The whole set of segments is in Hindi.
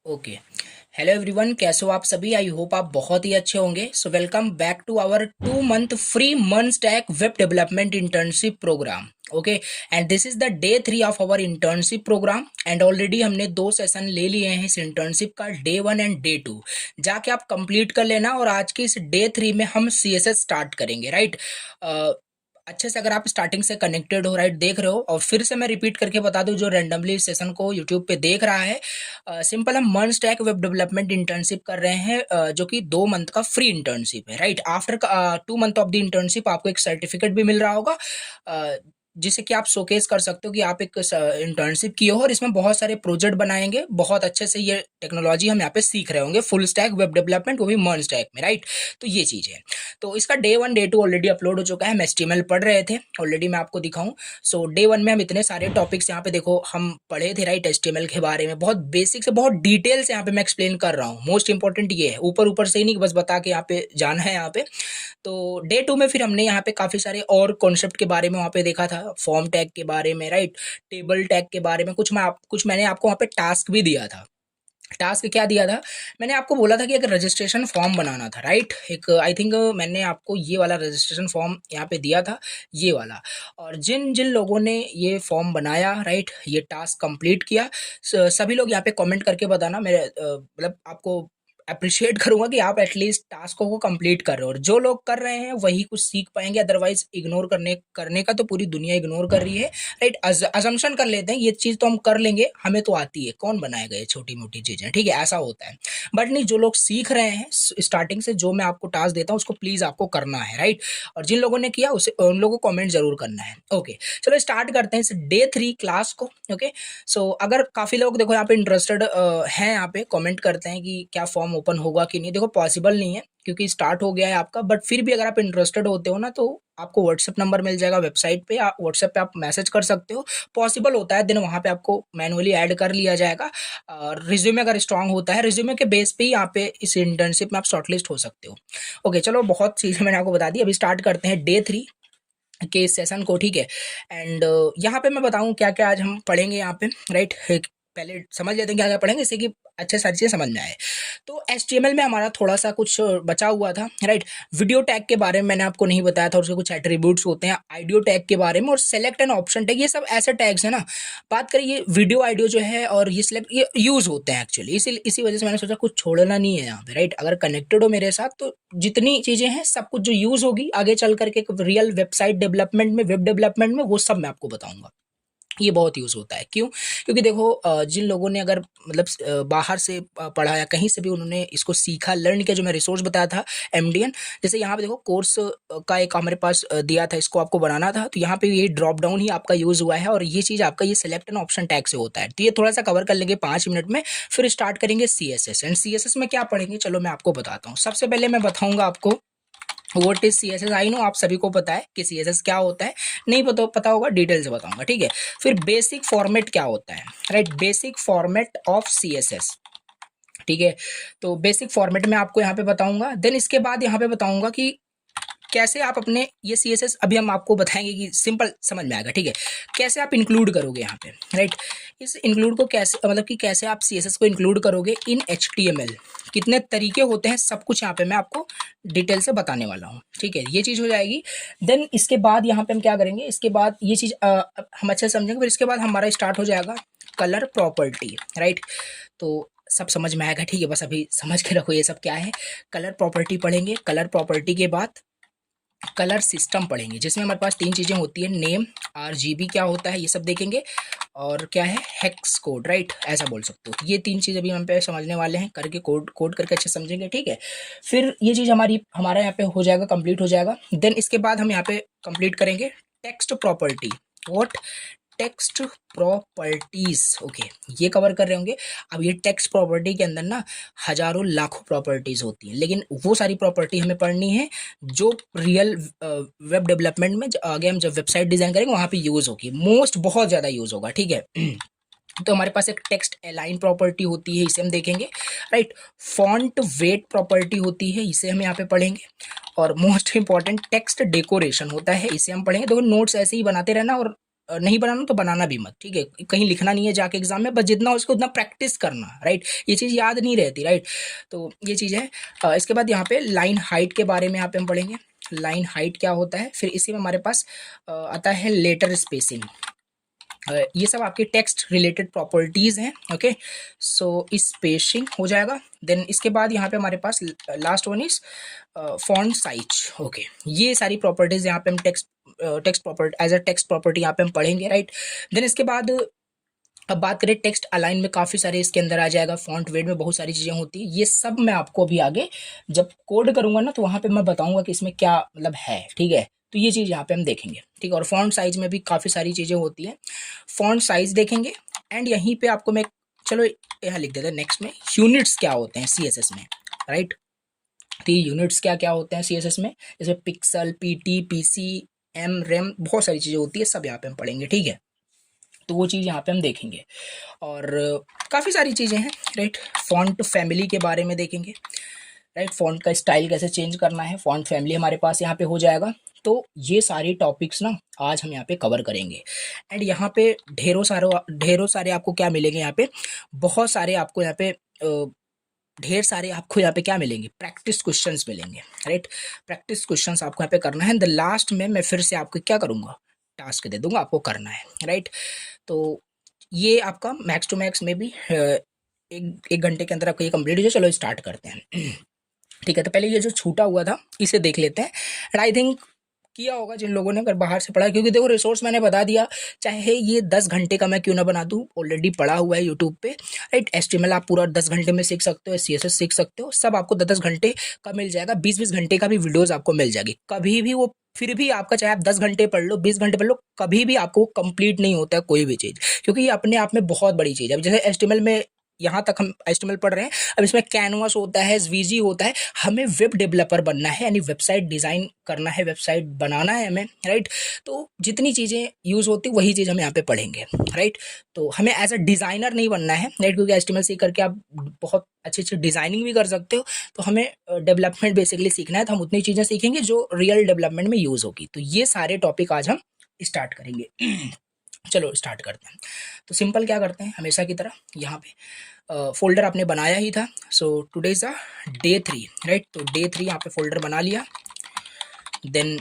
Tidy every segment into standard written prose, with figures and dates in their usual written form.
ओके। हेलो एवरीवन, कैसे हो आप सभी? आई होप आप बहुत ही अच्छे होंगे। So welcome back to our 2 month free month stack web development internship program. Okay, and this is the day 3 of our internship program. And already हमने 2 सेशन ले लिए हैं इस इंटर्नशिप का, डे 1 एंड डे 2। जाके आप कंप्लीट कर लेना और आज के इस डे 3 में हम CSS स्टार्ट करेंगे, राइट। अच्छे से अगर आप स्टार्टिंग से कनेक्टेड हो, राइट, देख रहे हो। और फिर से मैं रिपीट करके बता दूं जो रैंडमली सेशन को यूट्यूब पे देख रहा है, सिंपल हम month stack web development internship कर रहे हैं, जो कि 2 मंथ का फ्री इंटर्नशिप है, right. After 2 month of the internship आपको एक सर्टिफिकेट भी मिल रहा होगा, जिसे कि आप शोकेस कर सकते हो कि आप एक इंटर्नशिप किए हो और इसमें बहुत सारे प्रोजेक्ट बनाएंगे। बहुत अच्छे से ये टेक्नोलॉजी हम यहाँ पे सीख रहे होंगे, फुल स्टैक वेब डेवलपमेंट, वो भी मंथ स्टैक में, राइट। तो ये चीज़ है। तो इसका डे 1 डे 2 ऑलरेडी अपलोड हो चुका है। हम HTML पढ़ रहे थे ऑलरेडी, मैं आपको दिखाऊं। सो डे 1 में हम इतने सारे टॉपिक्स यहाँ पे देखो हम पढ़े थे, राइट। HTML के बारे में बहुत बेसिक से बहुत डिटेल से यहाँ पे मैं एक्सप्लेन कर रहा हूँ। मोस्ट इंपॉर्टेंट ये है, ऊपर ऊपर से ही नहीं बस बता के यहाँ पे जाना है यहाँ पे। तो डे 2 में फिर हमने यहाँ पे काफ़ी सारे और कॉन्सेप्ट के बारे में वहाँ पे देखा था, फॉर्म टैग के बारे में, राइट, टेबल टैग के बारे में। कुछ मैंने आपको वहाँ पे टास्क भी दिया था। टास्क क्या दिया था? मैंने आपको बोला था कि एक रजिस्ट्रेशन फॉर्म बनाना था, राइट। एक आई थिंक मैंने आपको ये वाला रजिस्ट्रेशन फॉर्म यहाँ पे दिया था, ये वाला। और जिन जिन लोगों ने ये फॉर्म बनाया, राइट, ये टास्क कंप्लीट किया, सभी लोग यहाँ पे कमेंट करके बताना। मेरे मतलब आपको अप्रिशिएट करूंगा कि आप एटलीस्ट टास्कों को कंप्लीट कर रहे हो। और जो लोग कर रहे हैं वही कुछ सीख पाएंगे, अदरवाइज इग्नोर करने का तो पूरी दुनिया इग्नोर कर रही है, राइट। अजम्पशन कर लेते हैं ये चीज़ तो हम कर लेंगे, हमें तो आती है, कौन बनाएगा ये छोटी मोटी चीज़ें, ठीक है, ऐसा होता है। बट नहीं, जो लोग सीख रहे हैं स्टार्टिंग से, जो मैं आपको टास्क देता हूँ उसको प्लीज़ आपको करना है, राइट। और जिन लोगों ने किया उसे उन लोगों को कमेंट जरूर करना है। ओके, चलो स्टार्ट करते हैं इस डे 3 क्लास को। ओके, सो अगर काफ़ी लोग देखो यहाँ पे इंटरेस्टेड हैं, यहाँ पे कमेंट करते हैं कि क्या फॉर्म ओपन होगा कि नहीं। देखो पॉसिबल नहीं है क्योंकि स्टार्ट हो गया है आपका, बट फिर भी अगर आप इंटरेस्टेड होते हो ना, तो आपको व्हाट्सएप नंबर मिल जाएगा वेबसाइट पे, या व्हाट्सएप पे आप मैसेज कर सकते हो। पॉसिबल होता है, देन वहाँ पे आपको मैनुअली ऐड कर लिया जाएगा। रिज्यूमे अगर स्ट्रांग होता है, रिज्यूमे के बेस पे ही यहाँ पे इस इंटर्नशिप में आप शॉर्टलिस्ट हो सकते हो। ओके, चलो बहुत चीज़ें मैंने आपको बता दी, अभी स्टार्ट करते हैं डे 3 के सेशन को, ठीक है। एंड यहाँ पे मैं बताऊँ क्या क्या आज हम पढ़ेंगे यहाँ पे, राइट। पहले समझ लेते हैं क्या क्या पढ़ेंगे, इससे कि अच्छे सारी चीज़ें समझ में आए। तो HTML में हमारा थोड़ा सा कुछ बचा हुआ था, राइट। वीडियो टैग के बारे में मैंने आपको नहीं बताया था, उसके कुछ एट्रीब्यूट्स होते हैं, आइडियो टैग के बारे में, और सेलेक्ट एंड ऑप्शन टैग, ये सब ऐसे टैग्स हैं ना। बात करें ये वीडियो आइडियो जो है और ये सिलेक्ट, ये यूज़ होते हैं एक्चुअली, इसी वजह से मैंने सोचा कुछ छोड़ना नहीं है यहाँ पे, राइट। अगर कनेक्टेड हो मेरे साथ तो जितनी चीज़ें हैं सब कुछ जो यूज़ होगी आगे चल करके रियल वेबसाइट डेवलपमेंट में, वेब डेवलपमेंट में, वो सब मैं आपको बताऊंगा। ये बहुत यूज़ होता है, क्यों? क्योंकि देखो जिन लोगों ने अगर मतलब बाहर से पढ़ा या कहीं से भी उन्होंने इसको सीखा, लर्न किया, जो मैं रिसोर्स बताया था MDN, जैसे यहाँ पे देखो कोर्स का एक हमारे पास दिया था, इसको आपको बनाना था, तो यहाँ पे ये ड्रॉप डाउन ही आपका यूज़ हुआ है, और ये चीज़ आपका ये सिलेक्ट एन ऑप्शन टैग से होता है। तो ये थोड़ा सा कवर कर लेंगे 5 मिनट में, फिर स्टार्ट करेंगे CSS। एंड CSS में क्या पढ़ेंगे, चलो मैं आपको बताता हूँ। सबसे पहले मैं बताऊँगा आपको what is CSS। I know आप सभी को पता है कि CSS क्या होता है, नहीं पता होगा, डिटेल से बताऊंगा, ठीक है। फिर बेसिक फॉर्मेट क्या होता है, right, basic format of CSS, ठीक है। तो बेसिक फॉर्मेट में आपको यहाँ पे बताऊंगा। देन इसके बाद यहाँ पे बताऊंगा कि कैसे आप अपने ये CSS, अभी हम आपको बताएंगे कि सिंपल समझ में आएगा, ठीक है, कैसे आप इंक्लूड करोगे यहाँ पे, राइट। इस इंक्लूड को कैसे, मतलब कि कैसे आप CSS को इंक्लूड करोगे इन HTML, कितने तरीके होते हैं, सब कुछ यहाँ पे मैं आपको डिटेल से बताने वाला हूँ, ठीक है। ये चीज़ हो जाएगी। देन इसके बाद यहाँ पे हम क्या करेंगे, इसके बाद ये चीज़ हम अच्छे से समझेंगे। फिर इसके बाद हमारा स्टार्ट हो जाएगा कलर प्रॉपर्टी, राइट। तो सब समझ में आएगा, ठीक है, बस अभी समझ के रखो ये सब क्या है। कलर प्रॉपर्टी पढ़ेंगे, कलर प्रॉपर्टी के बाद कलर सिस्टम पढ़ेंगे, जिसमें हमारे पास 3 चीज़ें होती है, नेम, RGB क्या होता है ये सब देखेंगे, और क्या है, हेक्स कोड, राइट, ऐसा बोल सकते हो। ये 3 चीज़ अभी हम पे समझने वाले हैं, करके कोड करके अच्छे समझेंगे, ठीक है। फिर ये चीज़ हमारा यहाँ पे हो जाएगा, कंप्लीट हो जाएगा। देन इसके बाद हम यहाँ पे कंप्लीट करेंगे text property. What? Text properties, okay, ये कवर कर रहे होंगे। अब ये टेक्स्ट प्रॉपर्टी के अंदर ना हजारों लाखों प्रॉपर्टीज होती हैं, लेकिन वो सारी प्रॉपर्टी हमें पढ़नी है जो रियल वेब डेवलपमेंट में आगे हम जब वेबसाइट डिजाइन करेंगे वहां पे यूज होगी, मोस्ट बहुत ज्यादा यूज होगा, ठीक है। तो हमारे पास एक टेक्स्ट अलाइन प्रॉपर्टी होती है, इसे हम देखेंगे, राइट। फॉन्ट वेट प्रॉपर्टी होती है, इसे हम यहाँ पे पढ़ेंगे। और मोस्ट इंपॉर्टेंट टेक्स्ट डेकोरेशन होता है, इसे हम पढ़ेंगे। देखो नोट्स ऐसे ही बनाते रहना, और नहीं बनाना तो बनाना भी मत, ठीक है। कहीं लिखना नहीं है जाके एग्जाम में, बस जितना उसको उतना प्रैक्टिस करना, राइट। ये चीज़ याद नहीं रहती, राइट। तो ये चीज़ है। इसके बाद यहाँ पे लाइन हाइट के बारे में यहाँ पे हम पढ़ेंगे। लाइन हाइट क्या होता है, फिर इसी में हमारे पास आता है लेटर स्पेसिंग। ये सब आपके टेक्स्ट रिलेटेड प्रॉपर्टीज़ हैं, ओके। सो स्पेसिंग हो जाएगा। देन इसके बाद यहाँ पे हमारे पास last one is font size, okay. ये सारी प्रॉपर्टीज़ यहाँ पे हम text property as a text property यहाँ पे हम पढ़ेंगे, राइट। देन इसके बाद अब बात करें टेक्स्ट अलाइन में, काफ़ी सारे इसके अंदर आ जाएगा। फॉन्ट वेट में बहुत सारी चीज़ें होती है, ये सब मैं आपको अभी आगे जब कोड करूंगा ना तो वहाँ पे मैं बताऊंगा कि इसमें क्या मतलब है, ठीक है। तो ये चीज़ यहाँ पे हम देखेंगे, ठीक है। और फॉन्ट साइज में भी काफ़ी सारी चीज़ें होती हैं, फॉन्ट साइज देखेंगे। एंड यहीं पे आपको मैं, चलो यहाँ लिख देते हैं नेक्स्ट में, यूनिट्स क्या होते हैं सीएसएस में, राइट। तो ये यूनिट्स क्या क्या होते हैं सीएसएस में, जैसे pixel, PT, PC, em, rem, बहुत सारी चीज़ें होती है, सब यहाँ पे हम पढ़ेंगे, ठीक है। तो वो चीज़ यहाँ पे हम देखेंगे। और काफ़ी सारी चीज़ें हैं, राइट। फॉन्ट फैमिली के बारे में देखेंगे, राइट। फॉन्ट का स्टाइल कैसे चेंज करना है, फॉन्ट फैमिली हमारे पास यहाँ पे हो जाएगा। तो ये सारी टॉपिक्स ना आज हम यहाँ पे कवर करेंगे। एंड यहाँ पे ढेरों सारे आपको क्या मिलेंगे, यहाँ पे बहुत सारे आपको यहाँ पे ढेर सारे आपको यहाँ पे क्या मिलेंगे, प्रैक्टिस क्वेश्चंस मिलेंगे, राइट। प्रैक्टिस क्वेश्चंस आपको यहाँ पे करना है। द लास्ट में मैं फिर से आपको क्या करूँगा, टास्क दे दूंगा, आपको करना है, राइट। तो ये आपका मैक्स टू मैक्स में भी एक घंटे के अंदर आपको ये कंप्लीट हो जाए। चलो स्टार्ट करते हैं। ठीक है, तो पहले ये जो छूटा हुआ था इसे देख लेते हैं। एंड आई थिंक किया होगा जिन लोगों ने अगर बाहर से पढ़ा, क्योंकि देखो रिसोर्स मैंने बता दिया, चाहे ये 10 घंटे का मैं क्यों ना बना दूं, ऑलरेडी पढ़ा हुआ है यूट्यूब पे, राइट। एचटीएमएल आप पूरा 10 घंटे में सीख सकते हो, सीएसएस सीख सकते हो, सब आपको 10 घंटे का मिल जाएगा। 20 घंटे का भी वीडियोस आपको मिल जाएगी, कभी भी वो, फिर भी आपका चाहे आप 10 घंटे पढ़ लो, 20 घंटे पढ़ लो, कभी भी आपको कंप्लीट नहीं होता है कोई भी चीज़, क्योंकि ये अपने आप में बहुत बड़ी चीज़ है। अब जैसे एचटीएमएल में यहाँ तक हम एचटीएमएल पढ़ रहे हैं, अब इसमें कैनवास होता है, एसवीजी होता है। हमें वेब डेवलपर बनना है, यानी वेबसाइट डिज़ाइन करना है, वेबसाइट बनाना है हमें, राइट। तो जितनी चीज़ें यूज़ होती वही चीज़ हम यहाँ पे पढ़ेंगे, राइट। तो हमें एज अ डिज़ाइनर नहीं बनना है, राइट, क्योंकि एचटीएमएल सीख करके आप बहुत अच्छी अच्छी डिज़ाइनिंग भी कर सकते हो। तो हमें डेवलपमेंट बेसिकली सीखना है, तो हम उतनी चीज़ें सीखेंगे जो रियल डेवलपमेंट में यूज़ होगी। तो ये सारे टॉपिक आज हम स्टार्ट करेंगे। चलो स्टार्ट करते हैं। तो सिंपल क्या करते हैं हमेशा की तरह, यहाँ पे फोल्डर आपने बनाया ही था। So today is a day 3, right. तो डे 3 यहाँ पे फोल्डर बना लिया। देन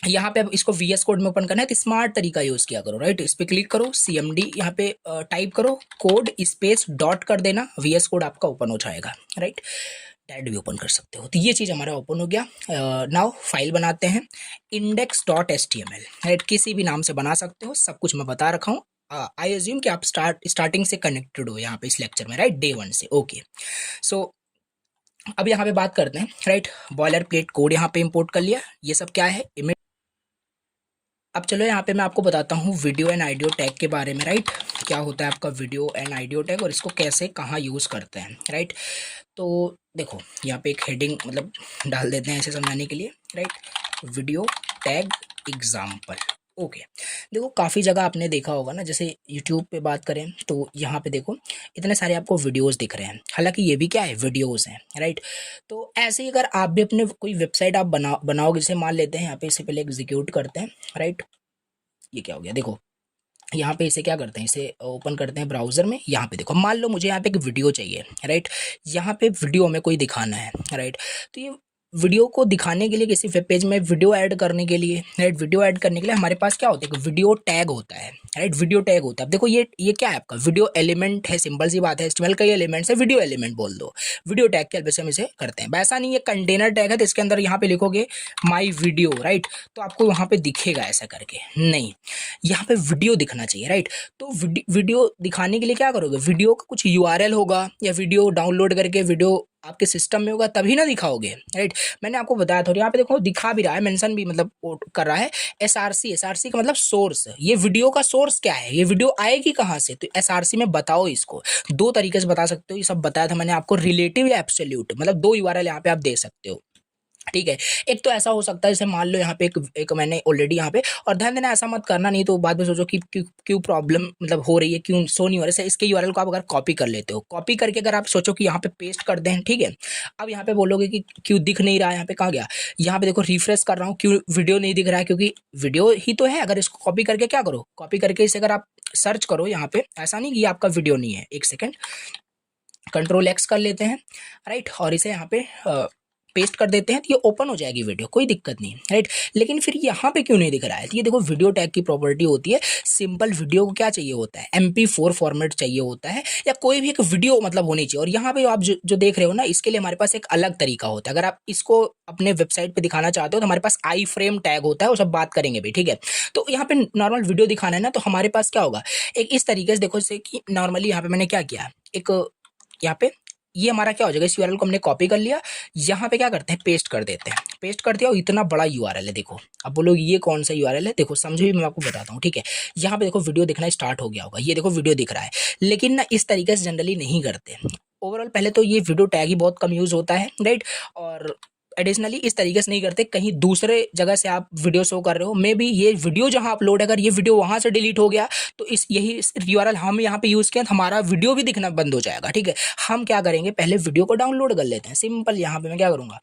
यहाँ पे अब इसको VS कोड में ओपन करना है, तो स्मार्ट तरीका यूज़ किया करो, राइट। इस पर क्लिक करो, CMD यहाँ पे टाइप करो, कोड स्पेस डॉट कर देना, VS कोड आपका ओपन हो जाएगा, राइट। डैड भी ओपन कर सकते हो। तो ये चीज़ हमारा ओपन हो गया। नाउ फाइल बनाते हैं, index.html, राइट। किसी भी नाम से बना सकते हो, सब कुछ मैं बता रखा हूँ। आई एज्यूम कि आप स्टार्टिंग से कनेक्टेड हो यहाँ पे इस लेक्चर में, राइट, डे 1 से, ओके। सो अब यहाँ पे बात करते हैं, राइट। बॉयलर प्लेट कोड यहाँ पे इंपोर्ट कर लिया। ये सब क्या है, इमेज। अब चलो यहाँ पे मैं आपको बताता हूँ वीडियो एंड ऑडियो टैग के बारे में, राइट। क्या होता है आपका वीडियो एंड ऑडियो टैग और इसको कैसे कहाँ यूज़ करते हैं, राइट। तो देखो यहाँ पे एक हेडिंग मतलब डाल देते हैं ऐसे समझाने के लिए, right. Video tag example, okay. देखो काफ़ी जगह आपने देखा होगा ना, जैसे यूट्यूब पे बात करें तो यहाँ पे देखो इतने सारे आपको वीडियोस दिख रहे हैं, हालांकि ये भी क्या है, वीडियोस हैं, राइट। तो ऐसे ही अगर आप भी अपने कोई वेबसाइट आप बनाओगे, जैसे मान लेते हैं यहाँ पे, इससे पहले एग्जीक्यूट करते हैं, राइट। ये क्या हो गया, देखो यहाँ पे इसे क्या करते हैं, इसे ओपन करते हैं ब्राउजर में। यहाँ पे देखो, मान लो मुझे यहाँ पे एक वीडियो चाहिए, राइट। यहाँ पे वीडियो में कोई दिखाना है, राइट। तो ये वीडियो को दिखाने के लिए किसी वेब पेज में वीडियो ऐड करने के लिए, राइट, वीडियो ऐड करने के लिए हमारे पास क्या होता है, वीडियो टैग होता है, राइट। वीडियो टैग होता है। अब देखो ये क्या है आपका, वीडियो एलिमेंट है, सिंपल सी बात है, एचटीएमएल का एलिमेंट्स है, वीडियो एलिमेंट बोल दो। वीडियो टैग के हेल्प से हम इसे करते हैं। वैसा नहीं है, कंटेनर टैग है तो इसके अंदर यहाँ पे लिखोगे माई वीडियो, राइट, तो आपको वहाँ पे दिखेगा ऐसा करके, नहीं, यहाँ पे वीडियो दिखना चाहिए, राइट। तो वीडियो दिखाने के लिए क्या करोगे, वीडियो का कुछ URL होगा या वीडियो डाउनलोड करके वीडियो आपके सिस्टम में होगा तभी ना दिखाओगे, राइट। मैंने आपको बताया था, यहाँ पे देखो दिखा भी रहा है, मेंशन भी मतलब कर रहा है, SRC का मतलब सोर्स। ये वीडियो का सोर्स क्या है, ये वीडियो आएगी कहाँ से, तो SRC में बताओ इसको। दो तरीके से बता सकते हो, ये सब बताया था मैंने आपको, रिलेटिव या एब्सोल्यूट, मतलब दो URL यहाँ पे आप दे सकते हो। ठीक है। एक तो ऐसा हो सकता है, जैसे मान लो यहाँ पे एक मैंने ऑलरेडी यहाँ पे, और ध्यान देना ऐसा मत करना, नहीं तो बाद में सोचो कि क्यों क्यों प्रॉब्लम मतलब हो रही है, क्यों शो नहीं हो रहा है। इसके यूआरएल को आप अगर कॉपी कर लेते हो, कॉपी करके अगर आप सोचो कि यहाँ पे पेस्ट कर दें, ठीक है। अब यहाँ पे बोलोगे कि क्यों दिख नहीं रहा है, यहाँ पे कहाँ गया, यहाँ पे देखो रिफ्रेश कर रहा हूँ, क्यों वीडियो नहीं दिख रहा है, क्योंकि वीडियो ही तो है। अगर इसको कॉपी करके क्या करो, कॉपी करके इसे अगर आप सर्च करो यहाँ पे, ऐसा नहीं कि ये आपका वीडियो नहीं है। एक सेकेंड, कंट्रोल एक्स कर लेते हैं, राइट, और इसे यहाँ पे पेस्ट कर देते हैं, तो ये ओपन हो जाएगी वीडियो, कोई दिक्कत नहीं, राइट। लेकिन फिर यहाँ पे क्यों नहीं दिख रहा है, तो ये देखो वीडियो टैग की प्रॉपर्टी होती है। सिंपल वीडियो को क्या चाहिए होता है, MP4 फॉर्मेट चाहिए होता है, या कोई भी एक वीडियो मतलब होनी चाहिए। और यहाँ पे आप जो देख रहे हो ना, इसके लिए हमारे पास एक अलग तरीका होता है। अगर आप इसको अपने वेबसाइट पे दिखाना चाहते हो तो हमारे पास आई फ्रेम टैग होता है, वो सब बात करेंगे भी, ठीक है। तो यहाँ पे नॉर्मल वीडियो दिखाना है ना, तो हमारे पास क्या होगा, एक इस तरीके से देखो, जैसे कि नॉर्मली यहाँ पे मैंने क्या किया, एक यहाँ पे ये हमारा क्या हो जाएगा, इस यूआरएल को हमने कॉपी कर लिया, यहाँ पे क्या करते हैं, पेस्ट कर देते हैं। पेस्ट कर दिया और इतना बड़ा यूआरएल है, देखो। अब बोलो ये कौन सा यूआरएल है, देखो समझो भी, मैं आपको बताता हूँ, ठीक है। यहाँ पे देखो वीडियो दिखना स्टार्ट हो गया होगा, ये देखो वीडियो दिख रहा है। लेकिन ना इस तरीके से जनरली नहीं करते। ओवरऑल पहले तो ये वीडियो टैग ही बहुत कम यूज होता है, राइट। और एडिशनली इस तरीके से नहीं करते, कहीं दूसरे जगह से आप वीडियो शो कर रहे हो, मे बी ये वीडियो जहां अपलोड है, अगर ये वीडियो वहां से डिलीट हो गया तो इस यही यूआरएल हम यहाँ पे यूज किया तो हमारा वीडियो भी दिखना बंद हो जाएगा, ठीक है। हम क्या करेंगे, पहले वीडियो को डाउनलोड कर लेते हैं। सिंपल यहाँ पे मैं क्या करूंगा,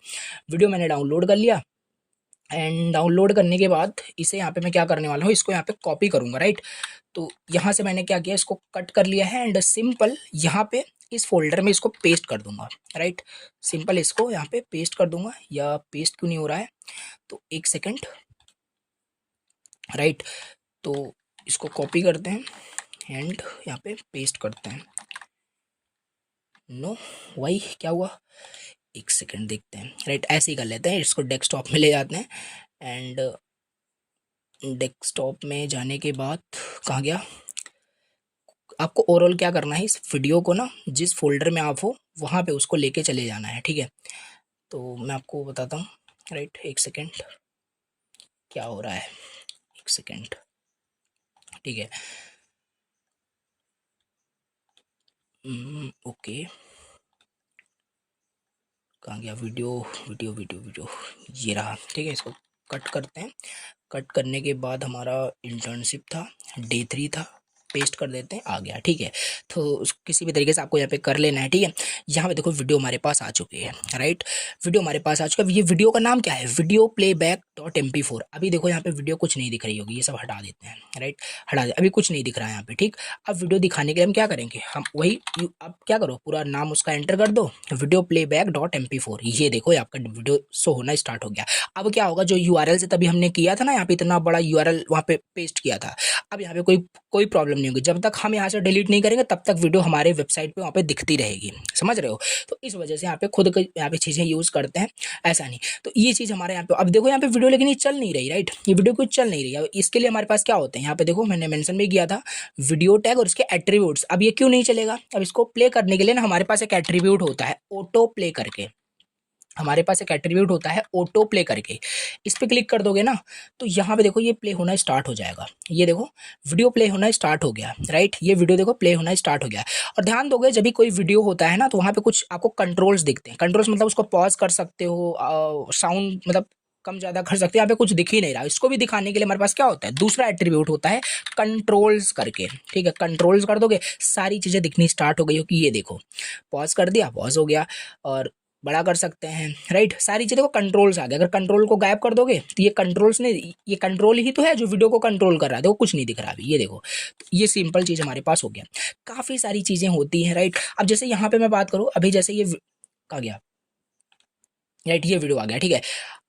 वीडियो मैंने डाउनलोड कर लिया, एंड डाउनलोड करने के बाद इसे यहाँ पे मैं क्या करने वाला हूँ, इसको यहाँ पे कॉपी करूंगा, राइट। तो यहाँ से मैंने क्या किया, इसको कट कर लिया है, एंड सिंपल यहाँ पे इस फोल्डर में इसको पेस्ट कर दूंगा, राइट। सिंपल इसको यहाँ पे पेस्ट कर दूंगा, या पेस्ट क्यों नहीं हो रहा है, तो एक सेकेंड, राइट। तो इसको कॉपी करते हैं एंड यहाँ पे पेस्ट करते हैं। नो, वही क्या हुआ, एक सेकेंड देखते हैं, राइट। ऐसे ही कर लेते हैं, इसको डेस्कटॉप में ले जाते हैं, एंड डेस्कटॉप में जाने के बाद कहाँ गया, आपको ओवरऑल क्या करना है, इस वीडियो को ना जिस फोल्डर में आप हो वहाँ पे उसको लेके चले जाना है, ठीक है। तो मैं आपको बताता हूँ, राइट। एक सेकेंड, क्या हो रहा है, एक सेकेंड, ठीक है। ओके, कहाँ गया वीडियो, वीडियो वीडियो वीडियो, ये रहा, ठीक है। इसको कट करते हैं। कट करने के बाद हमारा इंटर्नशिप था, डे 3 था, पेस्ट कर देते हैं, आ गया, ठीक है। तो किसी भी तरीके से आपको यहाँ पे कर लेना है, ठीक है। यहाँ पे देखो वीडियो हमारे पास आ चुकी है, राइट। वीडियो हमारे पास आ चुका है। ये वीडियो का नाम क्या है, वीडियो playback.mp4। अभी देखो यहाँ पे वीडियो कुछ नहीं दिख रही होगी, ये सब हटा देते हैं, राइट। हटा दे, अभी कुछ नहीं दिख रहा है यहाँ पे, ठीक। अब वीडियो दिखाने के लिए हम क्या करेंगे, हम वही आप क्या करो, पूरा नाम उसका एंटर कर दो, वीडियो playback.mp4। ये देखो आपका वीडियो शो होना स्टार्ट हो गया। अब क्या होगा, जो यूआरएल से तभी हमने किया था ना, यहाँ पे इतना बड़ा यूआरएल वहाँ पे पेस्ट किया था, अब यहाँ पे कोई प्रॉब्लम नहीं होगी। जब तक हम यहाँ से डिलीट नहीं करेंगे तब तक वीडियो हमारे वेबसाइट पे वहाँ पे दिखती रहेगी, समझ रहे हो। तो इस वजह से यहाँ पे खुद यहाँ पे चीज़ें यूज़ करते हैं, ऐसा नहीं। तो ये चीज़ हमारे यहाँ पे, अब देखो यहाँ पे वीडियो लेकिन ये चल नहीं रही, राइट। ये वीडियो कुछ चल नहीं रही। अब इसके लिए हमारे पास क्या होते हैं, यहाँ पे देखो मैंने मेंशन भी किया था, वीडियो टैग और इसके एट्रीब्यूट्स। अब ये क्यों नहीं चलेगा, अब इसको प्ले करने के लिए ना हमारे पास एक एट्रीब्यूट होता है ऑटो प्ले करके, हमारे पास एक एट्रीब्यूट होता है ऑटो प्ले करके। इस पे क्लिक कर दोगे ना, तो यहाँ पे देखो ये प्ले होना स्टार्ट हो जाएगा। ये देखो वीडियो प्ले होना स्टार्ट हो गया, राइट। ये वीडियो देखो प्ले होना स्टार्ट हो गया। और ध्यान दोगे जब भी कोई वीडियो होता है ना, तो वहाँ पे कुछ आपको कंट्रोल्स दिखते हैं। कंट्रोल्स मतलब उसको पॉज कर सकते हो, साउंड मतलब कम ज़्यादा कर सकते हैं। यहाँ पे कुछ दिख ही नहीं रहा, इसको भी दिखाने के लिए हमारे पास क्या होता है, दूसरा एट्रीब्यूट होता है कंट्रोल्स करके, ठीक है। कंट्रोल्स कर दोगे, सारी चीज़ें दिखनी स्टार्ट हो गई हो कि ये देखो, पॉज कर दिया, पॉज हो गया, और बड़ा कर सकते हैं, राइट। सारी चीज़ों को कंट्रोल्स आ गए। अगर कंट्रोल को गायब कर दोगे तो ये कंट्रोल्स नहीं, ये कंट्रोल ही तो है जो वीडियो को कंट्रोल कर रहा है। देखो कुछ नहीं दिख रहा अभी, ये देखो। तो ये सिंपल चीज़ हमारे पास हो गया। काफ़ी सारी चीज़ें होती हैं, राइट। अब जैसे यहाँ पे मैं बात करूँ, अभी जैसे ये आ गया, राइट, ये वीडियो आ गया, ठीक है।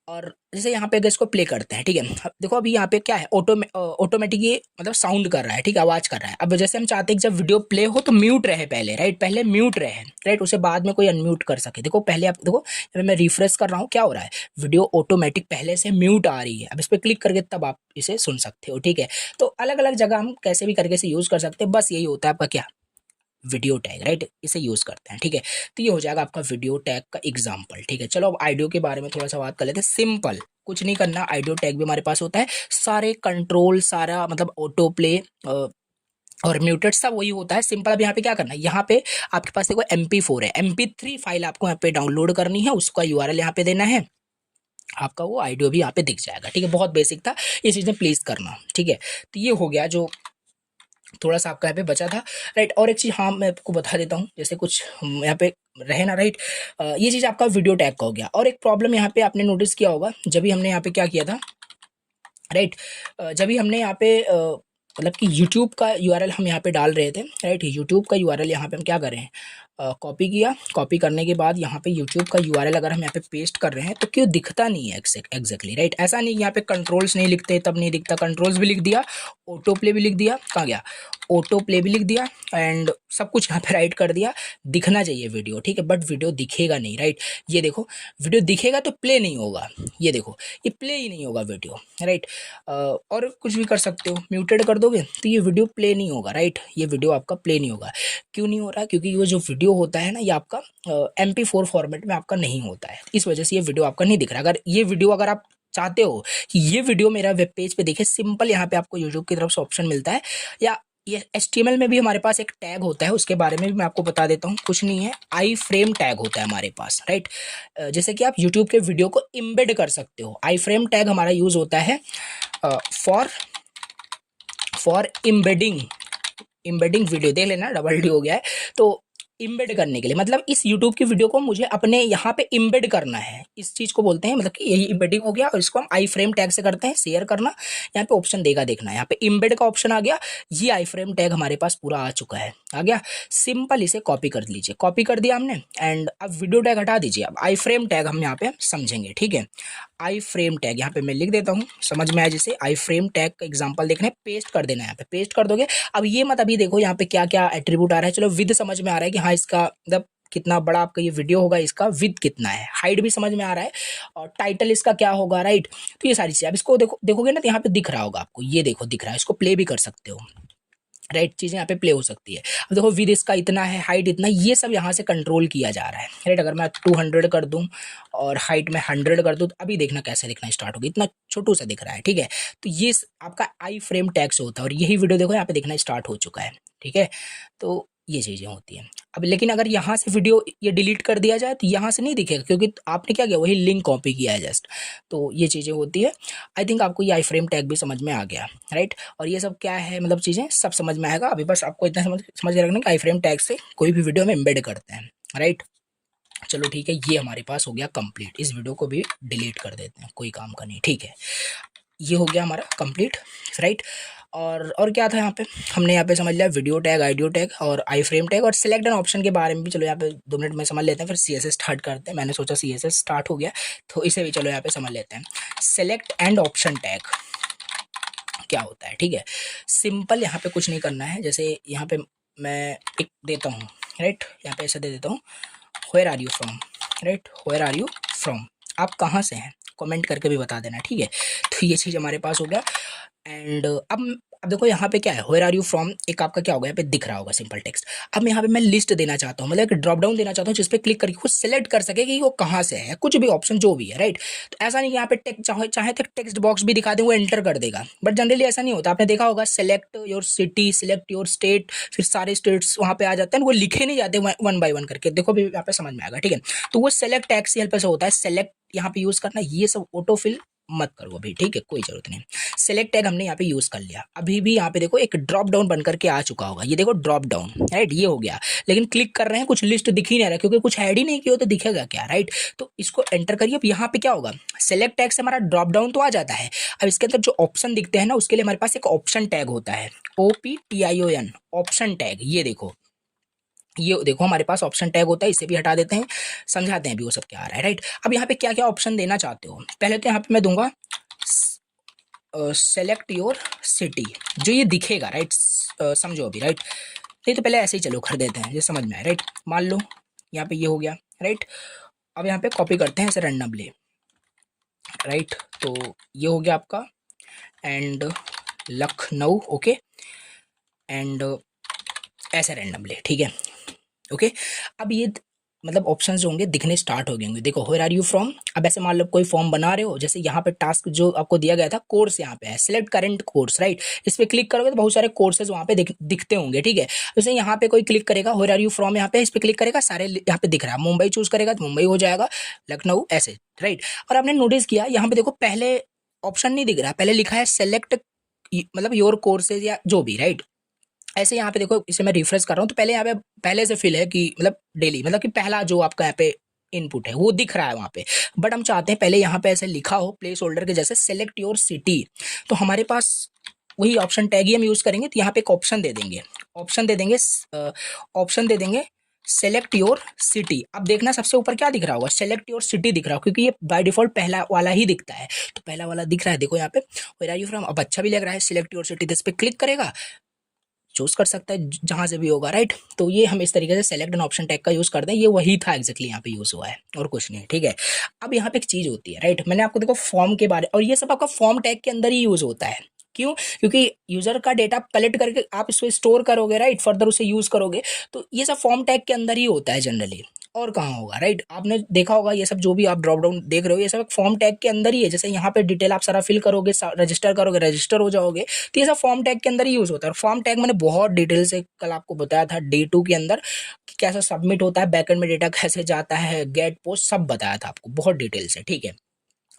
और जैसे यहाँ पे अगर इसको प्ले करते हैं, ठीक है। अब देखो अभी यहाँ पे क्या है, ऑटोमेटिक ये मतलब साउंड कर रहा है, ठीक है, आवाज़ कर रहा है। अब जैसे हम चाहते हैं कि जब वीडियो प्ले हो तो म्यूट रहे पहले, राइट, पहले म्यूट रहे, राइट, उसे बाद में कोई अनम्यूट कर सके। देखो पहले आप देखो, जब मैं रिफ्रेश कर रहा हूँ क्या हो रहा है, वीडियो ऑटोमेटिक पहले से म्यूट आ रही है। अब इस पर क्लिक करके तब आप इसे सुन सकते हो, ठीक है। तो अलग अलग जगह हम कैसे भी करके इसे यूज़ कर सकते हैं। बस यही होता है आपका क्या, वीडियो टैग, राइट, इसे यूज करते हैं, ठीक है। तो ये हो जाएगा आपका वीडियो टैग का एग्जांपल, ठीक है। चलो अब आइडियो के बारे में थोड़ा सा बात कर लेते हैं। सिंपल, कुछ नहीं करना, आइडियो टैग भी हमारे पास होता है। सारे कंट्रोल, सारा मतलब ऑटो प्ले और म्यूटेड सब वही होता है। सिंपल, अब यहाँ पे क्या करना है, यहाँ पे आपके पास देखो MP4 है, MP3 फाइल आपको यहाँ पे डाउनलोड करनी है, उसका URL यहाँ पे देना है, आपका वो ऑडियो भी यहाँ पे दिख जाएगा। ठीक है, बहुत बेसिक था, ये चीज़ें प्लीज करना। ठीक है, तो ये हो गया जो थोड़ा सा आपका यहाँ पे बचा था। राइट, और एक चीज़ हाँ मैं आपको बता देता हूँ, जैसे कुछ यहाँ पे रहे ना। राइट, ये चीज़ आपका वीडियो टैग का हो गया। और एक प्रॉब्लम यहाँ पे आपने नोटिस किया होगा, जब भी हमने यहाँ पे क्या किया था। राइट, जब भी हमने यहाँ पे मतलब कि यूट्यूब का यूआरएल हम यहाँ पे डाल रहे थे। राइट, यूट्यूब का यूआरएल यहाँ पे हम क्या कर रहे हैं, कॉपी किया, कॉपी करने के बाद यहाँ पे यूट्यूब का यूआरएल अगर हम यहाँ पे पेस्ट कर रहे हैं तो क्यों दिखता नहीं है एग्जैक्टली। राइट, ऐसा नहीं यहाँ पे कंट्रोल्स नहीं लिखते तब नहीं दिखता, कंट्रोल्स भी लिख दिया, ऑटो प्ले भी लिख दिया, कहाँ गया, ऑटो प्ले भी लिख दिया, एंड सब कुछ यहाँ पे राइट कर दिया, दिखना चाहिए वीडियो। ठीक है, बट वीडियो दिखेगा नहीं। राइट, ये देखो वीडियो दिखेगा तो प्ले नहीं होगा, ये देखो ये प्ले ही नहीं होगा वीडियो। राइट, और कुछ भी कर सकते हो, म्यूटेड कर दोगे तो ये वीडियो प्ले नहीं होगा। राइट, ये वीडियो आपका प्ले नहीं होगा। क्यों नहीं हो रहा है, क्योंकि ये जो वीडियो होता है ना, ये आपका MP4 फॉर्मेट में आपका नहीं होता है, इस वजह से ये वीडियो आपका नहीं दिख रहा। अगर ये वीडियो अगर आप चाहते हो कि ये वीडियो मेरा वेब पेज पे दिखे, सिंपल यहाँ पे आपको यूट्यूब की तरफ से ऑप्शन मिलता है, या ये HTML में भी हमारे पास एक टैग होता है, उसके बारे में भी मैं आपको बता देता हूँ। कुछ नहीं है, आई फ्रेम टैग होता है हमारे पास। राइट, जैसे कि आप यूट्यूब के वीडियो को इम्बेड कर सकते हो, आई फ्रेम टैग हमारा यूज होता है फॉर इम्बेडिंग वीडियो। देख लेना, डबल डी हो गया है, तो इम्बेड करने के लिए, मतलब इस YouTube की वीडियो को मुझे अपने यहाँ पे इम्बेड करना है, इस चीज़ को बोलते हैं, मतलब कि यही इम्बेडिंग हो गया। और इसको हम आई फ्रेम टैग से करते हैं, शेयर करना, यहाँ पे ऑप्शन देगा, देखना यहाँ पे इम्बेड का ऑप्शन आ गया, ये आई फ्रेम टैग हमारे पास पूरा आ चुका है, आ गया। सिंपल इसे कॉपी कर लीजिए, कॉपी कर दिया हमने, एंड अब वीडियो टैग हटा दीजिए, अब आई फ्रेम टैग हम यहाँ पे समझेंगे। ठीक है, आई फ्रेम टैग यहाँ पे मैं लिख देता हूँ, समझ में आया जैसे आई फ्रेम टैग का एग्जांपल देखना है, पेस्ट कर देना है, यहाँ पे पेस्ट कर दोगे। अब ये मत अभी देखो यहाँ पे क्या क्या एट्रीब्यूट आ रहा है, चलो विद समझ में आ रहा है कि हाँ इसका मतलब कितना बड़ा आपका ये वीडियो होगा, इसका विद कितना है, हाइट भी समझ में आ रहा है, और टाइटल इसका क्या होगा। राइट, तो ये सारी चीजें अब इसको देखोगे ना, तो यहाँ पे दिख रहा होगा आपको, ये देखो दिख रहा है, इसको प्ले भी कर सकते हो। राइट, चीज़ें यहाँ पे प्ले हो सकती है। अब देखो विद इसका इतना है, हाइट इतना, ये सब यहाँ से कंट्रोल किया जा रहा है। राइट, अगर मैं 200 कर दूं और हाइट में 100 कर दूं, तो अभी देखना कैसे दिखना स्टार्ट होगा, इतना छोटू सा दिख रहा है। ठीक है, तो ये आपका आई फ्रेम टैग से होता है, और यही वीडियो देखो यहाँ पे दिखना स्टार्ट हो चुका है। ठीक है, तो ये चीज़ें होती हैं। अब लेकिन अगर यहाँ से वीडियो ये डिलीट कर दिया जाए तो यहाँ से नहीं दिखेगा, क्योंकि आपने क्या किया, वही लिंक कॉपी किया है जस्ट, तो ये चीज़ें होती है। आई थिंक आपको ये आई फ्रेम टैग भी समझ में आ गया। राइट, और ये सब क्या है, मतलब चीज़ें सब समझ में आएगा। अभी बस आपको इतना समझ के रखना कि आई फ्रेम टैग से कोई भी वीडियो में एम्बेड करते हैं। राइट, चलो ठीक है, ये हमारे पास हो गया कंप्लीट, इस वीडियो को भी डिलीट कर देते हैं, कोई काम का नहीं। ठीक है, ये हो गया हमारा कंप्लीट। राइट, और क्या था यहाँ पे, हमने यहाँ पे समझ लिया वीडियो टैग, आइडियो टैग और आई फ्रेम टैग, और सिलेक्ट एन ऑप्शन के बारे में भी चलो यहाँ पे 2 मिनट में समझ लेते हैं, फिर CSS स्टार्ट करते हैं। मैंने सोचा CSS स्टार्ट हो गया, तो इसे भी चलो यहाँ पे समझ लेते हैं। सिलेक्ट एंड ऑप्शन टैग क्या होता है। ठीक है, सिंपल यहाँ पे कुछ नहीं करना है, जैसे यहाँ पे मैं एक देता हूँ। राइट, यहाँ पे ऐसे दे देता हूँ, where are you from. Right, where are you from, आप कहाँ से हैं, कमेंट करके भी बता देना। ठीक है, तो ये चीज़ हमारे पास हो गया। एंड अब देखो यहाँ पे क्या है, वेयर आर यू फ्रॉम, एक आपका क्या होगा, यहाँ पे दिख रहा होगा सिंपल टेक्स्ट। अब यहाँ पे मैं लिस्ट देना चाहता हूँ, मतलब एक ड्रॉप डाउन देना चाहता हूँ, जिस पे क्लिक करके खुद सेलेक्ट कर सके कि वो कहाँ से है, कुछ भी ऑप्शन जो भी है। राइट, तो ऐसा नहीं कि यहाँ पे टेक्स्ट चाहे तो टेक्स्ट बॉक्स भी दिखा दे, वो एंटर कर देगा, बट जनरली ऐसा नहीं होता। आपने देखा होगा, select your city, select your state, फिर सारे स्टेट्स वहाँ पे आ जाते हैं, वो लिखे नहीं जाते 1 by 1 करके, देखो भी यहाँ पे समझ में आएगा। ठीक है, तो वो सेलेक्ट टैग की हेल्प से होता है, सेलेक्ट यहाँ पे यूज करना, ये सब ऑटोफिल मत करो अभी। ठीक है, कोई जरूरत नहीं। सेलेक्ट टैग हमने यहाँ पे यूज कर लिया, अभी भी यहाँ पे देखो एक ड्रॉप डाउन बनकर के आ चुका होगा, ये देखो ड्रॉप डाउन। राइट, ये हो गया, लेकिन क्लिक कर रहे हैं, कुछ लिस्ट दिख ही नहीं रहा, क्योंकि कुछ ऐड ही नहीं किया तो दिखेगा क्या। राइट, तो इसको एंटर करिए। अब यहाँ पे क्या होगा, सेलेक्ट टैग से हमारा ड्रॉप डाउन तो आ जाता है, अब इसके अंदर जो ऑप्शन दिखते हैं ना, उसके लिए हमारे पास एक ऑप्शन टैग होता है, OPTION, ऑप्शन टैग। ये देखो हमारे पास ऑप्शन टैग होता है, इसे भी हटा देते हैं, समझाते हैं भी वो सब क्या आ रहा है। राइट, अब यहाँ पे क्या क्या ऑप्शन देना चाहते हो, पहले तो यहाँ पे मैं दूंगा सेलेक्ट योर सिटी, जो ये दिखेगा। राइट, समझो अभी। राइट, नहीं तो पहले ऐसे ही चलो कर देते हैं, ये समझ में आए। राइट, मान लो यहाँ पे ये हो गया। राइट, अब यहाँ पे कॉपी करते हैं ऐसे रैंडमली। राइट, तो ये हो गया आपका, एंड लखनऊ। ओके, एंड ऐसे रैंडमली। ठीक है, ओके, अब ये मतलब ऑप्शन जो होंगे दिखने स्टार्ट हो गए होंगे। देखो वेयर आर यू फ्रॉम, अब ऐसे मान लो कोई फॉर्म बना रहे हो, जैसे यहाँ पे टास्क जो आपको दिया गया था कोर्स यहाँ पे है, सिलेक्ट करंट कोर्स, राइट। इस पे क्लिक करोगे तो बहुत सारे कोर्सेज वहाँ पे दिखते होंगे, ठीक है। जैसे यहाँ पे कोई क्लिक करेगा वेयर आर यू फ्रॉम, यहाँ पे इस पे क्लिक करेगा, सारे यहाँ पे दिख रहा है। मुंबई चूज करेगा तो मुंबई हो जाएगा, लखनऊ, ऐसे, राइट। और आपने नोटिस किया यहाँ पे देखो पहले ऑप्शन नहीं दिख रहा, पहले लिखा है सेलेक्ट मतलब योर कोर्सेज या जो भी, राइट। ऐसे यहाँ पे देखो, इसे मैं रिफ्रेश कर रहा हूँ तो पहले यहाँ पे पहले से फिल है कि मतलब डेली, मतलब कि पहला जो आपका यहाँ पे इनपुट है वो दिख रहा है वहाँ पे। बट हम चाहते हैं पहले यहाँ पे ऐसे लिखा हो प्लेस होल्डर के जैसे सेलेक्ट योर सिटी। तो हमारे पास वही ऑप्शन टैग ही हम यूज करेंगे, तो यहाँ पे एक ऑप्शन दे देंगे, ऑप्शन दे देंगे, ऑप्शन दे देंगे सेलेक्ट योर सिटी। अब देखना सबसे ऊपर क्या दिख रहा होगा, सेलेक्ट योर सिटी दिख रहा होगा, क्योंकि ये बाय डिफॉल्ट पहला वाला ही दिखता है। तो पहला वाला दिख रहा है, देखो यहाँ पे वेयर आर यू फ्रॉम। अब अच्छा भी लग रहा है, सिलेक्ट योर सिटी, इस पे क्लिक करेगा, चूज कर सकता है जहां से भी होगा, राइट। तो ये हम इस तरीके से सेलेक्ट एन ऑप्शन टैग का यूज करते हैं, ये वही था एग्जैक्टली यहाँ पे यूज हुआ है और कुछ नहीं, ठीक है। अब यहाँ पे एक चीज होती है, राइट, मैंने आपको देखो फॉर्म के बारे, और ये सब आपका फॉर्म टैग के अंदर ही यूज होता है। क्यों? क्योंकि यूजर का डेटा कलेक्ट करके आप इसको स्टोर करोगे, राइट, फर्दर उसे यूज करोगे, तो ये सब फॉर्म टैग के अंदर ही होता है जनरली। और कहाँ होगा, राइट। आपने देखा होगा ये सब जो भी आप ड्रॉप डाउन देख रहे हो, ये सब फॉर्म टैग के अंदर ही है। जैसे यहाँ पे डिटेल आप सारा फिल करोगे, रजिस्टर करोगे, रजिस्टर हो जाओगे, तो ये सब फॉर्म टैग के अंदर ही यूज होता है। और फॉर्म टैग मैंने बहुत डिटेल से कल आपको बताया था डे 2 के अंदर कि कैसे सबमिट होता है, बैकएंड में डेटा कैसे जाता है, गेट पोस्ट, सब बताया था आपको बहुत डिटेल से, ठीक है।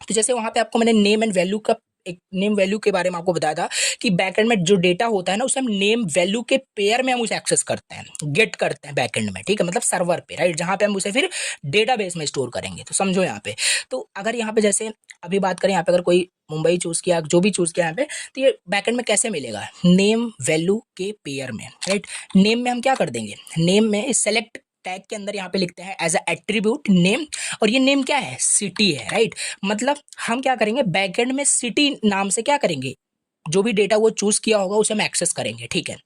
तो जैसे वहां पे आपको मैंने नेम एंड वैल्यू का एक नेम वैल्यू के बारे में आपको बताया था कि बैकएंड में जो डेटा होता है ना, उसे हम नेम वैल्यू के पेयर में हम उसे एक्सेस करते हैं, गेट करते हैं बैकएंड में, ठीक है, मतलब सर्वर पे, राइट, जहां पे हम उसे फिर डेटाबेस में स्टोर करेंगे। तो समझो यहाँ पे, तो अगर यहाँ पे जैसे अभी बात करें, यहाँ पे अगर कोई मुंबई चूज किया, जो भी चूज किया यहाँ पे, तो ये बैकएंड में कैसे मिलेगा, नेम वैल्यू के पेयर में, राइट। नेम में हम क्या कर देंगे, नेम में सेलेक्ट टैग के अंदर यहाँ पे लिखते हैं एज अ एट्रीब्यूट नेम, और ये नेम क्या है, सिटी है, राइट। मतलब हम क्या करेंगे, बैकएंड में सिटी नाम से क्या करेंगे, जो भी डेटा वो चूज किया होगा उसे हम एक्सेस करेंगे, ठीक है।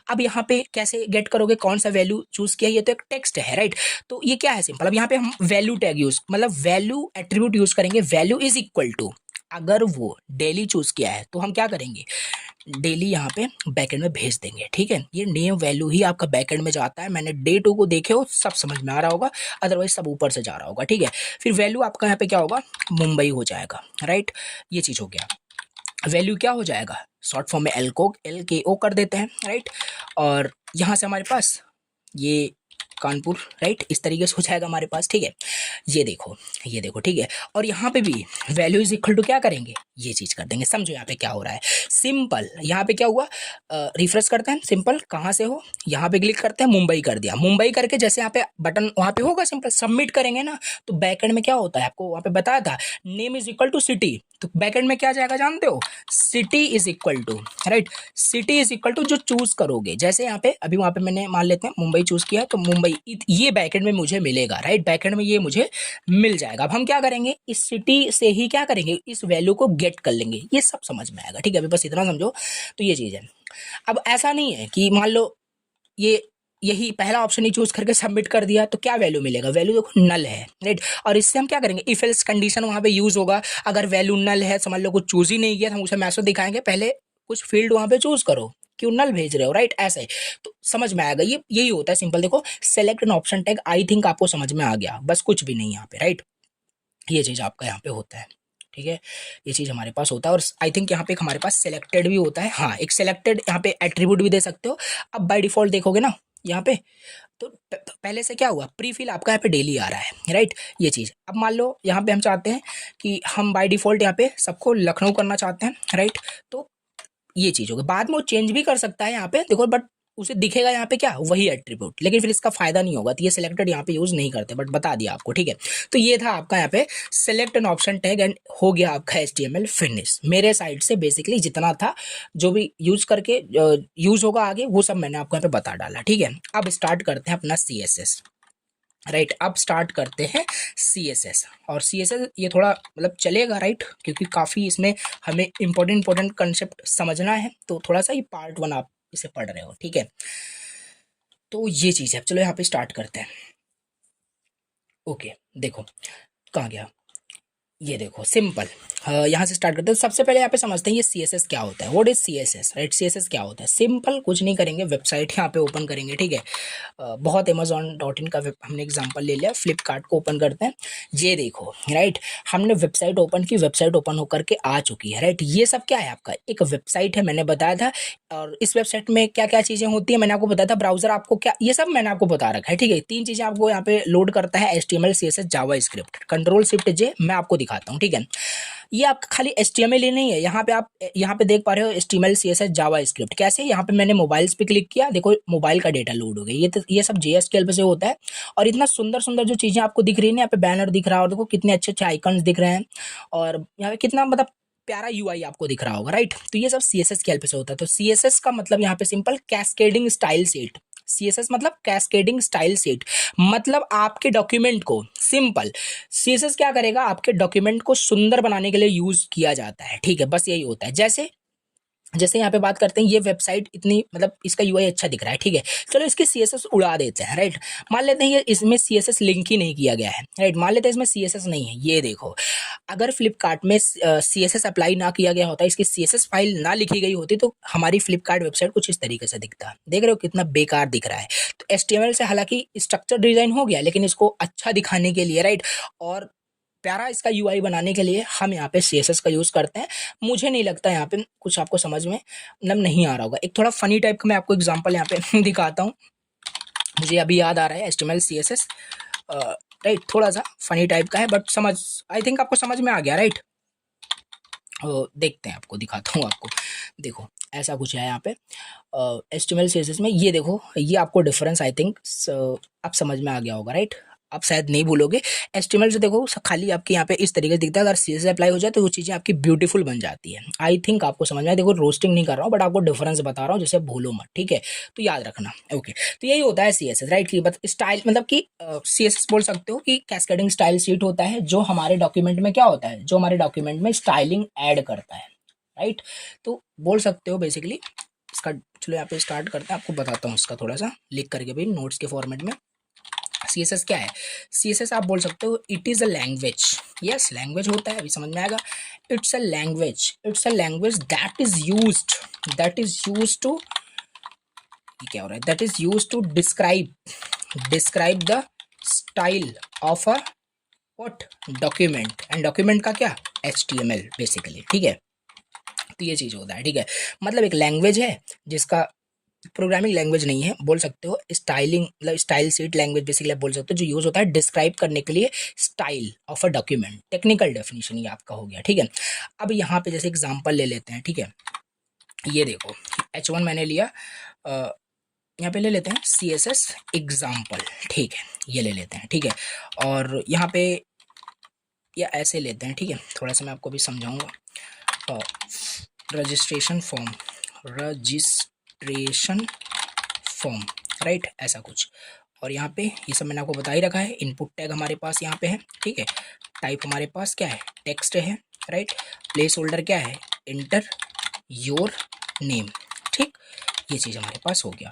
अब यहाँ पे कैसे गेट करोगे, कौन सा वैल्यू चूज किया, ये तो एक टेक्स्ट है, राइट। तो ये क्या है, सिंपल। अब यहाँ पे हम वैल्यू टैग यूज, मतलब वैल्यू एट्रीब्यूट यूज करेंगे, वैल्यू इज इक्वल टू, अगर वो डेली चूज किया है तो हम क्या करेंगे, डेली यहाँ पे बैकएंड में भेज देंगे, ठीक है। ये नेम वैल्यू ही आपका बैकएंड में जाता है। मैंने डे 2 को देखे हो, सब समझ में आ रहा होगा, अदरवाइज सब ऊपर से जा रहा होगा, ठीक है। फिर वैल्यू आपका यहाँ पे क्या होगा, मुंबई हो जाएगा, राइट। ये चीज हो गया, वैल्यू क्या हो जाएगा, शॉर्ट फॉर्म में LKO कर देते हैं, राइट। और यहाँ से हमारे पास ये कानपुर, राइट, इस तरीके से हो जाएगा हमारे पास, ठीक है। ये देखो, ये देखो, ठीक है। और यहाँ पे भी वैल्यू इज इक्वल टू क्या करेंगे, ये चीज कर देंगे। समझो यहाँ पे क्या हो रहा है, सिंपल। यहाँ पे क्या हुआ, रिफ्रेश करते हैं, सिंपल, कहाँ से हो, यहाँ पे क्लिक करते हैं, मुंबई कर दिया, मुंबई करके जैसे यहाँ पे बटन वहाँ पे होगा, सिंपल सबमिट करेंगे ना, तो बैकएंड में क्या होता है, आपको वहाँ पे बताया था, name is equal to city, तो बैकएंड में क्या जाएगा जानते हो, city is equal to, right, city is equal to जो चूज करोगे। जैसे यहाँ पे अभी वहाँ पे मैंने मान लेते हैं मुंबई चूज किया, तो मुंबई ये बैकएंड में मुझे मिलेगा, राइट, बैकएंड में ये मुझे मिल जाएगा। अब हम क्या करेंगे, इस सिटी से ही क्या करेंगे, इस वैल्यू को गेट कर लेंगे, ये सब समझ में आएगा, ठीक है। अभी बस इतना समझो, तो ये चीज है। अब ऐसा नहीं है कि मान लो ये यही पहला ऑप्शन ही चूज करके सबमिट कर दिया, तो क्या वैल्यू मिलेगा, वैल्यू देखो नल है, राइट। और इससे हम क्या करेंगे, इफ एल्स कंडीशन वहां पे यूज होगा। अगर वैल्यू नल है, समझ लो कुछ चूज ही नहीं किया, तो हम उसे मैसेज दिखाएंगे, पहले कुछ फील्ड वहां पे चूज करो, क्यों नल भेज रहे हो, राइट, ऐसे। तो समझ में आएगा, ये यही होता है, सिंपल। देखो select an option tag, I think आपको समझ में आ गया, बस कुछ भी नहीं यहाँ पे, राइट। ये चीज आपका यहाँ पे होता है, ठीक है। ये चीज हमारे पास होता है, और आई थिंक यहाँ पे हमारे पास सिलेक्टेड भी होता है, हाँ, एक सिलेक्टेड यहाँ पे एट्रीब्यूट भी दे सकते हो। अब बाय डिफॉल्ट देखोगे ना यहाँ पे, तो पहले से क्या हुआ, प्री फिल आपका यहाँ पे डेली आ रहा है, राइट, ये चीज। अब मान लो यहाँ पे हम चाहते हैं कि हम बाय डिफॉल्ट यहाँ पे सबको लखनऊ करना चाहते हैं, राइट। तो ये चीज होगी, बाद में वो चेंज भी कर सकता है यहाँ पे देखो, बट उसे दिखेगा यहाँ पे क्या, वही एट्रीब्यूट, लेकिन फिर इसका फायदा नहीं होगा, तो ये सिलेक्टेड यहाँ पे यूज नहीं करते, बट बता दिया आपको, ठीक है। तो ये था आपका यहाँ पे select an option tag, and हो गया आपका HTML फिनिश। मेरे साइड से बेसिकली जितना था, जो भी यूज करके यूज होगा आगे, वो सब मैंने आपको यहाँ पे बता डाला, ठीक है। अब स्टार्ट करते हैं अपना CSS, राइट। अब स्टार्ट करते हैं CSS, और CSS ये थोड़ा मतलब चलेगा, राइट, क्योंकि काफ़ी इसमें हमें इंपॉर्टेंट कंसेप्ट समझना है, तो थोड़ा सा ये पार्ट 1 आप इसे पढ़ रहे हो, ठीक है। तो ये चीज़ है, चलो यहाँ पे स्टार्ट करते हैं। ओके, देखो कहाँ गया, ये देखो सिंपल। यहाँ से स्टार्ट करते हैं। सबसे पहले यहाँ पे समझते हैं ये CSS क्या होता है। What is CSS, right? CSS क्या होता है? सिंपल, कुछ नहीं करेंगे, वेबसाइट यहाँ पे ओपन करेंगे, ठीक है। बहुत Amazon.in का हमने एग्जांपल ले लिया, फ्लिपकार्ट को ओपन करते हैं। ये देखो, राइट, हमने वेबसाइट ओपन की, वेबसाइट ओपन होकर के आ चुकी है, राइट। ये सब क्या है? आपका एक वेबसाइट है, मैंने बताया था। और इस वेबसाइट में क्या क्या चीज़ें होती है मैंने आपको बताया था। ब्राउजर आपको क्या, ये सब मैंने आपको बता रखा है, ठीक है। 3 चीज़ें आपको यहाँ पे लोड करता है, HTML, CSS, जावास्क्रिप्ट। Ctrl+Shift+J मैं आपको दिखाता हूँ, ठीक है। ये आपका खाली HTML ही नहीं है, यहाँ पे आप यहाँ पे देख पा रहे हो HTML, CSS, जावास्क्रिप्ट। कैसे? यहाँ पे मैंने मोबाइल्स पे क्लिक किया, देखो मोबाइल का डेटा लोड हो गया। ये सब JSQL पे से होता है। और इतना सुंदर सुंदर जो चीज़ें आपको दिख रही है ना, यहाँ पे बैनर दिख रहा है, और देखो कितने अच्छे अच्छे आइकन्स दिख रहे हैं, और यहाँ पे कितना मतलब प्यारा UI आपको दिख रहा होगा, राइट। तो ये सब CSS के हेल्प से होता है। तो CSS का मतलब यहाँ पे simple, cascading style set. CSS मतलब कैस्केडिंग स्टाइल सेट, मतलब आपके डॉक्यूमेंट को, सिंपल, CSS क्या करेगा, आपके डॉक्यूमेंट को सुंदर बनाने के लिए यूज किया जाता है, ठीक है। बस यही होता है। जैसे जैसे यहाँ पे बात करते हैं, ये वेबसाइट इतनी मतलब इसका UI अच्छा दिख रहा है, ठीक है। चलो इसकी CSS उड़ा देते हैं, राइट। मान लेते हैं ये इसमें CSS लिंक ही नहीं किया गया है, राइट। मान लेते हैं इसमें CSS नहीं है। ये देखो, अगर फ्लिपकार्ट में CSS अप्लाई ना किया गया होता, इसकी CSS फाइल ना लिखी गई होती, तो हमारी फ्लिपकार्ट वेबसाइट कुछ इस तरीके से दिखता। देख रहे हो कितना बेकार दिख रहा है। तो HTML से हालांकि स्ट्रक्चर डिजाइन हो गया, लेकिन इसको अच्छा दिखाने के लिए, राइट, और प्यारा इसका UI बनाने के लिए हम यहाँ पे CSS का यूज़ करते हैं। मुझे नहीं लगता यहाँ पे कुछ आपको समझ में मतलब नहीं आ रहा होगा। एक थोड़ा फनी टाइप का मैं आपको एग्जांपल यहाँ पे दिखाता हूँ। मुझे अभी याद आ रहा है HTML, CSS, राइट, थोड़ा सा फनी टाइप का है, बट समझ, आई थिंक आपको समझ में आ गया, राइट। देखते हैं, आपको दिखाता हूँ आपको। देखो ऐसा कुछ है यहाँ पे HTML, CSS में। ये देखो, ये आपको डिफरेंस आई थिंक आप समझ में आ गया होगा, राइट। आप शायद नहीं भूलोगे। HTML से देखो खाली आपके यहाँ पे इस तरीके से दिखता है, अगर CSS अप्लाई हो जाए तो वो चीज़ें आपकी ब्यूटीफुल बन जाती है। आई थिंक आपको समझ में आया। देखो रोस्टिंग नहीं कर रहा हूँ, बट आपको डिफरेंस बता रहा हूँ, जैसे भूलो मत, ठीक है। तो याद रखना, ओके। तो यही होता है CSS, राइट। की बट स्टाइल मतलब कि CSS बोल सकते हो कि कैस्केडिंग स्टाइल शीट होता है, जो हमारे डॉक्यूमेंट में क्या होता है, जो हमारे डॉक्यूमेंट में स्टाइलिंग ऐड करता है, राइट। तो बोल सकते हो बेसिकली इसका। चलो यहाँ पे स्टार्ट करते हैं, आपको बताता हूँ इसका थोड़ा सा लिख करके भी नोट्स के फॉर्मेट में। CSS क्या है? CSS आप बोल सकते हो it is a language. Yes, language होता है, अभी समझ में आएगा। It's a language, it's a language that is used to, ये क्या हो रहा है, that is used to describe the style of a what document. And document का क्या? HTML बेसिकली, ठीक है। तो ये चीज़ होता है, ठीक है। मतलब एक लैंग्वेज है जिसका, प्रोग्रामिंग लैंग्वेज नहीं है, बोल सकते हो स्टाइलिंग मतलब स्टाइल सीट लैंग्वेज बेसिकली आप बोल सकते हो, जो यूज होता है डिस्क्राइब करने के लिए style of a document. Technical definition ये आपका हो गया, ठीक है। अब यहाँ पे जैसे एग्जांपल ले लेते हैं, ठीक है। ये देखो H1 मैंने लिया, यहाँ पे ले लेते हैं CSS एग्जाम्पल, ठीक है। ये ले लेते हैं, ठीक है। और यहाँ पे या ऐसे लेते हैं, ठीक है। थोड़ा सा मैं आपको भी समझाऊंगा। रजिस्ट्रेशन फॉर्म, राइट, ऐसा कुछ। और यहाँ पे ये सब मैंने आपको बता ही रखा है। इनपुट टैग हमारे पास यहाँ पे है, ठीक है। टाइप हमारे पास क्या है? टेक्स्ट है, राइट। प्लेस होल्डर क्या है? इंटर योर नेम, ठीक। ये चीज़ हमारे पास हो गया।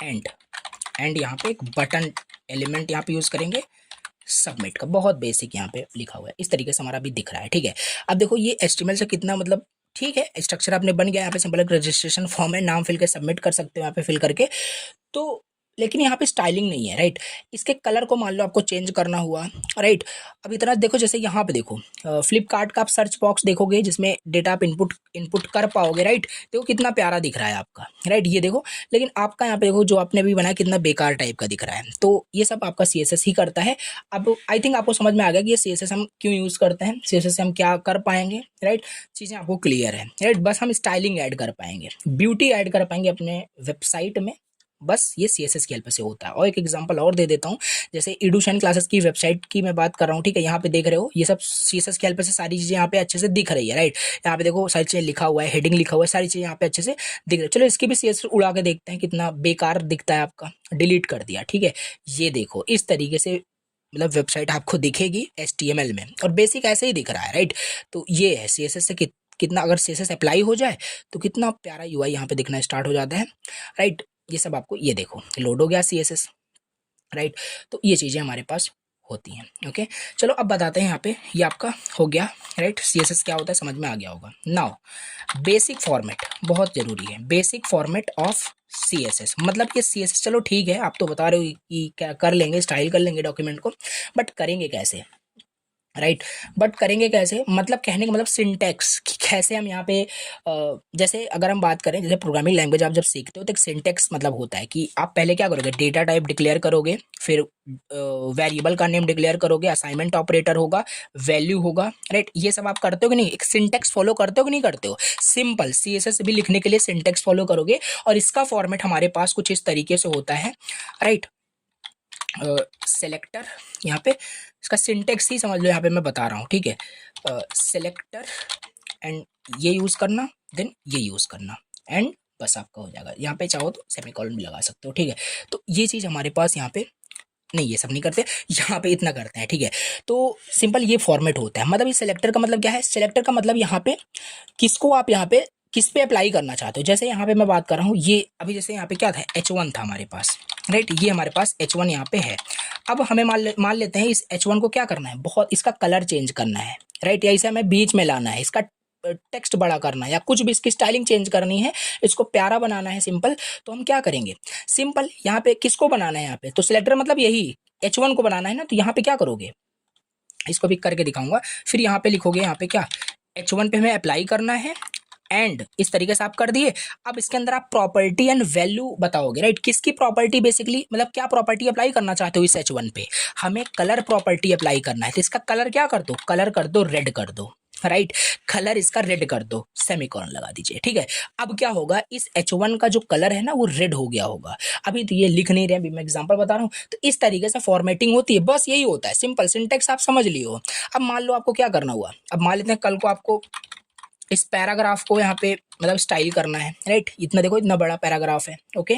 एंड यहाँ पे एक बटन एलिमेंट यहाँ पे यूज़ करेंगे सबमिट का, बहुत बेसिक यहाँ पे लिखा हुआ है। इस तरीके से हमारा भी दिख रहा है, ठीक है। अब देखो ये HTML से कितना मतलब ठीक है, स्ट्रक्चर आपने बन गया। यहाँ पे सिंपल एक रजिस्ट्रेशन फॉर्म है, नाम फिल के सबमिट कर सकते हो यहाँ पे फिल करके। तो लेकिन यहाँ पे स्टाइलिंग नहीं है, राइट। इसके कलर को मान लो आपको चेंज करना हुआ, राइट। अब इतना देखो, जैसे यहाँ पे देखो फ्लिपकार्ट का आप सर्च बॉक्स देखोगे जिसमें डेटा आप इनपुट कर पाओगे, राइट। देखो कितना प्यारा दिख रहा है आपका, राइट। ये देखो, लेकिन आपका यहाँ पे देखो जो आपने भी बनाया कितना बेकार टाइप का दिख रहा है। तो ये सब आपका CSS ही करता है। अब आई थिंक आपको समझ में आ गया कि ये CSS हम क्यों यूज़ करते हैं, CSS से हम क्या कर पाएंगे, राइट। चीज़ें आपको क्लियर है, राइट। बस हम स्टाइलिंग ऐड कर पाएंगे, ब्यूटी ऐड कर पाएंगे अपने वेबसाइट में, बस ये CSS की हेल्प से होता है। और एक एग्जांपल और दे देता हूँ, जैसे एडुशन क्लासेस की वेबसाइट की मैं बात कर रहा हूँ, ठीक है। यहाँ पे देख रहे हो ये सब CSS की हेल्प से सारी चीज़ें यहाँ पे अच्छे से दिख रही है, राइट। यहाँ पे देखो सारी चीज़ें लिखा हुआ है, हेडिंग लिखा हुआ है, सारी चीज़ें यहाँ पे अच्छे से दिख रही है। चलो इसकी भी CSS उड़ा के देखते हैं कितना बेकार दिखता है आपका। डिलीट कर दिया, ठीक है। ये देखो इस तरीके से मतलब वेबसाइट आपको दिखेगी HTML में, और बेसिक ऐसे ही दिख रहा है, राइट। तो ये है CSS से कितना अगर CSS अप्लाई हो जाए तो कितना प्यारा UI यहाँ पे दिखना स्टार्ट हो जाता है, राइट। ये सब आपको, ये देखो लोड हो गया CSS, राइट। तो ये चीज़ें हमारे पास होती हैं। ओके, चलो अब बताते हैं यहाँ पे, ये आपका हो गया राइट। सीएसएस क्या होता है समझ में आ गया होगा। नाउ बेसिक फॉर्मेट बहुत जरूरी है, बेसिक फॉर्मेट ऑफ सीएसएस। मतलब कि सीएसएस चलो ठीक है, आप तो बता रहे हो कि क्या कर लेंगे, स्टाइल कर लेंगे डॉक्यूमेंट को, बट करेंगे कैसे राइट। बट करेंगे कैसे, मतलब कहने का मतलब सिंटेक्स कि कैसे हम यहाँ पे जैसे अगर हम बात करें, जैसे प्रोग्रामिंग लैंग्वेज आप जब सीखते हो तो एक सिंटेक्स मतलब होता है कि आप पहले क्या करोगे, डेटा टाइप डिक्लेयर करोगे, फिर वेरिएबल का नेम डिक्लेयर करोगे, असाइनमेंट ऑपरेटर होगा, वैल्यू होगा राइट। ये सब आप करते हो कि नहीं, एक सिंटेक्स फॉलो करते हो कि नहीं करते हो। सिंपल सीएसएस भी लिखने के लिए सिंटेक्स फॉलो करोगे, और इसका फॉर्मेट हमारे पास कुछ इस तरीके से होता है राइट। सेलेक्टर, यहाँ पे इसका सिंटेक्स ही समझ लो, यहाँ पे मैं बता रहा हूँ ठीक है। सेलेक्टर एंड ये यूज़ करना, देन ये यूज़ करना, एंड बस आपका हो जाएगा। यहाँ पे चाहो तो सेमीकोलन भी लगा सकते हो ठीक है। तो ये चीज़ हमारे पास यहाँ पे नहीं, ये सब नहीं करते, यहाँ पे इतना करते हैं ठीक है। तो सिंपल ये फॉर्मेट होता है। मतलब ये सेलेक्टर का मतलब क्या है, सेलेक्टर का मतलब यहाँ पे किसको आप यहाँ पे किस पे अप्लाई करना चाहते हो। जैसे यहाँ पे मैं बात कर रहा हूँ, ये अभी जैसे यहाँ पे क्या था, H1 था हमारे पास राइट, ये हमारे पास H1 यहाँ पे है। अब हमें मान लेते हैं इस H1 को क्या करना है, बहुत इसका कलर चेंज करना है राइट, या इसे हमें बीच में लाना है, इसका टेक्स्ट बड़ा करना है, या कुछ भी इसकी स्टाइलिंग चेंज करनी है, इसको प्यारा बनाना है सिंपल। तो हम क्या करेंगे, सिंपल यहाँ पे किसको बनाना है, यहाँ पे तो सिलेक्टर मतलब यही H1 को बनाना है ना। तो यहाँ पे क्या करोगे, इसको भी करके दिखाऊंगा, फिर यहाँ पे लिखोगे, यहाँ पे क्या H1 पे हमें अप्लाई करना है, एंड इस तरीके से आप कर दिए। अब इसके अंदर आप प्रॉपर्टी एंड वैल्यू बताओगे राइट। किसकी प्रॉपर्टी, बेसिकली मतलब क्या प्रॉपर्टी अप्लाई करना चाहते हो इस H1 पे, हमें कलर प्रॉपर्टी अप्लाई करना है। तो इसका कलर क्या कर दो, कलर कर दो रेड कर दो राइट, कलर इसका रेड कर दो, सेमीकोलन लगा दीजिए ठीक है। अब क्या होगा, इस H1 का जो कलर है ना वो रेड हो गया होगा। अभी तो ये लिख नहीं रहे, अभी मैं एग्जांपल बता रहा हूँ। तो इस तरीके से फॉर्मेटिंग होती है, बस यही होता है, सिंपल सिंटेक्स आप समझ लियो। अब मान लो आपको क्या करना हुआ, अब मान लेते हैं कल को आपको इस पैराग्राफ को यहाँ पे मतलब स्टाइल करना है राइट। इतना देखो, इतना बड़ा पैराग्राफ है ओके।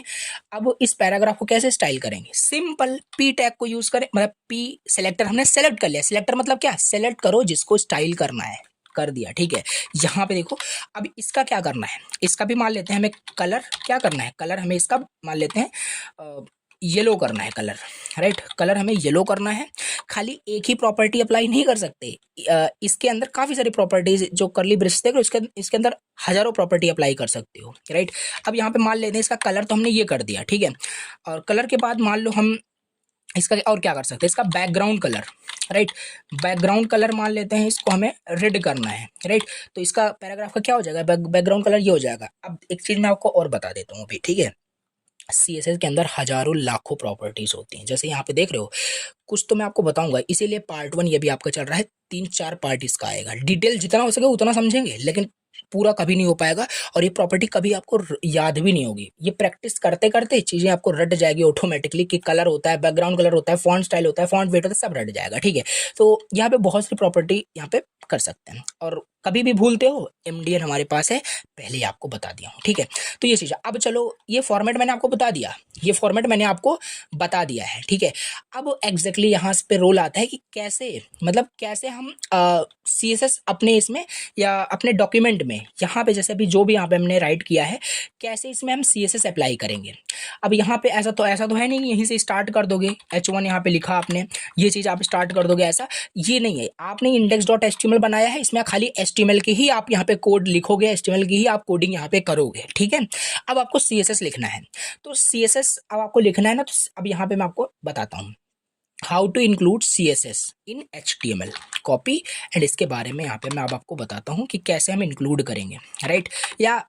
अब इस पैराग्राफ को कैसे स्टाइल करेंगे, सिंपल पी टैग को यूज करें, मतलब पी सेलेक्टर हमने सेलेक्ट कर लिया। सेलेक्टर मतलब क्या, सेलेक्ट करो जिसको स्टाइल करना है, कर दिया ठीक है। यहाँ पे देखो, अब इसका क्या करना है, इसका भी मान लेते हैं हमें कलर क्या करना है, कलर हमें इसका मान लेते हैं येलो करना है कलर राइट, कलर हमें येलो करना है। खाली एक ही प्रॉपर्टी अप्लाई नहीं कर सकते, इसके अंदर काफ़ी सारी प्रॉपर्टीज जो करली ब्रेस देख रहे हो, इसके अंदर हजारों प्रॉपर्टी अप्लाई कर सकते हो राइट। अब यहाँ पे मान लेते हैं इसका कलर तो हमने ये कर दिया ठीक है, और कलर के बाद मान लो हम इसका और क्या कर सकते हैं, इसका background colour right, background colour मान लेते हैं इसको हमें रेड करना है राइट। तो इसका पैराग्राफ का क्या हो जाएगा, बैकग्राउंड कलर ये हो जाएगा। अब एक चीज़ मैं आपको और बता देता हूँ अभी ठीक है। सीएसएस के अंदर हजारों लाखों प्रॉपर्टीज होती हैं, जैसे यहाँ पे देख रहे हो, कुछ तो मैं आपको बताऊंगा, इसीलिए पार्ट 1 ये भी आपका चल रहा है, 3-4 पार्ट इसका आएगा। डिटेल जितना हो सके उतना समझेंगे, लेकिन पूरा कभी नहीं हो पाएगा, और ये प्रॉपर्टी कभी आपको याद भी नहीं होगी। ये प्रैक्टिस करते करते चीजें आपको रट जाएगी ऑटोमेटिकली, कि कलर होता है, बैकग्राउंड कलर होता है, फॉन्ट स्टाइल होता है, फॉन्ट वेट होता है, सब रट जाएगा ठीक है। तो यहाँ पे बहुत सी प्रॉपर्टी यहाँ पे कर सकते हैं, और कभी भी भूलते हो MDN हमारे पास है, पहले ही आपको बता दिया हूँ ठीक है। तो ये चीज़, अब चलो ये फॉर्मेट मैंने आपको बता दिया, ये फॉर्मेट मैंने आपको बता दिया है ठीक है। अब एग्जैक्टली यहाँ पे रोल आता है कि कैसे, मतलब कैसे हम CSS अपने इसमें या अपने डॉक्यूमेंट में, यहाँ पे जैसे अभी जो भी यहाँ पे हमने राइट किया है, कैसे इसमें हम CSS अप्लाई करेंगे। अब यहाँ पे ऐसा तो है नहीं यहीं से स्टार्ट कर दोगे, H1 यहाँ पे लिखा आपने, ये चीज़ आप स्टार्ट कर दोगे, ऐसा ये नहीं है। आपने index.html बनाया है, इसमें खाली HTML के ही आप यहाँ पे कोड लिखोगे, HTML की ही आप कोडिंग यहाँ पे करोगे ठीक है। अब आपको CSS लिखना है, तो CSS अब आपको लिखना है ना, तो अब यहाँ पे मैं आपको बताता हूँ how to include CSS in HTML copy, and इसके बारे में यहाँ पे मैं अब आपको बताता हूँ कि कैसे हम इंक्लूड करेंगे राइट, या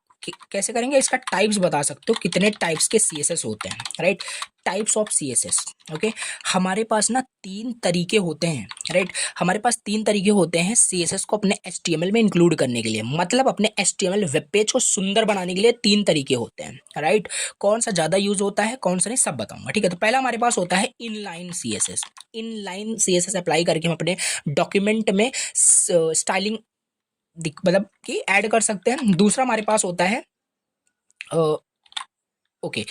कैसे करेंगे। इसका टाइप्स बता सकते हो, कितने टाइप्स के CSS होते हैं right, types of CSS okay. हमारे पास ना 3 तरीके होते हैं राइट, हमारे पास 3 तरीके होते हैं CSS को अपने HTML में इंक्लूड करने के लिए, मतलब अपने HTML वेब पेज को सुंदर बनाने के लिए 3 तरीके होते हैं राइट। कौन सा ज़्यादा यूज होता है, कौन सा नहीं, सब बताऊंगा ठीक है। तो पहला हमारे पास होता है inline CSS, inline CSS apply करके हम अपने डॉक्यूमेंट में स्टाइलिंग मतलब कि ऐड कर सकते हैं। दूसरा हमारे पास होता है ओके,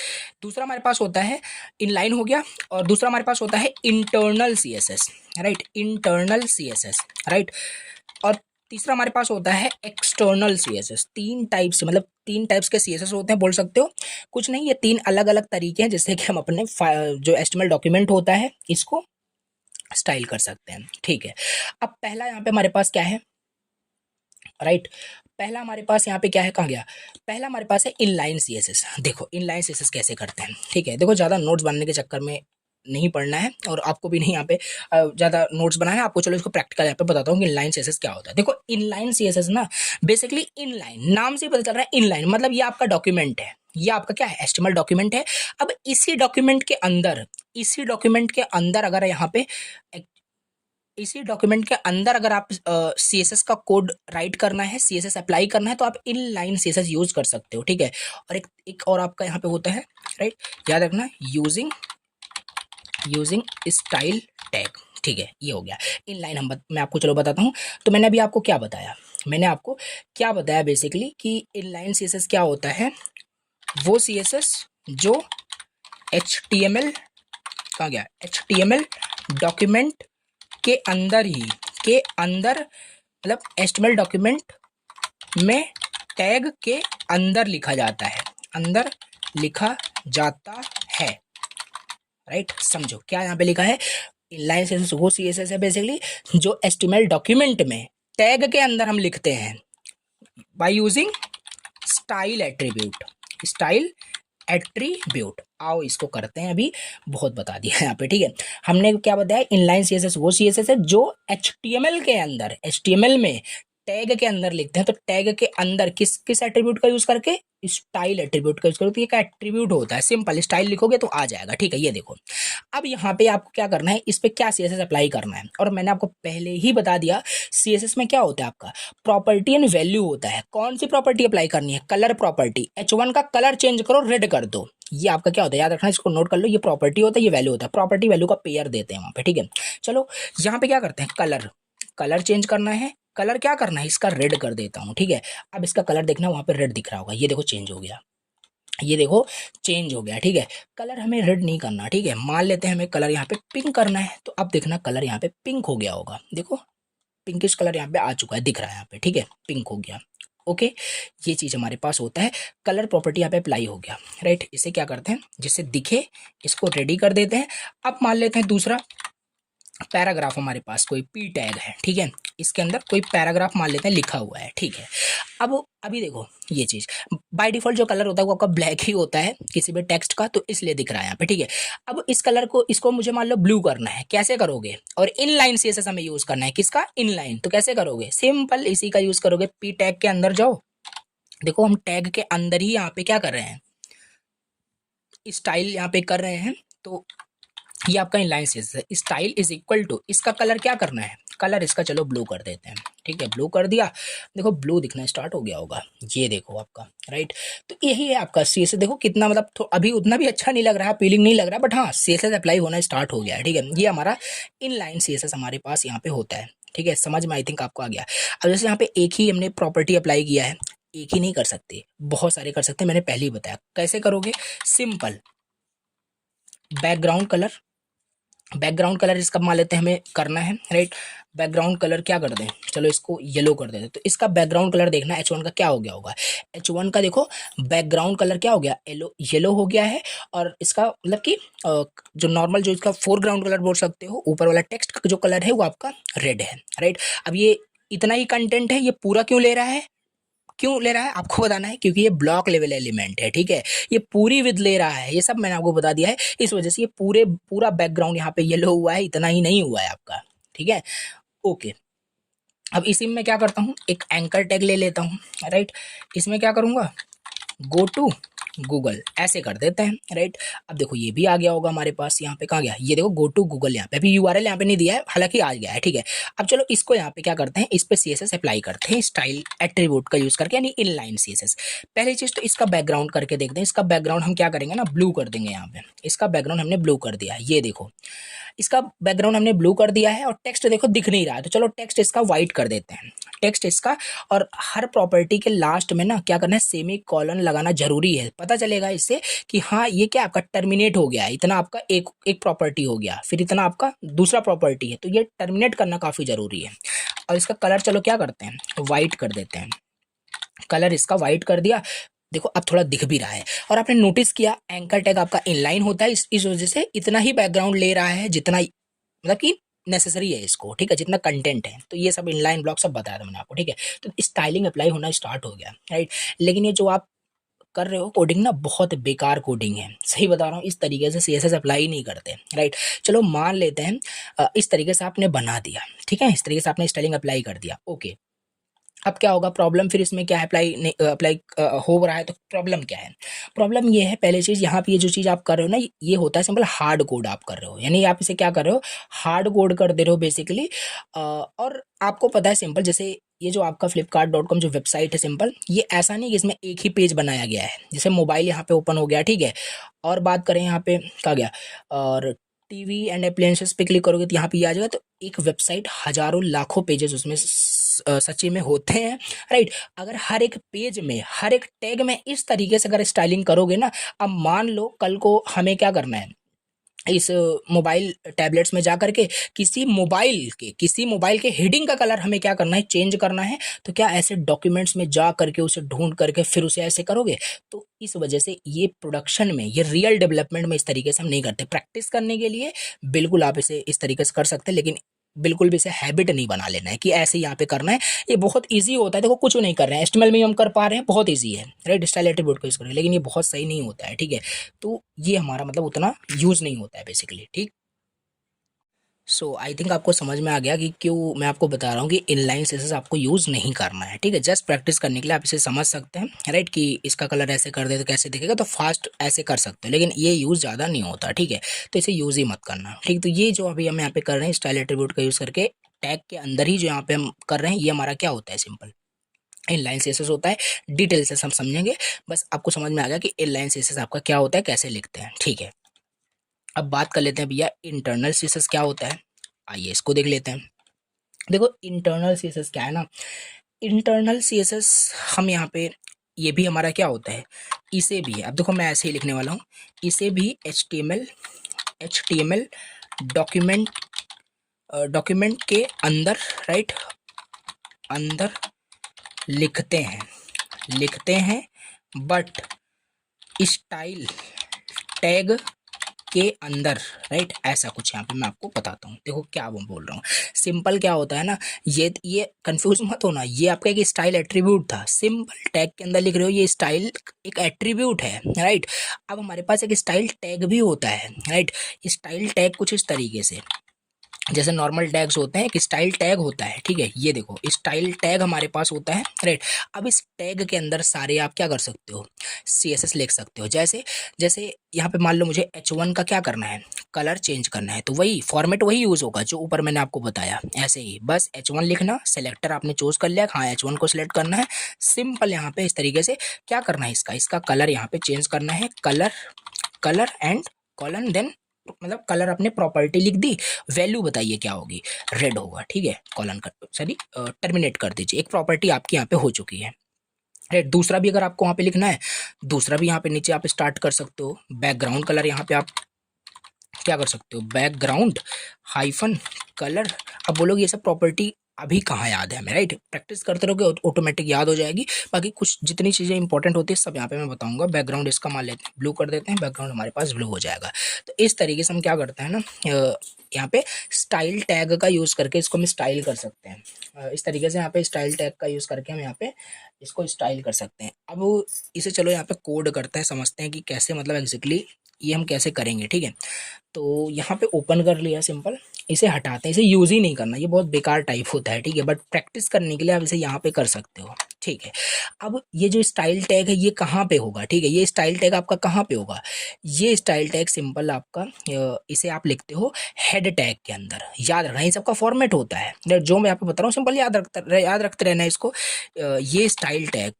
दूसरा हमारे पास होता है इनलाइन हो गया, और दूसरा हमारे पास होता है internal CSS right, internal CSS right, और तीसरा हमारे पास होता है एक्सटर्नल CSS। 3 टाइप्स, मतलब 3 टाइप्स के CSS होते हैं, बोल सकते हो कुछ नहीं, ये 3 अलग अलग तरीके हैं जिससे कि हम अपने जो HTML डॉक्यूमेंट होता है इसको स्टाइल कर सकते हैं, ठीक है। अब पहला यहाँ पे हमारे पास क्या है, राइट, पहला हमारे पास यहाँ पे क्या है, कहाँ गया, पहला हमारे पास है इनलाइन सीएसएस। देखो इनलाइन सीएसएस कैसे करते हैं, ठीक है। देखो ज़्यादा नोट्स बनने के चक्कर में नहीं पढ़ना है, और आपको भी नहीं यहाँ पे ज़्यादा नोट्स बनाना है आपको। चलो इसको प्रैक्टिकल यहाँ पे बताता हूँ कि इनलाइन सीएसएस क्या होता है। देखो इनलाइन सीएसएस ना बेसिकली इनलाइन, नाम से ही पता चल रहा है इनलाइन, मतलब ये आपका डॉक्यूमेंट है, ये आपका क्या है, एचटीएमएल डॉक्यूमेंट है। अब इसी डॉक्यूमेंट के अंदर, इसी डॉक्यूमेंट के अंदर अगर यहाँ पे इसी डॉक्यूमेंट के अंदर अगर आप सीएसएस का कोड राइट करना है, सीएसएस अप्लाई करना है, तो आप इनलाइन सीएसएस यूज कर सकते हो, ठीक है। और एक और आपका यहाँ पे होता है, राइट, याद रखना, यूजिंग स्टाइल टैग, ठीक है। ये हो गया इनलाइन। मैं आपको चलो बताता हूँ। तो मैंने अभी आपको क्या बताया, मैंने आपको क्या बताया बेसिकली कि इनलाइन सीएसएस क्या होता है, वो सीएसएस जो एचटीएमएल, कहाँ गया, एचटीएमएल डॉक्यूमेंट के अंदर ही, के अंदर मतलब एचटीएमएल डॉक्यूमेंट में टैग के अंदर लिखा जाता है, अंदर लिखा जाता है, राइट। समझो क्या यहाँ पे लिखा है, इनलाइन सीएसएस वो सीएसएस है बेसिकली जो एचटीएमएल डॉक्यूमेंट में टैग के अंदर हम लिखते हैं by using style attribute, style attribute. आओ इसको करते हैं, अभी बहुत बता दिया है यहाँ पे, ठीक है। हमने क्या बताया, इनलाइन सीएसएस वो सीएसएस है जो एचटीएमएल के अंदर, एचटीएमएल में टैग के अंदर लिखते हैं। तो टैग के अंदर किस किस एट्रीब्यूट का यूज करके, स्टाइल एट्रीब्यूट का यूज करो। तो ये क्या एट्रीब्यूट होता है, सिंपल स्टाइल लिखोगे तो आ जाएगा, ठीक है। ये देखो अब यहाँ पे आपको क्या करना है, इस पे क्या सीएसएस अप्लाई करना है। और मैंने आपको पहले ही बता दिया सीएसएस में क्या होता है, आपका प्रॉपर्टी एंड वैल्यू होता है। कौन सी प्रॉपर्टी अप्लाई करनी है, कलर प्रॉपर्टी। H1 का कलर चेंज करो, रेड कर दो। ये आपका क्या होता है, याद रखना, इसको नोट कर लो। ये प्रॉपर्टी होता है, ये वैल्यू होता है। प्रॉपर्टी वैल्यू का पेयर देते हैं वहां पे, ठीक है। चलो यहाँ पे क्या करते हैं, कलर, कलर चेंज करना है। कलर क्या करना है, इसका रेड कर देता हूँ, ठीक है। अब इसका कलर देखना, वहां पे रेड दिख रहा होगा, ये देखो चेंज हो गया, ये देखो चेंज हो गया, ठीक है। कलर हमें रेड नहीं करना, ठीक है। मान लेते हैं हमें कलर यहाँ पे पिंक करना है, तो अब देखना कलर यहाँ पे पिंक हो गया होगा, देखो पिंकिश कलर यहाँ पे आ चुका है, दिख रहा है यहाँ पे, ठीक है, पिंक हो गया, ओके। ये चीज हमारे पास होता है, कलर प्रॉपर्टी यहाँ पे अप्लाई हो गया, राइट। इसे क्या करते हैं, जिससे दिखे इसको रेडी कर देते हैं। अब मान लेते हैं दूसरा पैराग्राफ, हमारे पास कोई पी टैग है, ठीक है, इसके अंदर कोई पैराग्राफ मान लेते हैं लिखा हुआ है, ठीक है। अब अभी देखो ये चीज बाय डिफॉल्ट जो कलर होता है वो आपका ब्लैक ही होता है किसी भी टेक्स्ट का, तो इसलिए दिख रहा है यहाँ पे, ठीक है। अब इस कलर को, इसको मुझे मान लो ब्लू करना है, कैसे करोगे, और इनलाइन सीएसएस हमें यूज करना है, किसका, इनलाइन। तो कैसे करोगे, सिंपल इसी का यूज करोगे, पी टैग के अंदर जाओ। देखो हम टैग के अंदर ही यहाँ पे क्या कर रहे हैं, स्टाइल यहाँ पे कर रहे हैं। तो ये आपका इनलाइन सीएसएस है। स्टाइल इज इक्वल टू, इसका कलर क्या करना है, कलर इसका चलो ब्लू कर देते हैं, ठीक है। ब्लू कर दिया, देखो ब्लू दिखना स्टार्ट हो गया होगा, ये देखो आपका, राइट। तो यही है आपका सीएसएस। देखो कितना मतलब तो अभी उतना भी अच्छा नहीं लग रहा है, अपीलिंग नहीं लग रहा है, बट हाँ सीएसएस अप्लाई होना स्टार्ट हो गया है, ठीक है। ये हमारा इनलाइन सीएसएस हमारे पास यहाँ पे होता है, ठीक है। समझ में आई थिंक आपको आ गया। अब जैसे यहाँ पे एक ही हमने प्रॉपर्टी अप्लाई किया है, एक ही नहीं कर सकते, बहुत सारे कर सकते हैं, मैंने पहले ही बताया। कैसे करोगे, simple background colour, background colour इसका मान लेते हैं हमें करना है, राइट। बैकग्राउंड कलर क्या कर दें, चलो इसको येलो कर देते। तो इसका बैकग्राउंड कलर देखना H1 का क्या हो गया होगा, H1 का देखो बैकग्राउंड कलर क्या हो गया, येलो, येलो हो गया है। और इसका मतलब कि जो नॉर्मल, जो इसका फोरग्राउंड कलर बोल सकते हो, ऊपर वाला टेक्स्ट का जो कलर है वो आपका रेड है, राइट। अब ये इतना ही कंटेंट है, ये पूरा क्यों ले रहा है, क्यों ले रहा है आपको बताना है, क्योंकि ये ब्लॉक लेवल एलिमेंट है, ठीक है। ये पूरी विद ले रहा है, ये सब मैंने आपको बता दिया है। इस वजह से ये पूरा बैकग्राउंड यहाँ पे येलो हुआ है, इतना ही नहीं हुआ है आपका, ठीक है, ओके। अब इसी में क्या करता हूँ, एक एंकर टैग ले लेता हूँ, राइट। इसमें क्या करूँगा, गो टू गूगल, ऐसे कर देते हैं, राइट। अब देखो ये भी आ गया होगा हमारे पास, यहाँ पे कहाँ गया, ये देखो गो टू गूगल, यहाँ पे अभी यूआरएल यहाँ पे नहीं दिया है, हालांकि आ गया है, ठीक है। अब चलो इसको यहाँ पे क्या करते हैं, इस पे सीएसएस अप्लाई करते हैं स्टाइल एट्रीब्यूट का यूज करके, यानी इनलाइन सीएसएस। पहली चीज तो इसका बैकग्राउंड करके देखते हैं। इसका बैकग्राउंड हम क्या करेंगे ना, ब्लू कर देंगे। यहाँ पे इसका बैकग्राउंड हमने ब्लू कर दिया है, ये देखो इसका बैकग्राउंड हमने ब्लू कर दिया है। और टेक्स्ट देखो दिख नहीं रहा है, तो चलो टेक्स्ट इसका व्हाइट कर देते हैं, टेक्स्ट इसका। और हर प्रॉपर्टी के लास्ट में ना क्या करना है, सेमी कॉलन लगाना जरूरी है, पता चलेगा इससे कि हाँ ये क्या आपका टर्मिनेट हो गया है, इतना आपका एक प्रॉपर्टी हो गया, फिर इतना आपका दूसरा प्रॉपर्टी है, तो ये टर्मिनेट करना काफी जरूरी है। और इसका कलर चलो क्या करते हैं, व्हाइट कर देते हैं। कलर इसका व्हाइट कर दिया, देखो अब थोड़ा दिख भी रहा है। और आपने नोटिस किया एंकर टैग आपका इनलाइन होता है, इस वजह से इतना ही बैकग्राउंड ले रहा है जितना, मतलब कि नेसेसरी है इसको, ठीक है, जितना कंटेंट है। तो ये सब इनलाइन ब्लॉक सब बताया था मैंने आपको, ठीक है। तो स्टाइलिंग अप्लाई होना स्टार्ट हो गया, राइट। लेकिन ये जो आप कर रहे हो कोडिंग ना, बहुत बेकार कोडिंग है, सही बता रहा हूँ। इस तरीके से सीएसएस अप्लाई नहीं करते, राइट। चलो मान लेते हैं इस तरीके से आपने बना दिया, ठीक है, इस तरीके से आपने स्टाइलिंग अप्लाई कर दिया, ओके। अब क्या होगा, प्रॉब्लम फिर इसमें क्या है, अप्लाई हो रहा है तो प्रॉब्लम क्या है। प्रॉब्लम ये है, पहले चीज़ यहाँ पे ये जो चीज़ आप कर रहे हो ना, ये होता है सिंपल हार्ड कोड आप कर रहे हो, यानी आप इसे क्या कर रहे हो, हार्ड कोड कर दे रहे हो बेसिकली। और आपको पता है सिंपल, जैसे ये जो आपका flipkart.com जो वेबसाइट है सिंपल, ये ऐसा नहीं कि इसमें एक ही पेज बनाया गया है। जैसे मोबाइल यहाँ पे ओपन हो गया, ठीक है, और बात करें यहाँ पे क्या गया, और टीवी एंड अप्लायंसेस पे क्लिक करोगे तो यहाँ पे ये आ जाएगा। तो एक वेबसाइट हजारों लाखों पेजेस उसमें सच्ची में होते हैं, राइट। अगर हर एक पेज में, हर एक टैग में इस तरीके से अगर स्टाइलिंग करोगे ना, अब मान लो कल को हमें क्या करना है, इस मोबाइल टैबलेट्स में जा करके किसी मोबाइल के हेडिंग का कलर हमें क्या करना है, चेंज करना है। तो क्या ऐसे डॉक्यूमेंट्स में जा करके उसे ढूंढ करके फिर उसे ऐसे करोगे। तो इस वजह से ये प्रोडक्शन में, ये रियल डेवलपमेंट में इस तरीके से हम नहीं करते। प्रैक्टिस करने के लिए बिल्कुल आप इसे इस तरीके से कर सकते हैं, लेकिन बिल्कुल भी इसे हैबिट नहीं बना लेना है कि ऐसे यहाँ पे करना है। ये बहुत ईजी होता है, देखो कुछ नहीं कर रहे हैं, एचटीएमएल में हम कर पा रहे हैं, बहुत ईजी है, राइट, स्टाइल एट्रीब्यूट को यूज करें, लेकिन ये बहुत सही नहीं होता है, ठीक है। तो ये हमारा मतलब उतना यूज नहीं होता है बेसिकली, ठीक। सो आई थिंक आपको समझ में आ गया कि क्यों मैं आपको बता रहा हूँ कि इनलाइन सीएसएस आपको यूज़ नहीं करना है, ठीक है। जस्ट प्रैक्टिस करने के लिए आप इसे समझ सकते हैं, राइट, कि इसका कलर ऐसे कर दे तो कैसे दिखेगा, तो फास्ट ऐसे कर सकते हो, लेकिन ये यूज़ ज़्यादा नहीं होता, ठीक है। तो इसे यूज़ ही मत करना, ठीक। तो ये जो अभी हम यहाँ पे कर रहे हैं स्टाइल एट्रीब्यूट का यूज़ करके, टैग के अंदर ही जो यहाँ पे हम कर रहे हैं, ये हमारा क्या होता है, सिंपल इनलाइन सीएसएस होता है। डिटेल से हम समझेंगे, बस आपको समझ में आ गया कि इनलाइन सीएसएस आपका क्या होता है, कैसे लिखते हैं, ठीक है। अब बात कर लेते हैं भैया इंटरनल सीएसएस क्या होता है, आइए इसको देख लेते हैं। देखो इंटरनल सीएसएस क्या है ना, इंटरनल सीएसएस हम यहाँ पे, ये भी हमारा क्या होता है, इसे भी, अब देखो मैं ऐसे ही लिखने वाला हूँ, इसे भी एचटीएमएल डॉक्यूमेंट डॉक्यूमेंट के अंदर, राइट, अंदर लिखते हैं बट स्टाइल टैग के अंदर, राइट। ऐसा कुछ यहाँ पे मैं आपको बताता हूँ, देखो क्या वो बोल रहा हूँ। सिंपल क्या होता है ना, ये कंफ्यूज मत होना, ये आपका एक स्टाइल एट्रीब्यूट था, सिंपल टैग के अंदर लिख रहे हो, ये स्टाइल एक एट्रीब्यूट है, राइट। अब हमारे पास एक स्टाइल टैग भी होता है, राइट। स्टाइल टैग कुछ इस तरीके से, जैसे नॉर्मल टैग्स होते हैं, एक स्टाइल टैग होता है, ठीक है। ये देखो स्टाइल टैग हमारे पास होता है, राइट। अब इस टैग के अंदर सारे आप क्या कर सकते हो, सीएसएस लिख सकते हो। जैसे जैसे यहाँ पे मान लो मुझे H1 का क्या करना है, कलर चेंज करना है, तो वही फॉर्मेट वही यूज होगा जो ऊपर मैंने आपको बताया। ऐसे ही बस H1 लिखना, सेलेक्टर आपने चूज कर लिया, हाँ H1 को सिलेक्ट करना है, सिंपल। यहाँ पे इस तरीके से क्या करना है, इसका कलर यहाँ पे चेंज करना है, कलर एंड कॉलन, देन मतलब कलर अपने प्रॉपर्टी लिख दी, वैल्यू बताइए क्या होगी, रेड होगा, ठीक है। कॉलन कर, सॉरी, टर्मिनेट कर दीजिए, एक प्रॉपर्टी आपकी यहाँ पे हो चुकी है, राइट। दूसरा भी अगर आपको वहाँ पे लिखना है, दूसरा भी यहाँ पे नीचे आप स्टार्ट कर सकते हो, बैकग्राउंड कलर यहाँ पे आप क्या कर सकते हो, बैकग्राउंड हाइफन कलर। अब बोलोगे ये सब प्रॉपर्टी अभी कहाँ याद है हमें, राइट। प्रैक्टिस करते रहोगे ऑटोमेटिक याद हो जाएगी। बाकी कुछ जितनी चीज़ें इंपॉर्टेंट होती है सब यहाँ पे मैं बताऊंगा। बैकग्राउंड इसका मान लेते हैं ब्लू कर देते हैं, बैकग्राउंड हमारे पास ब्लू हो जाएगा। तो इस तरीके से हम क्या करते हैं ना, यहाँ पे स्टाइल टैग का यूज़ करके इसको हम स्टाइल कर सकते हैं। इस तरीके से यहाँ पे स्टाइल टैग का यूज़ करके हम यहाँ पे इसको स्टाइल कर सकते हैं। अब इसे चलो यहाँ पे कोड करते हैं, समझते हैं कि कैसे, मतलब एग्जैक्टली ये हम कैसे करेंगे, ठीक है। तो यहाँ पे ओपन कर लिया सिंपल, इसे हटाते हैं, इसे यूज़ ही नहीं करना, ये बहुत बेकार टाइप होता है, ठीक है। बट प्रैक्टिस करने के लिए आप इसे यहाँ पे कर सकते हो, ठीक है। अब ये जो स्टाइल टैग है ये कहाँ पे होगा, ठीक है, ये स्टाइल टैग आपका कहाँ पे होगा, ये स्टाइल टैग सिंपल आपका इसे आप लिखते हो हेड टैग के अंदर। याद रखना ये सबका फॉर्मेट होता है, जो मैं आपको बता रहा हूँ सिंपल याद रखते रहना है इसको। ये स्टाइल टैग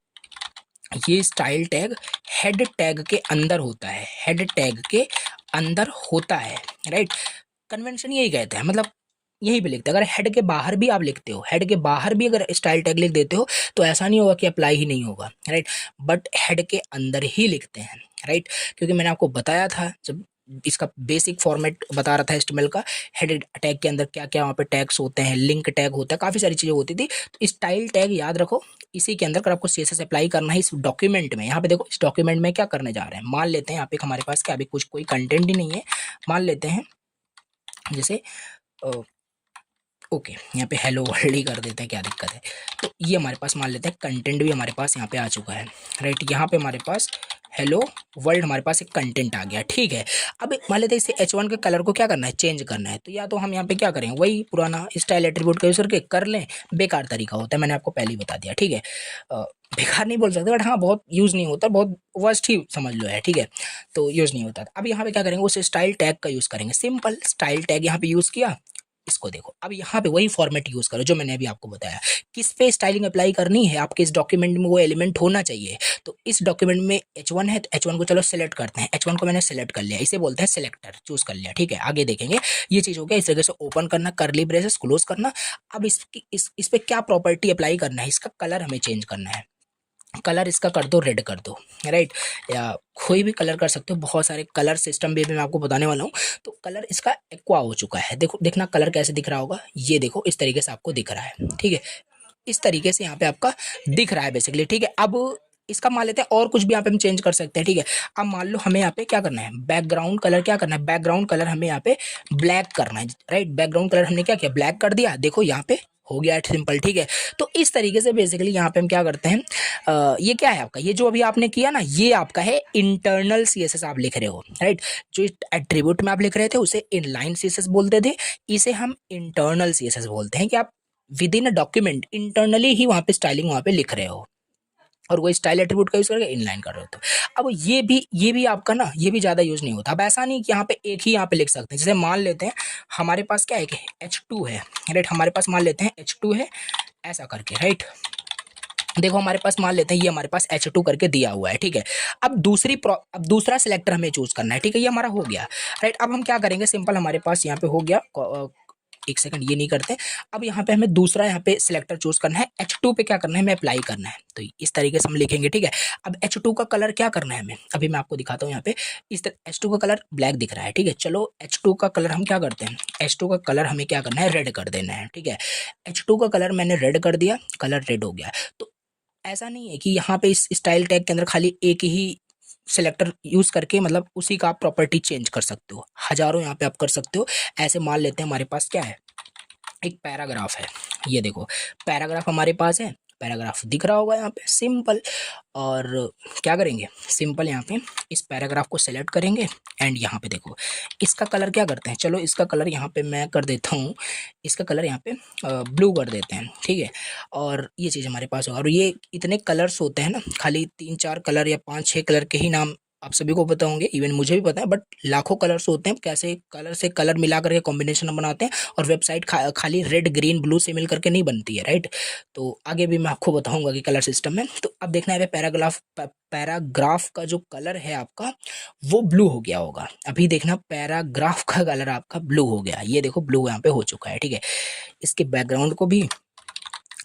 हेड टैग के अंदर होता है, हेड टैग के अंदर होता है, राइट। कन्वेंशन यही कहते हैं, मतलब यही पे लिखते हैं। अगर हेड के बाहर भी आप लिखते हो, हेड के बाहर भी अगर स्टाइल टैग लिख देते हो तो ऐसा नहीं होगा कि अप्लाई ही नहीं होगा, राइट। बट हेड के अंदर ही लिखते हैं, राइट, क्योंकि मैंने आपको बताया था जब इसका बेसिक फॉर्मेट बता रहा था एचटीएमएल का, हेड टैग के अंदर क्या क्या वहाँ पे टैग्स होते हैं, लिंक टैग होता है, काफ़ी सारी चीज़ें होती थी। तो स्टाइल टैग याद रखो, इसी के अंदर अगर आपको सीएसएस अप्लाई करना है इस डॉक्यूमेंट में। यहाँ पे देखो इस डॉक्यूमेंट में क्या करने जा रहे हैं, मान लेते हैं यहाँ पे हमारे पास क्या अभी कुछ कोई कंटेंट ही नहीं है, मान लेते हैं जैसे ओके, यहाँ पे हेलो वर्ल्ड ही कर देते हैं, क्या दिक्कत है। तो ये हमारे पास मान लेते हैं कंटेंट भी हमारे पास यहाँ पे आ चुका है, राइट। यहाँ पे हमारे पास हेलो वर्ल्ड हमारे पास एक कंटेंट आ गया, ठीक है। अब मान लेते हैं इसे H1 के कलर को क्या करना है, चेंज करना है। तो या तो हम यहाँ पे क्या करें, वही पुराना स्टाइल एट्रीब्यूट का यूज करके कर लें, बेकार तरीका होता है, मैंने आपको पहले ही बता दिया, ठीक है। बेकार नहीं बोल सकते, बट हाँ बहुत यूज़ नहीं होता, बहुत वर्स्ट ही समझ लो है, ठीक है। तो यूज़ नहीं होता। अब यहाँ पे क्या करेंगे, उस स्टाइल टैग का यूज़ करेंगे, सिंपल स्टाइल टैग यहाँ पे यूज़ किया। इसको देखो, अब यहाँ पे वही फॉर्मेट यूज करो जो मैंने अभी आपको बताया। किस पे स्टाइलिंग अप्लाई करनी है, आपके इस डॉक्यूमेंट में वो एलिमेंट होना चाहिए। तो इस डॉक्यूमेंट में H1 है, तो H1 को चलो सिलेक्ट करते हैं। H1 को मैंने सिलेक्ट कर लिया, इसे बोलते हैं सिलेक्टर, चूज कर लिया, ठीक है। आगे देखेंगे, ये चीज हो गया। इस जगह से ओपन करना, करली ब्रेसेस क्लोज करना। अब इस पे क्या प्रॉपर्टी अप्लाई करना है, इसका कलर हमें चेंज करना है। कलर इसका कर दो, रेड कर दो, राइट। या कोई भी कलर कर सकते हो, बहुत सारे कलर सिस्टम भी मैं आपको बताने वाला हूँ। तो कलर इसका एक्वा हो चुका है, देखो, देखना कलर कैसे दिख रहा होगा, ये देखो इस तरीके से आपको दिख रहा है, ठीक है। इस तरीके से यहाँ पे आपका दिख रहा है बेसिकली, ठीक है। अब इसका मान लेते हैं और कुछ भी यहाँ पे हम चेंज कर सकते हैं, ठीक है। अब मान लो हमें यहाँ पे क्या करना है, बैकग्राउंड कलर क्या करना है, बैकग्राउंड कलर हमें यहाँ पे ब्लैक करना है, राइट। बैकग्राउंड कलर हमने क्या किया, ब्लैक कर दिया, देखो यहाँ पे हो गया सिंपल, ठीक है। तो इस तरीके से बेसिकली यहाँ पे हम क्या करते हैं, ये क्या है आपका, ये जो अभी आपने किया ना, ये आपका है इंटरनल CSS आप लिख रहे हो, राइट। जो एट्रीब्यूट में आप लिख रहे थे उसे इनलाइन CSS बोलते थे, इसे हम इंटरनल CSS बोलते हैं, कि आप within a document internally ही वहाँ पे स्टाइलिंग वहाँ पे लिख रहे हो, और वो स्टाइल एट्रीब्यूट का यूज करके इनलाइन कर रहे हो। तो अब ये भी आपका ना, ये भी ज़्यादा यूज नहीं होता। अब ऐसा नहीं कि यहाँ पे एक ही यहाँ पे लिख सकते हैं। जैसे मान लेते हैं हमारे पास क्या है कि H2 है, राइट। हमारे पास मान लेते हैं H2 है, ऐसा करके, राइट। देखो हमारे पास मान लेते हैं ये हमारे पास H2 करके दिया हुआ है, ठीक है। अब अब दूसरा सिलेक्टर हमें चूज करना है, ठीक है। ये हमारा हो गया, राइट। अब हम क्या करेंगे, सिंपल हमारे पास यहाँ पे हो गया, एक सेकंड ये नहीं करते। अब यहाँ पे हमें दूसरा यहाँ पे सिलेक्टर चूज करना है, H2 पे क्या करना है, हमें अप्लाई करना है। तो इस तरीके से हम लिखेंगे, ठीक है। अब H2 का कलर क्या करना है हमें, अभी मैं आपको दिखाता हूँ। यहाँ पे इस तरह H2 का कलर ब्लैक दिख रहा है, ठीक है। चलो H2 का कलर हम क्या करते हैं, H2 का कलर हमें क्या करना है, रेड कर देना है, ठीक है। H2 का कलर मैंने रेड कर दिया, कलर रेड हो गया। तो ऐसा नहीं है कि यहाँ पे इस स्टाइल टैग के अंदर खाली एक ही सिलेक्टर यूज करके मतलब उसी का आप प्रॉपर्टी चेंज कर सकते हो, हजारों यहाँ पे आप कर सकते हो। ऐसे मान लेते हैं हमारे पास क्या है, एक पैराग्राफ है, ये देखो पैराग्राफ हमारे पास है, पैराग्राफ दिख रहा होगा यहाँ पे, सिंपल। और क्या करेंगे, सिंपल यहाँ पे इस पैराग्राफ को सेलेक्ट करेंगे, एंड यहाँ पे देखो इसका कलर क्या करते हैं, चलो इसका कलर यहाँ पे मैं कर देता हूँ, इसका कलर यहाँ पे ब्लू कर देते हैं, ठीक है। और ये चीज़ हमारे पास होगा। और ये इतने कलर्स होते हैं ना, खाली 3-4 कलर या 5-6 कलर के ही नाम आप सभी को पता होंगे, इवन मुझे भी पता है, बट लाखों कलर्स होते हैं, कैसे कलर से कलर मिला करके कॉम्बिनेशन बनाते हैं। और वेबसाइट खाली रेड ग्रीन ब्लू से मिल करके नहीं बनती है, राइट। तो आगे भी मैं आपको बताऊंगा कि कलर सिस्टम है। तो अब देखना है पैराग्राफ का जो कलर है आपका वो ब्लू हो गया होगा। अभी देखना पैराग्राफ का कलर आपका ब्लू हो गया, ये देखो ब्लू यहाँ पे हो चुका है, ठीक है। इसके बैकग्राउंड को भी,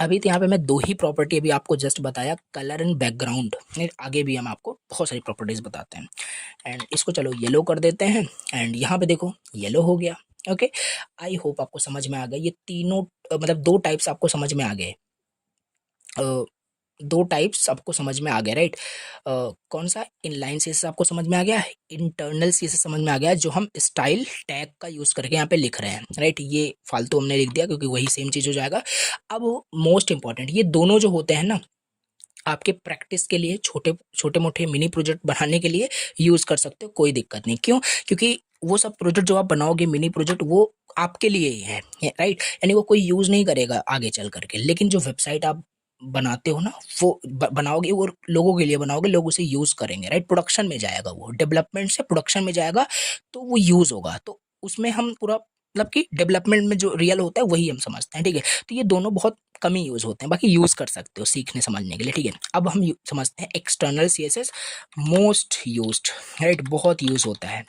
अभी तो यहाँ पे मैं दो ही प्रॉपर्टी अभी आपको जस्ट बताया, कलर एंड बैकग्राउंड। आगे भी हम आपको बहुत सारी प्रॉपर्टीज बताते हैं। एंड इसको चलो येलो कर देते हैं, एंड यहाँ पे देखो येलो हो गया, ओके। आई होप आपको समझ में आ गया, ये तीनों मतलब दो टाइप्स आपको समझ में आ गए, दो टाइप्स आपको समझ में आ गया, राइट। कौन सा, इनलाइन सीएसएस आपको समझ में आ गया, इंटरनल सीएसएस समझ में आ गया, जो हम स्टाइल टैग का यूज करके यहाँ पे लिख रहे हैं, राइट। ये फालतू हमने लिख दिया क्योंकि वही सेम चीज हो जाएगा। अब मोस्ट इंपॉर्टेंट, ये दोनों जो होते हैं ना, आपके प्रैक्टिस के लिए, छोटे छोटे मोटे मिनी प्रोजेक्ट बनाने के लिए यूज कर सकते हो, कोई दिक्कत नहीं। क्यों, क्योंकि वो सब प्रोजेक्ट जो आप बनाओगे मिनी प्रोजेक्ट, वो आपके लिए ही है, राइट। यानी वो कोई यूज नहीं करेगा आगे चल करके। लेकिन जो वेबसाइट आप बनाते हो ना, वो बनाओगे, वो लोगों के लिए बनाओगे, लोग उसे यूज करेंगे, राइट। प्रोडक्शन में जाएगा, वो डेवलपमेंट से प्रोडक्शन में जाएगा, तो वो यूज होगा। तो उसमें हम पूरा मतलब कि डेवलपमेंट में जो रियल होता है वही हम समझते हैं, ठीक है। तो ये दोनों बहुत कम ही यूज होते हैं, बाकी यूज कर सकते हो सीखने समझने के लिए, ठीक है। अब हम समझते हैं external CSS, most used, right. बहुत यूज होता है,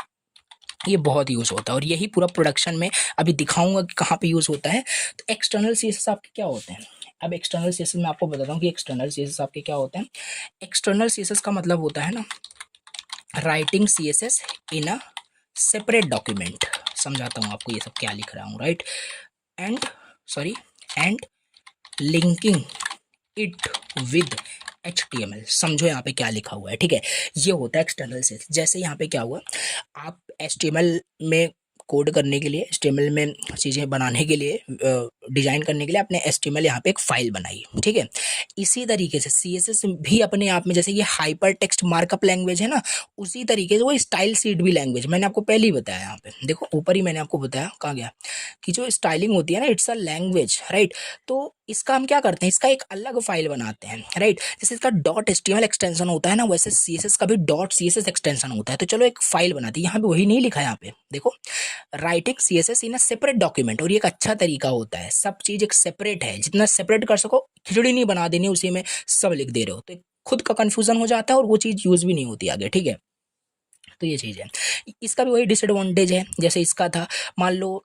ये बहुत यूज होता है, और यही पूरा प्रोडक्शन में अभी दिखाऊंगा कि कहाँ पे यूज होता है। तो एक्सटर्नल सीएसएस आपके क्या होते हैं, अब एक्सटर्नल सीएसएस मैं आपको बताता हूँ कि एक्सटर्नल सीएसएस आपके क्या होते हैं। एक्सटर्नल सीएसएस का मतलब होता है ना, writing CSS in a separate document. समझाता हूँ आपको ये सब क्या लिख रहा हूँ, right. And and linking it with HTML। समझो यहाँ पे क्या लिखा हुआ है, ठीक है। ये होता है एक्सटर्नल से। जैसे यहाँ पे क्या हुआ, आप HTML में कोड करने के लिए, HTML में चीज़ें बनाने के लिए डिजाइन करने के लिए आपने HTML यहाँ पे एक फाइल बनाई, ठीक है। इसी तरीके से CSS भी अपने आप में, जैसे ये हाइपर टेक्स्ट मार्कअप लैंग्वेज है ना, उसी तरीके से वो स्टाइल शीट भी लैंग्वेज, मैंने आपको पहले ही बताया, यहाँ पे देखो ऊपर ही मैंने आपको बताया, कहाँ गया, कि जो स्टाइलिंग होती है ना, इट्स अ लैंग्वेज, राइट। तो इसका हम क्या करते हैं, इसका एक अलग फाइल बनाते हैं, राइट। जैसे इसका .html एक्सटेंशन होता है ना, वैसे CSS का भी .css एक्सटेंशन होता है। तो चलो एक फाइल बनाती है, यहाँ पे वही नहीं लिखा है, यहाँ पे देखो, writing CSS in a separate document. और ये एक अच्छा तरीका होता है, सब चीज एक सेपरेट है, जितना सेपरेट कर सको, खिचड़ी नहीं बना देनी उसी में सब लिख दे रहे हो, तो खुद का कंफ्यूजन हो जाता है और वो चीज यूज भी नहीं होती आगे, ठीक है। तो ये चीज़ है, इसका भी वही डिसएडवांटेज है जैसे इसका था। मान लो,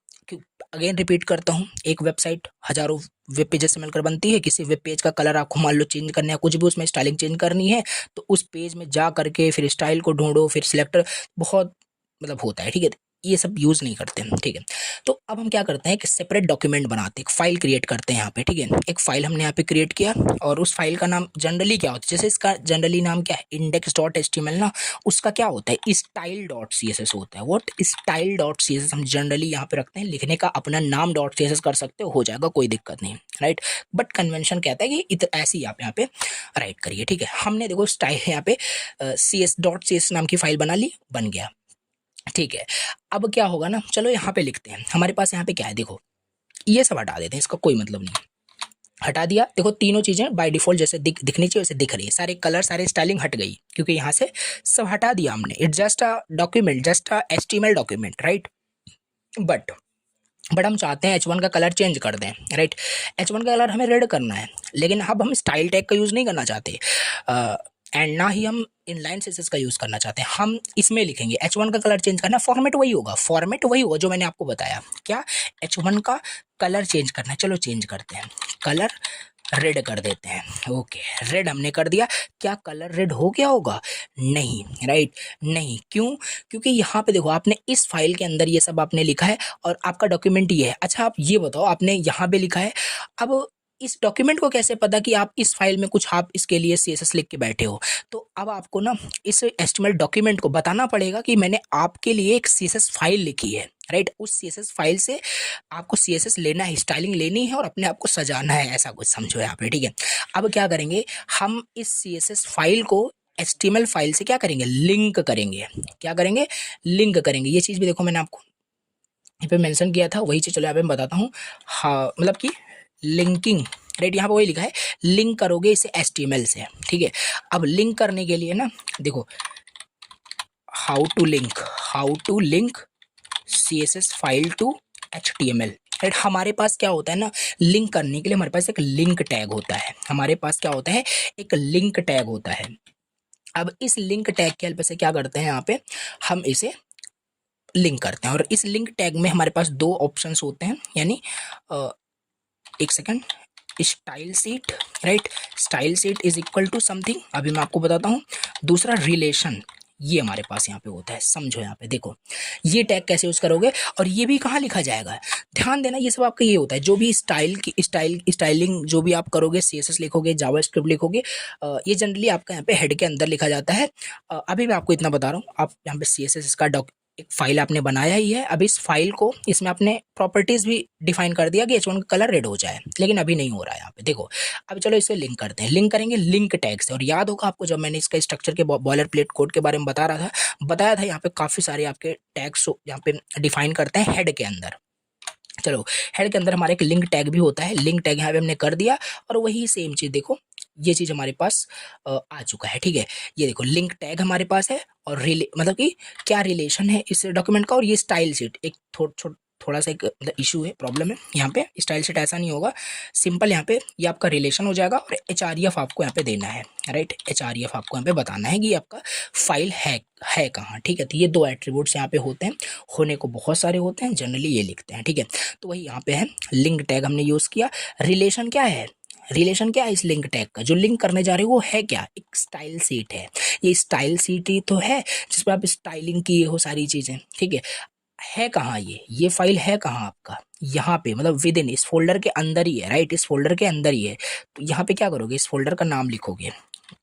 अगेन रिपीट करता हूँ, एक वेबसाइट हजारों वेब पेजेस से मिलकर बनती है। किसी वेब पेज का कलर आपको मान लो चेंज करना है, कुछ भी उसमें स्टाइलिंग चेंज करनी है, तो उस पेज में जा करके फिर स्टाइल को ढूंढो, फिर सिलेक्टर, बहुत मतलब होता है, ठीक है। ये सब यूज नहीं करते हैं, ठीक है। तो अब हम क्या करते हैं, एक सेपरेट डॉक्यूमेंट बनाते हैं, एक फाइल क्रिएट करते हैं यहाँ पे, ठीक है। एक फाइल हमने यहाँ पे क्रिएट किया, और उस फाइल का नाम जनरली क्या होता है, जैसे इसका जनरली नाम क्या है, index.html ना, उसका क्या होता है, style.css होता है। व्हाट, style.css हम जनरली यहाँ पे रखते हैं, लिखने का अपना नाम .css कर सकते हो जाएगा, कोई दिक्कत नहीं, राइट। बट कन्वेंशन कहता है कि ऐसे ही आप यहाँ पे राइट करिए, ठीक है। हमने देखो स्टाइल यहाँ पे cs.cs नाम की फाइल बना ली, बन गया, ठीक है। अब क्या होगा ना, चलो यहाँ पे लिखते हैं, हमारे पास यहाँ पे क्या है, देखो ये सब हटा देते हैं, इसका कोई मतलब नहीं, हटा दिया। देखो तीनों चीजें बाय डिफॉल्ट जैसे दिखनी चाहिए वैसे दिख रही है, सारे कलर सारे स्टाइलिंग हट गई, क्योंकि यहाँ से सब हटा दिया हमने। It's just a document, just a HTML document, right. But हम चाहते हैं H1 का कलर चेंज कर दें, राइट। H1 का कलर हमें रेड करना है, लेकिन अब हम स्टाइल टैग का यूज़ नहीं करना चाहते, एंड ना ही हम इनलाइन CSS का यूज़ करना चाहते हैं। हम इसमें लिखेंगे H1 का कलर चेंज करना, फॉर्मेट वही होगा, फॉर्मेट वही होगा जो मैंने आपको बताया, क्या, H1 का कलर चेंज करना है। चलो चेंज करते हैं, कलर रेड कर देते हैं, ओके। रेड हमने कर दिया, क्या कलर रेड हो गया होगा, नहीं, राइट, नहीं, क्यों, क्योंकि यहाँ पे देखो आपने इस फाइल के अंदर ये सब आपने लिखा है, और आपका डॉक्यूमेंट ये है। अच्छा आप ये बताओ, आपने यहाँ पे लिखा है, अब इस डॉक्यूमेंट को कैसे पता कि आप इस फाइल में कुछ आप इसके लिए CSS लिख के बैठे हो। तो अब आपको ना इस HTML डॉक्यूमेंट को बताना पड़ेगा कि मैंने आपके लिए एक CSS फाइल लिखी है, राइट। उस CSS फाइल से आपको CSS लेना है, स्टाइलिंग लेनी है, और अपने आप को सजाना है, ऐसा कुछ समझो यहाँ पे, ठीक है। अब क्या करेंगे, हम इस CSS फाइल को HTML फाइल से क्या करेंगे, लिंक करेंगे, क्या करेंगे, लिंक करेंगे। ये चीज़ भी देखो मैंने आपको यहाँ पे मेंशन किया था, वही चीज़ चलो यहाँ पे मैं बताता हूँ, हाँ, मतलब कि लिंकिंग, राइट। यहाँ पे वही लिखा है, लिंक करोगे इसे HTML से, ठीक है। अब लिंक करने के लिए ना देखो, how to link CSS file to HTML, right. हमारे पास क्या होता है ना, लिंक करने के लिए हमारे पास एक लिंक टैग होता है, हमारे पास क्या होता है, एक लिंक टैग होता है। अब इस लिंक टैग के हेल्प से क्या करते हैं, यहाँ पे हम इसे लिंक करते हैं, और इस लिंक टैग में हमारे पास दो ऑप्शंस होते हैं, यानी एक second, style sheet, right. Style sheet is equal to something, अभी मैं आपको बताता हूँ। दूसरा रिलेशन, ये हमारे पास यहाँ पे होता है, समझो यहाँ पे देखो, ये टैग कैसे यूज करोगे, और ये भी कहाँ लिखा जाएगा, ध्यान देना, ये सब आपका ये होता है, जो भी स्टाइलिंग जो भी आप करोगे, CSS लिखोगे, जावास्क्रिप्ट लिखोगे, ये जनरली आपका यहाँ पे हेड के अंदर लिखा जाता है। अभी मैं आपको इतना बता रहा हूँ, आप यहाँ पे CSS का एक फाइल आपने बनाया ही है, अब इस फाइल को, इसमें आपने प्रॉपर्टीज भी डिफाइन कर दिया कि H1 का कलर रेड हो जाए, लेकिन अभी नहीं हो रहा है यहाँ पे देखो। अब चलो इसे लिंक करते हैं, लिंक करेंगे लिंक टैग से। और याद होगा आपको, जब मैंने इसका स्ट्रक्चर के बॉयलर प्लेट कोड के बारे में बताया था, यहाँ पे काफी सारे आपके टैग्स यहाँ पे डिफाइन करते हैं हेड के अंदर। चलो हेड के अंदर हमारा एक लिंक टैग भी होता है, लिंक टैग यहाँ पे हमने कर दिया, और वही सेम चीज देखो, ये चीज हमारे पास आ चुका है, ठीक है। ये देखो लिंक टैग हमारे पास है, और मतलब कि क्या रिलेशन है इस डॉक्यूमेंट का, और ये स्टाइल शीट एक थोड़ा सा एक मतलब इशू है, प्रॉब्लम है यहाँ पे, स्टाइल शीट ऐसा नहीं होगा, सिंपल यहाँ पे ये आपका रिलेशन हो जाएगा, और HREF आपको यहाँ पे देना है, राइट। HREF आपको यहाँ पे बताना है कि आपका फाइल है कहाँ, ठीक है। तो ये दो एट्रीब्यूट्स यहाँ पे होते हैं, होने को बहुत सारे होते हैं, जनरली ये लिखते हैं, ठीक है। तो वही यहाँ पे है, लिंक टैग हमने यूज किया। रिलेशन क्या है, रिलेशन क्या है इस लिंक टैग का, जो लिंक करने जा रहे हो वो है क्या, एक स्टाइल सीट है। ये स्टाइल सीट ही तो है जिसपे आप स्टाइलिंग किए हो सारी चीजें, ठीक है कहाँ ये फाइल है कहाँ आपका, यहाँ पे मतलब विद इन, इस फोल्डर के अंदर ही है, राइट, इस फोल्डर के अंदर ही है। तो यहाँ पे क्या करोगे, इस फोल्डर का नाम लिखोगे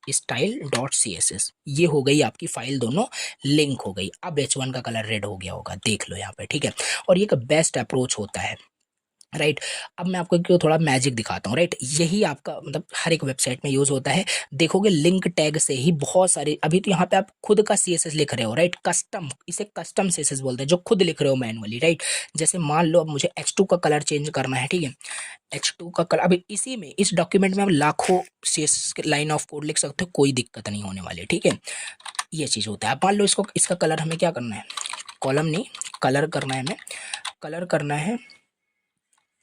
style.css, ये हो गई आपकी फाइल, दोनों लिंक हो गई। अब H1 का कलर रेड हो गया होगा, देख लो यहाँ पे, ठीक है। और ये एक बेस्ट अप्रोच होता है, राइट। अब मैं आपको क्यों थोड़ा मैजिक दिखाता हूँ। राइट, यही आपका मतलब हर एक वेबसाइट में यूज होता है। देखोगे लिंक टैग से ही बहुत सारे, अभी तो यहाँ पे आप खुद का सीएसएस लिख रहे हो। राइट, कस्टम, इसे कस्टम सीएसएस बोलते हैं, जो खुद लिख रहे हो मैनुअली। राइट, जैसे मान लो अब मुझे H2 का कलर चेंज करना है। ठीक है, H2 का कलर, अभी इसी में इस डॉक्यूमेंट में आप लाखों सीएसएस लाइन ऑफ कोड लिख सकते हो, कोई दिक्कत नहीं होने वाली। ठीक है, ये चीज होता है। अब मान लो इसको, इसका कलर हमें क्या करना है, कॉलम नहीं, कलर करना है, हमें कलर करना है।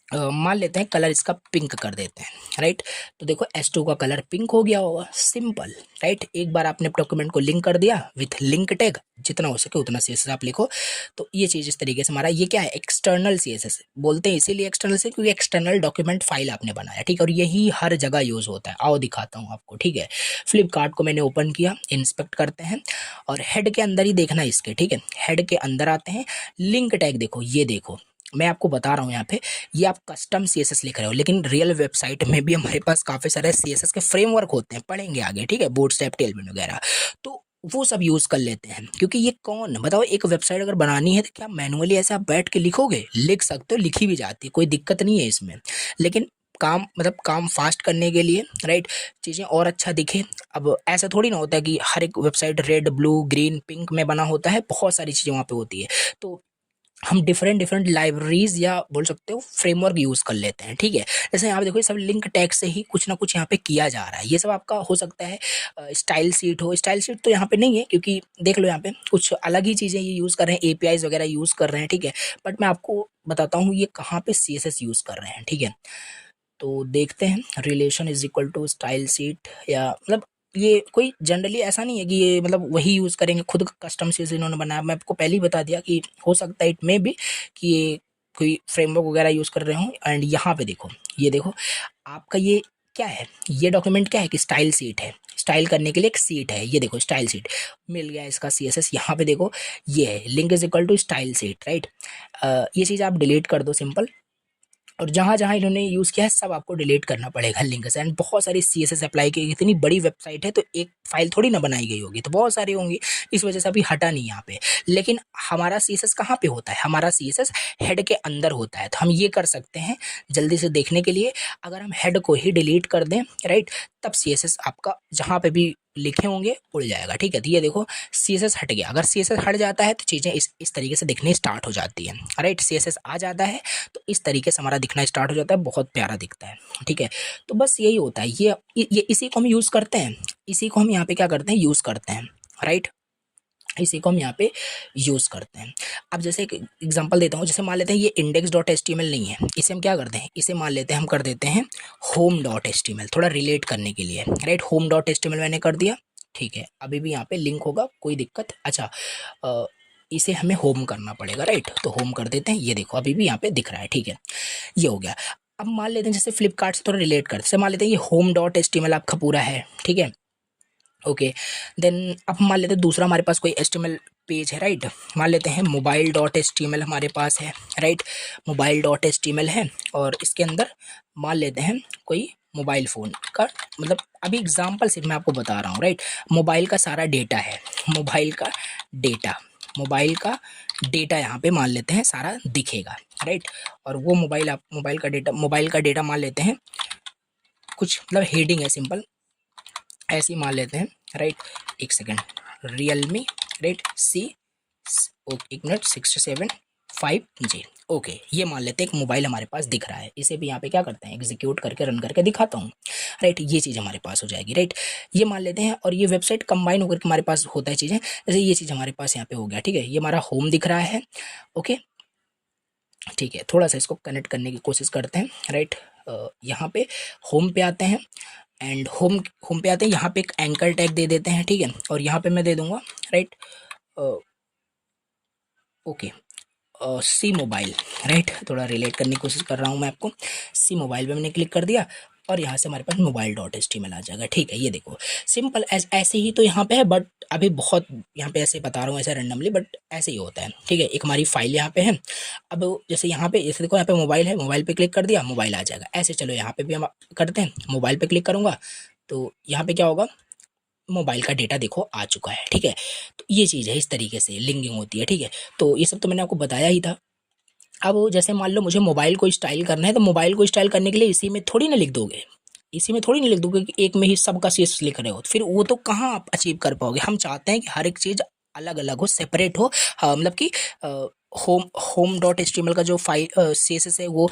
मान लेते हैं कलर इसका पिंक कर देते हैं। राइट, तो देखो S2 का कलर पिंक हो गया होगा, सिंपल। राइट, एक बार आपने डॉक्यूमेंट को लिंक कर दिया विथ लिंक टैग, जितना हो सके उतना सीएसएस आप लिखो। तो ये चीज इस तरीके से हमारा, ये क्या है, एक्सटर्नल सीएसएस बोलते हैं, इसीलिए एक्सटर्नल से क्योंकि एक्सटर्नल डॉक्यूमेंट फाइल आपने बनाया। ठीक है, और यही हर जगह यूज होता है। आओ दिखाता हूँ आपको। ठीक है, फ्लिपकार्ट को मैंने ओपन किया, इंस्पेक्ट करते हैं, और हेड के अंदर ही देखना है इसके। ठीक है, हेड के अंदर आते हैं, लिंक टैग देखो, ये देखो मैं आपको बता रहा हूँ यहाँ पे, ये आप कस्टम सीएसएस लिख रहे हो, लेकिन रियल वेबसाइट में भी हमारे पास काफी सारे सीएसएस के फ्रेमवर्क होते हैं, पढ़ेंगे आगे। ठीक है, बूटस्ट्रैप, टेलविन वगैरह, तो वो सब यूज कर लेते हैं। क्योंकि ये कौन बताओ, एक वेबसाइट अगर बनानी है तो क्या मैनुअली ऐसे आप बैठ के लिखोगे, लिख सकते हो, लिखी भी जाती है, कोई दिक्कत नहीं है इसमें। लेकिन काम मतलब काम फास्ट करने के लिए, राइट, चीज़ें और अच्छा दिखे। अब ऐसा थोड़ी ना होता है कि हर एक website red, blue, green, pink में बना होता है, बहुत सारी चीज़ें वहाँ पे होती है। तो हम डिफरेंट डिफरेंट लाइब्रेरीज या बोल सकते हो फ्रेमवर्क यूज कर लेते हैं। ठीक है, जैसे यहाँ पे देखो, ये सब लिंक टैग से ही कुछ ना कुछ यहाँ पे किया जा रहा है। ये सब आपका हो सकता है स्टाइल सीट हो, स्टाइल सीट तो यहाँ पे नहीं है, क्योंकि देख लो यहाँ पे कुछ अलग ही चीजें ये यूज कर रहे हैं, एपीआईज वगैरह यूज कर रहे हैं। ठीक है, बट मैं आपको बताता हूँ ये कहाँ पे सीएसएस यूज कर रहे हैं। ठीक है, तो देखते हैं, relation is equal to style sheet, या मतलब ये कोई जनरली ऐसा नहीं है कि ये मतलब वही यूज़ करेंगे, खुद का कस्टम चीज़ इन्होंने बनाया। मैं आपको पहले ही बता दिया कि हो सकता है इट में भी कि ये कोई फ्रेमवर्क वगैरह यूज़ कर रहे हों। एंड यहाँ पे देखो, ये देखो आपका ये क्या है, ये डॉक्यूमेंट क्या है कि स्टाइल सीट है, स्टाइल करने के लिए एक सीट है। ये देखो स्टाइल सीट मिल गया इसका सीएसएस, यहाँ पे देखो ये है link is equal to style sheet. Right, ये चीज़ आप डिलीट कर दो सिंपल, और जहाँ जहाँ इन्होंने यूज़ किया है सब आपको डिलीट करना पड़ेगा लिंक से। एंड बहुत सारी सीएसएस अप्लाई की, इतनी बड़ी वेबसाइट है तो एक फाइल थोड़ी ना बनाई गई होगी, तो बहुत सारी होंगी, इस वजह से अभी हटा नहीं यहाँ पे। लेकिन हमारा सीएसएस कहाँ पे होता है, हमारा सीएसएस हेड के अंदर होता है। तो हम ये कर सकते हैं जल्दी से देखने के लिए, अगर हम हेड को ही डिलीट कर दें, राइट, तब सीएसएस आपका जहाँ पे भी लिखे होंगे उड़ जाएगा। ठीक है, तो ये देखो सीएसएस हट गया। अगर सीएसएस हट जाता है तो चीज़ें इस तरीके से दिखनी स्टार्ट हो जाती है। राइट, सीएसएस आ जाता है तो इस तरीके से हमारा दिखना स्टार्ट हो जाता है, बहुत प्यारा दिखता है। ठीक है, तो बस यही होता है, ये इसी को हम यूज़ करते हैं, इसी को हम यहाँ पे क्या करते हैं, यूज़ करते हैं। राइट, इसी को हम यहाँ पे यूज़ करते हैं। अब जैसे एक एग्जांपल देता हूँ, जैसे मान लेते हैं ये index.html नहीं है, इसे हम क्या करते हैं, इसे मान लेते हैं, हम कर देते हैं home.html, थोड़ा रिलेट करने के लिए। राइट, home.html मैंने कर दिया। ठीक है, अभी भी यहाँ पे लिंक होगा, कोई दिक्कत। अच्छा, इसे हमें होम करना पड़ेगा। राइट, तो होम कर देते हैं, ये देखो अभी भी यहाँ पे दिख रहा है। ठीक है, ये हो गया। अब मान लेते हैं जैसे फ्लिपकार्ट से थोड़ा रिलेट करते, जैसे मान लेते हैं ये home.html आपका पूरा है। ठीक है, ओके, देन अब मान लेते हैं दूसरा हमारे पास कोई HTML पेज है। राइट, मान लेते हैं mobile.html हमारे पास है। राइट, mobile.html है, और इसके अंदर मान लेते हैं कोई मोबाइल फ़ोन का, मतलब अभी एग्जांपल सिर्फ मैं आपको बता रहा हूँ। राइट, मोबाइल का सारा डेटा है, मोबाइल का डेटा, मोबाइल का डेटा यहाँ पे मान लेते हैं सारा दिखेगा। राइट, और वो मोबाइल का डेटा मान लेते हैं, कुछ मतलब हेडिंग है सिंपल, ऐसे ही मान लेते हैं। राइट, एक सेकेंड, रियलमी, राइट, सी, ओके, एक मिनट, 67 5G। ओके, ये मान लेते हैं एक मोबाइल हमारे पास दिख रहा है, इसे भी यहाँ पे क्या करते हैं, एग्जीक्यूट करके रन करके दिखाता हूँ। राइट, ये चीज़ हमारे पास हो जाएगी। राइट, ये मान लेते हैं, और ये वेबसाइट कंबाइन होकर के हमारे पास होता है चीज़ें, जैसे ये चीज़ हमारे पास यहाँ पे हो गया। ठीक है, ये हमारा होम दिख रहा है। ओके, ठीक है, थोड़ा सा इसको कनेक्ट करने की कोशिश करते हैं। राइट, यहाँ पे होम पे आते हैं, एंड होम पे आते हैं, यहाँ पे एक एंकर टैग दे देते हैं। ठीक है, और यहाँ पे मैं दे दूंगा, राइट, ओके, सी मोबाइल। राइट, थोड़ा रिलेट करने की कोशिश कर रहा हूँ मैं आपको। सी मोबाइल पे मैंने क्लिक कर दिया, और यहाँ से हमारे पास mobile.html आ जाएगा। ठीक है, ये देखो सिंपल ऐसे ही तो यहाँ पे है, बट अभी बहुत यहाँ पे ऐसे बता रहा हूँ ऐसे रैंडमली, बट ऐसे ही होता है। ठीक है, एक हमारी फाइल यहाँ पे है। अब जैसे यहाँ पे जैसे देखो, यहाँ पे मोबाइल है, मोबाइल पे क्लिक कर दिया, मोबाइल आ जाएगा। ऐसे चलो यहाँ पे भी हम करते हैं, मोबाइल पे क्लिक करूँगा तो यहाँ पे क्या होगा, मोबाइल का डेटा देखो आ चुका है। ठीक है, तो ये चीज़ है, इस तरीके से लिंकिंग होती है। ठीक है, तो ये सब तो मैंने आपको बताया ही था। अब जैसे मान लो मुझे मोबाइल को स्टाइल करना है, तो मोबाइल को स्टाइल करने के लिए इसी में थोड़ी ना लिख दोगे, इसी में थोड़ी ना लिख दोगे कि एक में ही सबका सीएसएस लिख रहे हो, फिर वो तो कहाँ आप अचीव कर पाओगे। हम चाहते हैं कि हर एक चीज़ अलग अलग हो, सेपरेट हो। हाँ, मतलब कि home home dot H T M L का जो फाइल सी एस एस है वो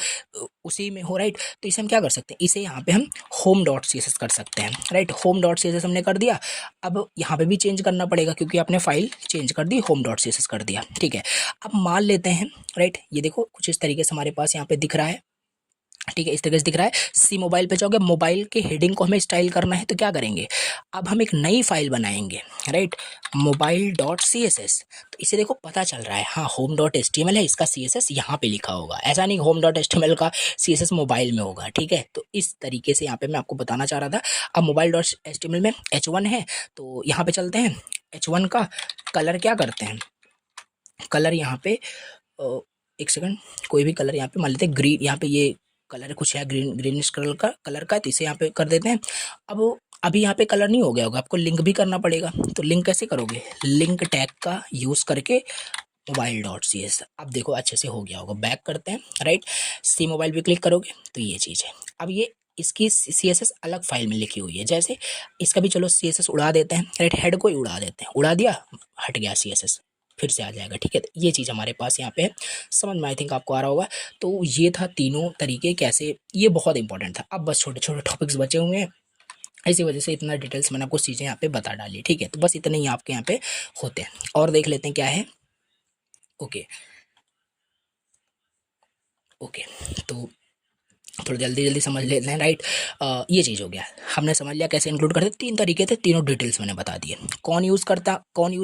उसी में हो, राइट। तो इसे हम क्या कर सकते हैं, इसे यहाँ पे हम home dot C S S कर सकते हैं, right. Home dot C S S हमने कर दिया। अब यहाँ पे भी चेंज करना पड़ेगा क्योंकि आपने फाइल चेंज कर दी, home dot C S S कर दिया, ठीक है। अब मान लेते हैं, राइट, ये देखो कुछ इस तरीके से हमारे पास यहाँ पे दिख रहा है, ठीक है, इस तरीके से दिख रहा है। सी मोबाइल पे जाओगे, मोबाइल के हेडिंग को हमें स्टाइल करना है, तो क्या करेंगे, अब हम एक नई फाइल बनाएंगे, right, mobile dot C S S. तो इसे देखो पता चल रहा है, हाँ home dot H T M L है, इसका सी एस एस यहाँ पे लिखा होगा, ऐसा नहीं home dot H T M L का सी एस एस मोबाइल में होगा, ठीक है। तो इस तरीके से यहाँ पे मैं आपको बताना चाह रहा था। अब mobile dot H T M L में H1 है, तो यहाँ पे चलते हैं। H1 का कलर क्या करते हैं, कलर यहाँ पे एक सेकंड, कोई भी कलर यहाँ पे मान लेते हैं ग्रीन, यहाँ पे ये कलर कुछ है ग्रीन, ग्रीनिश कलर का, तो इसे यहाँ पे कर देते हैं। अब अभी यहाँ पे कलर नहीं हो गया होगा, आपको लिंक भी करना पड़ेगा। तो लिंक कैसे करोगे, लिंक टैग का यूज़ करके मोबाइल डॉट सी एस। अब देखो अच्छे से हो गया होगा, बैक करते हैं, राइट। सी मोबाइल पे क्लिक करोगे तो ये चीज़ है। अब ये इसकी सी एस एस अलग फाइल में लिखी हुई है, जैसे इसका भी चलो सी एस एस उड़ा देते हैं, राइट, हेड को ही उड़ा देते हैं, उड़ा दिया, हट गया सी एस एस, फिर से आ जाएगा, ठीक है। तो ये चीज़ हमारे पास यहाँ पे है, समझ में आई थिंक आपको आ रहा होगा। तो ये था तीनों तरीके कैसे, ये बहुत इंपॉर्टेंट था। अब बस छोटे छोटे टॉपिक्स बचे हुए हैं, इसी वजह से इतना डिटेल्स मैंने आपको चीज़ें यहाँ पे बता डाली, ठीक है। तो बस इतने ही आपके यहाँ पे होते हैं, और देख लेते हैं क्या है। ओके ओके, तो थोड़ा जल्दी जल्दी समझ लेते हैं, राइट। ये चीज़ हो गया, हमने समझ लिया कैसे इंक्लूड करते, तीन तरीके थे, तीनों डिटेल्स मैंने बता दिए। कौन यूज़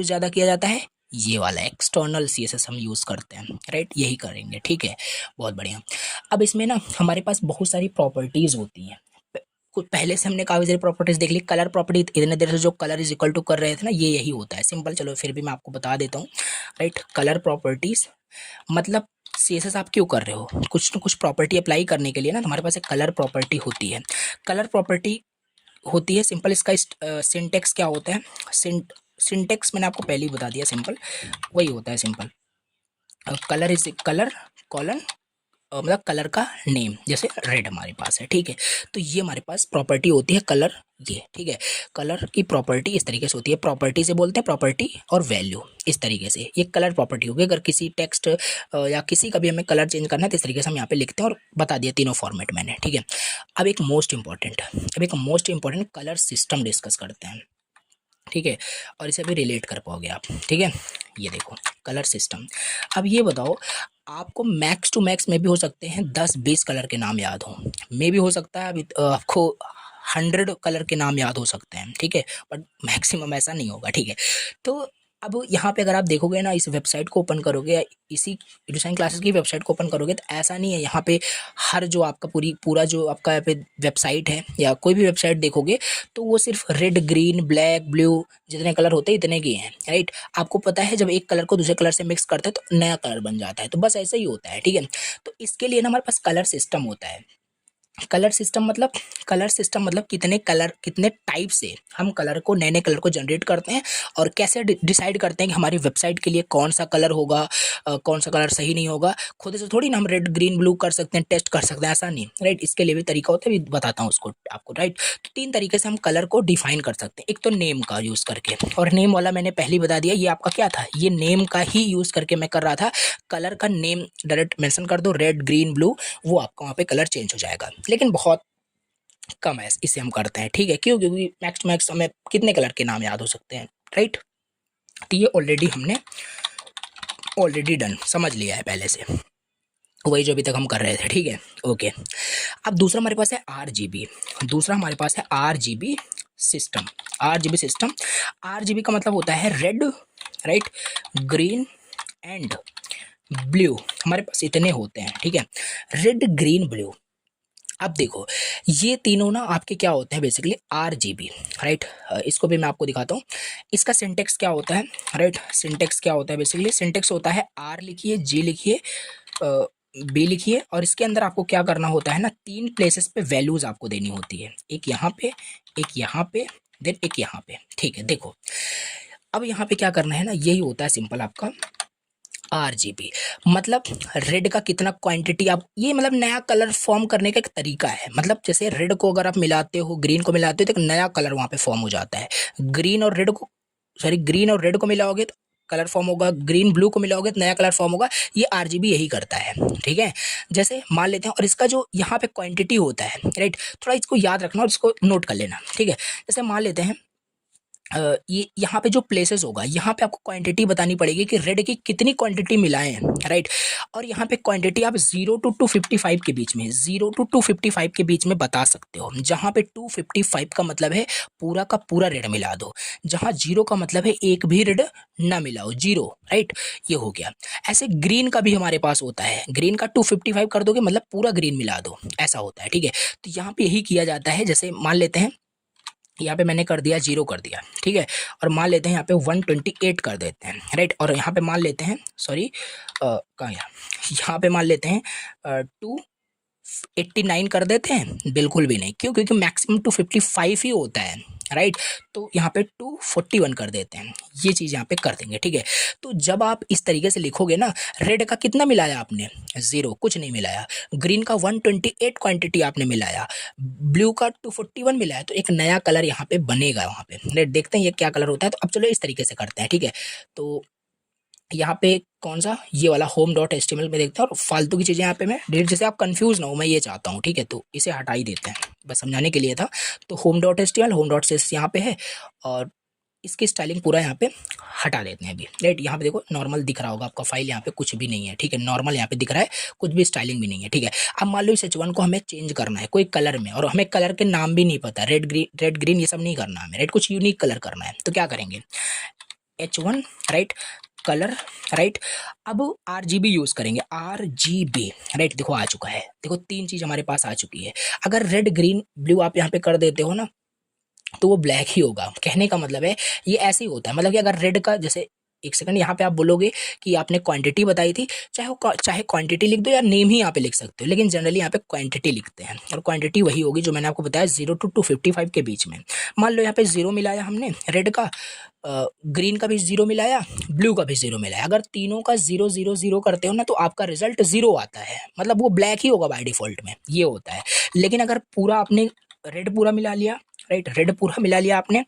ज़्यादा किया जाता है, ये वाला एक्सटर्नल सी एस एस हम यूज़ करते हैं, राइट, यही करेंगे, ठीक है, बहुत बढ़िया। अब इसमें ना हमारे पास बहुत सारी प्रॉपर्टीज़ होती हैं। कुछ पहले से हमने काफ़ी सारी प्रॉपर्टीज देख ली। कलर प्रॉपर्टी इतने देर से जो कलर इज इक्वल टू कर रहे थे ना, ये यही होता है, सिंपल। चलो फिर भी मैं आपको बता देता हूँ, राइट। कलर प्रॉपर्टीज मतलब सीएसएस आप क्यों कर रहे हो, कुछ ना कुछ प्रॉपर्टी अप्लाई करने के लिए ना, हमारे पास एक कलर प्रॉपर्टी होती है। कलर प्रॉपर्टी होती है सिंपल, इसका सिंटेक्स क्या होता है, सिंटेक्स मैंने आपको पहले ही बता दिया, सिंपल वही होता है, simple. Colour is colour colon मतलब कलर का नेम, जैसे रेड हमारे पास है, ठीक है। तो ये हमारे पास प्रॉपर्टी होती है कलर, ये ठीक है। कलर की प्रॉपर्टी इस तरीके से होती है, प्रॉपर्टी से बोलते हैं प्रॉपर्टी और वैल्यू, इस तरीके से ये कलर प्रॉपर्टी होगी। अगर किसी टेक्स्ट या किसी का भी हमें कलर चेंज करना है तो इस तरीके से हम यहाँ पे लिखते हैं, और बता दिया तीनों फॉर्मेट मैंने, ठीक है। अब एक most important colour system discuss करते हैं, ठीक है, और इसे भी रिलेट कर पाओगे आप, ठीक है। ये देखो कलर सिस्टम। अब ये बताओ, आपको मैक्स टू मैक्स में भी हो सकते हैं 10-20 कलर के नाम याद हो, मे भी हो सकता है अभी आपको 100 कलर के नाम याद हो सकते हैं, ठीक है, बट मैक्सिमम ऐसा नहीं होगा, ठीक है। तो अब यहाँ पे अगर आप देखोगे ना, इस वेबसाइट को ओपन करोगे या इसी एडुसाइन क्लासेस की वेबसाइट को ओपन करोगे, तो ऐसा नहीं है यहाँ पे हर जो आपका पूरा जो आपका यहाँ पे वेबसाइट है या कोई भी वेबसाइट देखोगे तो वो सिर्फ रेड ग्रीन ब्लैक ब्लू जितने कलर होते हैं इतने के हैं, राइट। आपको पता है जब एक कलर को दूसरे कलर से मिक्स करते हैं तो नया कलर बन जाता है, तो बस ऐसा ही होता है, ठीक है। तो इसके लिए ना हमारे पास कलर सिस्टम होता है। कलर सिस्टम मतलब कितने कलर, कितने टाइप से हम कलर को, नए नए कलर को जनरेट करते हैं, और कैसे डिसाइड करते हैं कि हमारी वेबसाइट के लिए कौन सा कलर होगा, कौन सा कलर सही नहीं होगा। खुद से थोड़ी ना हम रेड ग्रीन ब्लू कर सकते हैं, टेस्ट कर सकते हैं, ऐसा नहीं, राइट। इसके लिए भी तरीका होता है, भी बताता हूँ उसको आपको, राइट। तो तीन तरीके से हम कलर को डिफाइन कर सकते हैं। एक तो नेम का यूज़ करके, और नेम वाला मैंने पहले ही बता दिया, ये आपका क्या था, ये नेम का ही यूज़ करके मैं कर रहा था। कलर का नेम डायरेक्ट मेंशन कर दो, रेड ग्रीन ब्लू, वो आपका वहाँ पे कलर चेंज हो जाएगा, लेकिन बहुत कम है इसे हम करते हैं, ठीक है। क्यों, क्योंकि मैक्स टू मैक्स हमें कितने कलर के नाम याद हो सकते हैं, राइट। तो ये हमने ऑलरेडी डन समझ लिया है पहले से, वही जो अभी तक हम कर रहे थे, ठीक है, ओके। अब दूसरा हमारे पास है RGB। दूसरा हमारे पास है RGB सिस्टम। RGB का मतलब होता है red, right, green and blue. हमारे पास इतने होते हैं, ठीक है, रेड ग्रीन ब्लू। अब देखो ये तीनों ना आपके क्या होते हैं, बेसिकली RGB, राइट। इसको भी मैं आपको दिखाता हूँ, इसका सिंटेक्स क्या होता है, राइट। सिंटेक्स क्या होता है, बेसिकली सिंटेक्स होता है R लिखिए, G लिखिए, B लिखिए, और इसके अंदर आपको क्या करना होता है ना, 3 प्लेसेस पे वैल्यूज आपको देनी होती है, एक यहाँ पे, एक यहाँ पे, देन एक यहाँ पे, ठीक है। देखो अब यहाँ पे क्या करना है ना, यही होता है सिंपल आपका RGB मतलब रेड का कितना क्वांटिटी आप, ये मतलब नया कलर फॉर्म करने का एक तरीका है। मतलब जैसे रेड को अगर आप मिलाते हो, ग्रीन को मिलाते हो तो एक नया कलर वहाँ पे फॉर्म हो जाता है। ग्रीन और रेड को, सॉरी ग्रीन और रेड को मिलाओगे तो कलर फॉर्म होगा, ग्रीन ब्लू को मिलाओगे तो नया कलर फॉर्म होगा। ये RGB यही करता है, ठीक है। जैसे मान लेते हैं, और इसका जो यहाँ पे क्वांटिटी होता है, राइट, थोड़ा इसको याद रखना और इसको नोट कर लेना, ठीक है। जैसे मान लेते हैं ये यहाँ पे जो प्लेसेस होगा, यहाँ पे आपको क्वांटिटी बतानी पड़ेगी कि रेड की कितनी क्वांटिटी मिलाएं, राइट। और यहाँ पे क्वांटिटी आप 0 to 255 के बीच में, 0 to 255 के बीच में बता सकते हो। जहाँ पे 255 का मतलब है पूरा का पूरा रेड मिला दो, जहाँ 0 का मतलब है एक भी रेड ना मिलाओ, 0, राइट। ये हो गया। ऐसे ग्रीन का भी हमारे पास होता है, ग्रीन का 255 कर दोगे मतलब पूरा ग्रीन मिला दो, ऐसा होता है, ठीक है। तो यहाँ पे यही किया जाता है। जैसे मान लेते हैं यहाँ पे मैंने कर दिया 0 कर दिया, ठीक है। और मान लेते हैं यहाँ पे 128 कर देते हैं, राइट। और यहाँ पे मान लेते हैं, सॉरी कहाँ गया, यहाँ पे मान लेते हैं 289 कर देते हैं। बिल्कुल भी नहीं, क्यों? क्योंकि मैक्सिमम 255 ही होता है, राइट। तो यहाँ पे 241 कर देते हैं। ये चीज़ यहाँ पे कर देंगे, ठीक है। तो जब आप इस तरीके से लिखोगे ना, रेड का कितना मिलाया आपने? 0, कुछ नहीं मिलाया। ग्रीन का 128 क्वांटिटी आपने मिलाया, ब्लू का 241 मिलाया, तो एक नया कलर यहाँ पे बनेगा वहाँ पे, राइट। देखते हैं ये क्या कलर होता है। तो अब चलो इस तरीके से करते हैं, ठीक है। तो यहाँ पे कौन सा, ये वाला होम डॉट HTML में देखते हैं। और फालतू की चीज़ें यहाँ पे मैं डिलीट, जैसे आप कंफ्यूज ना हो, मैं ये चाहता हूँ, ठीक है। तो इसे हटा ही देते हैं, बस समझाने के लिए था। तो home dot HTML, home dot CSS यहाँ पे है, और इसकी स्टाइलिंग पूरा यहाँ पे हटा देते हैं अभी, राइट। यहाँ पे देखो नॉर्मल दिख रहा होगा आपका फाइल, यहाँ पे कुछ भी नहीं है, ठीक है। नॉर्मल यहाँ पे दिख रहा है, कुछ भी स्टाइलिंग भी नहीं है, ठीक है। अब मान लो इस H1 को हमें चेंज करना है कोई कलर में, और हमें कलर के नाम भी नहीं पता, रेड ग्रीन ये सब नहीं करना हमें, राइट। कुछ यूनिक कलर करना है, तो क्या करेंगे? H1, right, colour, right. अब RGB यूज करेंगे, RGB, राइट। देखो आ चुका है, देखो 3 चीज हमारे पास आ चुकी है। अगर रेड ग्रीन ब्लू आप यहाँ पे कर देते हो ना, तो वो ब्लैक ही होगा। कहने का मतलब है ये ऐसे ही होता है। मतलब कि अगर रेड का, जैसे एक सेकंड, यहाँ पे आप बोलोगे कि आपने क्वांटिटी बताई थी, चाहे क्वांटिटी लिख दो या नेम ही यहाँ पे लिख सकते हो, लेकिन जनरली यहाँ पे क्वांटिटी लिखते हैं। और क्वांटिटी वही होगी जो मैंने आपको बताया, 0 to 255 के बीच में। मान लो यहाँ पे 0 मिलाया हमने रेड का, ग्रीन का भी 0 मिलाया, ब्लू का भी 0 मिलाया। अगर तीनों का 0 0 0 करते हो ना, तो आपका रिजल्ट 0 आता है, मतलब वो ब्लैक ही होगा बाय डिफॉल्ट में, ये होता है। लेकिन अगर पूरा आपने रेड पूरा मिला लिया, राइट, रेड पूरा मिला लिया आपने,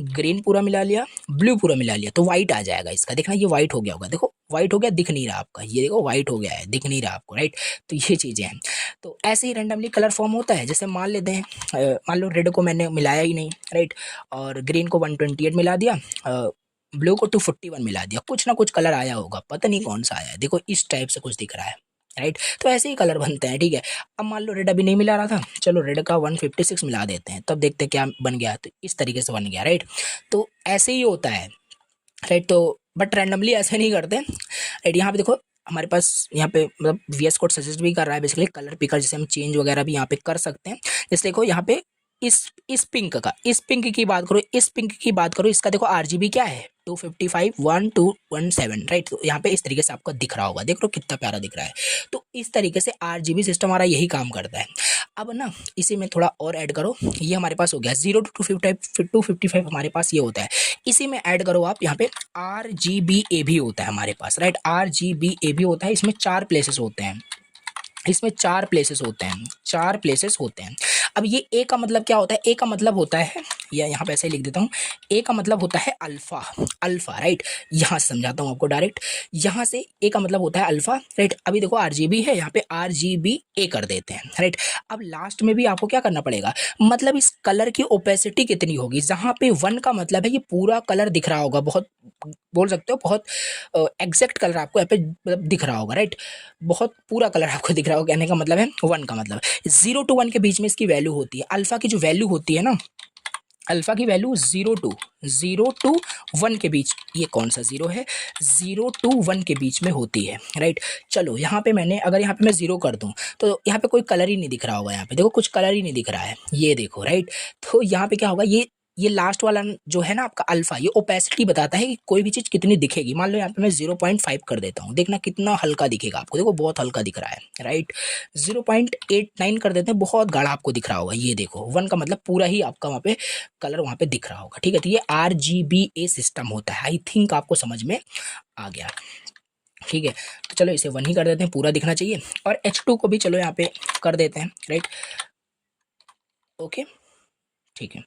ग्रीन पूरा मिला लिया, ब्लू पूरा मिला लिया, तो व्हाइट आ जाएगा इसका। देखना ये व्हाइट हो गया होगा, देखो व्हाइट हो गया, दिख नहीं रहा आपका, ये देखो व्हाइट हो गया है, दिख नहीं रहा आपको, राइट। तो ये चीज़ें हैं। तो ऐसे ही रैंडमली कलर फॉर्म होता है। जैसे मान लेते हैं, मान लो रेड को मैंने मिलाया ही नहीं, राइट, और ग्रीन को 128 मिला दिया, ब्लू को 241 मिला दिया, कुछ ना कुछ कलर आया होगा, पता नहीं कौन सा आया है। देखो इस टाइप से कुछ दिख रहा है, राइट। तो ऐसे ही कलर बनते हैं, ठीक है। अब मान लो रेड अभी नहीं मिला रहा था, चलो रेड का 156 मिला देते हैं, तब देखते हैं क्या बन गया। तो इस तरीके से बन गया, राइट। तो ऐसे ही होता है, राइट। तो बट रैंडमली ऐसे नहीं करते, राइट। यहाँ पे देखो हमारे पास यहाँ पे मतलब VS कोड सजेस्ट भी कर रहा है बेसिकली कलर पिकर, जैसे हम चेंज वगैरह भी यहाँ पे कर सकते हैं। जैसे देखो यहाँ पे इस पिंक का, इस पिंक की बात करो, इस पिंक की बात करो, इसका देखो RGB क्या है, 255 1217, राइट। तो यहाँ पे इस तरीके से आपको दिख रहा होगा, देख लो कितना प्यारा दिख रहा है। तो इस तरीके से RGB सिस्टम हमारा यही काम करता है। अब ना इसी में थोड़ा और ऐड करो, ये हमारे पास हो गया 0 to 255 हमारे पास ये होता है। इसी में ऐड करो आप यहाँ पे RGBA भी होता है हमारे पास, राइट। RGBA भी होता है, इसमें 4 प्लेसेस होते हैं, इसमें 4 प्लेसेस होते हैं, 4 प्लेसेस होते हैं। अब ये ए का मतलब क्या होता है? ए का मतलब होता है, या यहाँ पे ऐसे ही लिख देता हूँ, ए का मतलब होता है अल्फा, अल्फा, राइट। यहाँ से समझाता हूँ आपको डायरेक्ट, यहाँ से ए का मतलब होता है अल्फा, राइट। अभी देखो RGB है, यहाँ पे RGBA कर देते हैं, राइट। अब लास्ट में भी आपको क्या करना पड़ेगा, मतलब इस कलर की ओपेसिटी कितनी होगी, जहाँ पे 1 का मतलब है ये पूरा कलर दिख रहा होगा, बहुत बोल सकते हो बहुत एग्जैक्ट कलर आपको यहाँ पे मतलब दिख रहा होगा, राइट। बहुत पूरा कलर आपको दिख रहा होगा, कहने का मतलब है 1 का मतलब 0 to 1 के बीच में इसकी वैल्यू होती है। अल्फा की जो वैल्यू होती है ना, अल्फा की वैल्यू 0 to 1 के बीच, ये कौन सा 0 है, 0 to 1 के बीच में होती है, राइट। चलो यहाँ पे मैंने, अगर यहाँ पे मैं 0 कर दूँ तो यहाँ पे कोई कलर ही नहीं दिख रहा होगा, यहाँ पे देखो कुछ कलर ही नहीं दिख रहा है, ये देखो, राइट। तो यहाँ पे क्या होगा, ये लास्ट वाला जो है ना आपका अल्फा, ये ओपेसिटी बताता है कि कोई भी चीज़ कितनी दिखेगी। मान लो यहाँ पे मैं 0.5 कर देता हूँ, देखना कितना हल्का दिखेगा आपको, देखो बहुत हल्का दिख रहा है, राइट। 0.89 कर देते हैं, बहुत गाढ़ा आपको दिख रहा होगा, ये देखो 1 का मतलब पूरा ही आपका वहाँ पे कलर वहाँ पे दिख रहा होगा, ठीक है। तो ये RGBA सिस्टम होता है, आई थिंक आपको समझ में आ गया। ठीक है। तो चलो इसे 1 ही कर देते हैं, पूरा दिखना चाहिए। और H2 को भी चलो यहाँ पे कर देते हैं, राइट। ओके, ठीक है।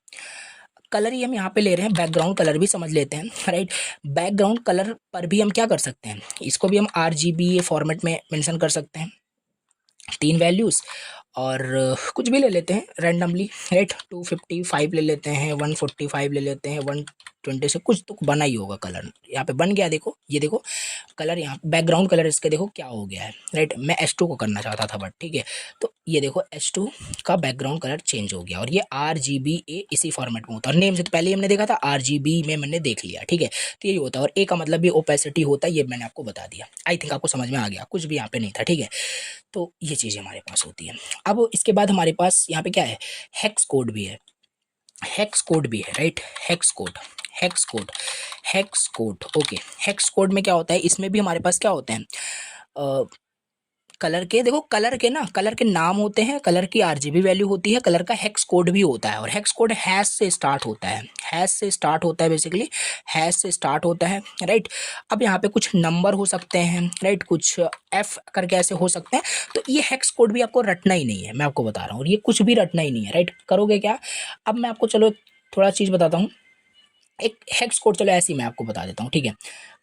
कलर ही हम यहाँ पे ले रहे हैं, बैकग्राउंड कलर भी समझ लेते हैं, राइट। बैकग्राउंड कलर पर भी हम क्या कर सकते हैं, इसको भी हम RGB फॉर्मेट में मेंशन कर सकते हैं। 3 वैल्यूज़ और कुछ भी ले लेते हैं रैंडमली, राइट। 255 ले लेते हैं, 145 ले लेते हैं, 120 से कुछ तो बना ही होगा कलर। यहाँ पे बन गया, देखो ये देखो कलर, यहाँ बैकग्राउंड कलर इसके देखो क्या हो गया है, राइट। मैं H2 को करना चाहता था बट ठीक है। तो ये देखो H2 का बैकग्राउंड कलर चेंज हो गया और ये RGBA इसी फॉर्मेट में होता है। और नेम से तो पहले ही हमने देखा था, RGB में मैंने देख लिया, ठीक है। तो यही होता है। और A का मतलब भी ओपेसिटी होता है, ये मैंने आपको बता दिया। आई थिंक आपको समझ में आ गया, कुछ भी यहाँ पे नहीं था, ठीक है। तो ये चीज़ें हमारे पास होती है। अब इसके बाद हमारे पास यहाँ पे क्या है, हेक्स कोड भी है। हेक्स कोड भी है, right. Hex code, hex code, hex code, okay. Hex code में क्या होता है, इसमें भी हमारे पास क्या होते हैं, कलर के, देखो कलर के ना, कलर के नाम होते हैं, कलर की RGB वैल्यू होती है, कलर का हेक्स कोड भी होता है। और हेक्स कोड हैश से स्टार्ट होता है, हैश से स्टार्ट होता है, बेसिकली हैश से स्टार्ट होता है, राइट। अब यहाँ पे कुछ नंबर हो सकते हैं, राइट, कुछ F करके ऐसे हो सकते हैं। तो ये हेक्स कोड भी आपको रटना ही नहीं है, मैं आपको बता रहा हूँ। और ये कुछ भी रटना ही नहीं है, राइट। करोगे क्या, अब मैं आपको चलो थोड़ा चीज़ बताता हूँ। एक हेक्स कोड, चलो ऐसे ही मैं आपको बता देता हूँ, ठीक है।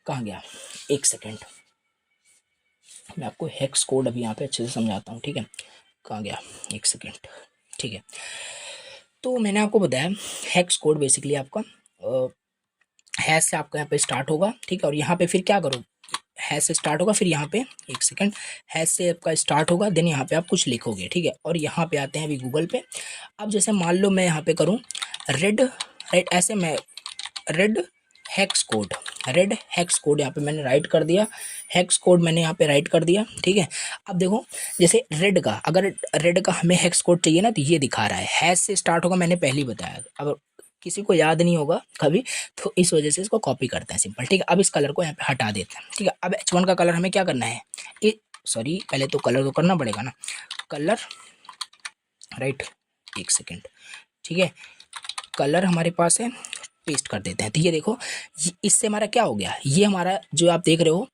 कहाँ गया, एक सेकेंड, मैं आपको हेक्स कोड अभी यहाँ पे अच्छे से समझाता हूँ, ठीक है। कहाँ गया, एक सेकेंड, ठीक है। तो मैंने आपको बताया हेक्स कोड बेसिकली आपका हैश से आपका यहाँ पे स्टार्ट होगा, ठीक है। और यहाँ पे फिर क्या करो, हैश से स्टार्ट होगा, फिर यहाँ पे एक सेकंड, हैश से आपका स्टार्ट होगा, देन यहाँ पे आप कुछ लिखोगे, ठीक है। और यहाँ पे आते हैं अभी गूगल पे। अब जैसे मान लो मैं यहाँ पे करूँ रेड, राइट, ऐसे मैं red hex code, red hex code यहाँ पे मैंने राइट कर दिया, हेक्स कोड मैंने यहाँ पे राइट कर दिया, ठीक है। अब देखो जैसे रेड का, अगर रेड का हमें हेक्स कोड चाहिए ना, तो ये दिखा रहा है हैश से स्टार्ट होगा, मैंने पहले ही बताया। अब किसी को याद नहीं होगा कभी, तो इस वजह से इसको कॉपी करते हैं सिंपल, ठीक है। अब इस कलर को यहाँ पे हटा देते हैं, ठीक है। अब H1 का कलर हमें क्या करना है, सॉरी पहले तो कलर तो करना पड़ेगा ना, कलर, राइट, एक सेकेंड, ठीक है। कलर हमारे पास है, पेस्ट कर देते हैं। तो ये देखो, इससे हमारा क्या हो गया, ये हमारा जो आप देख रहे हो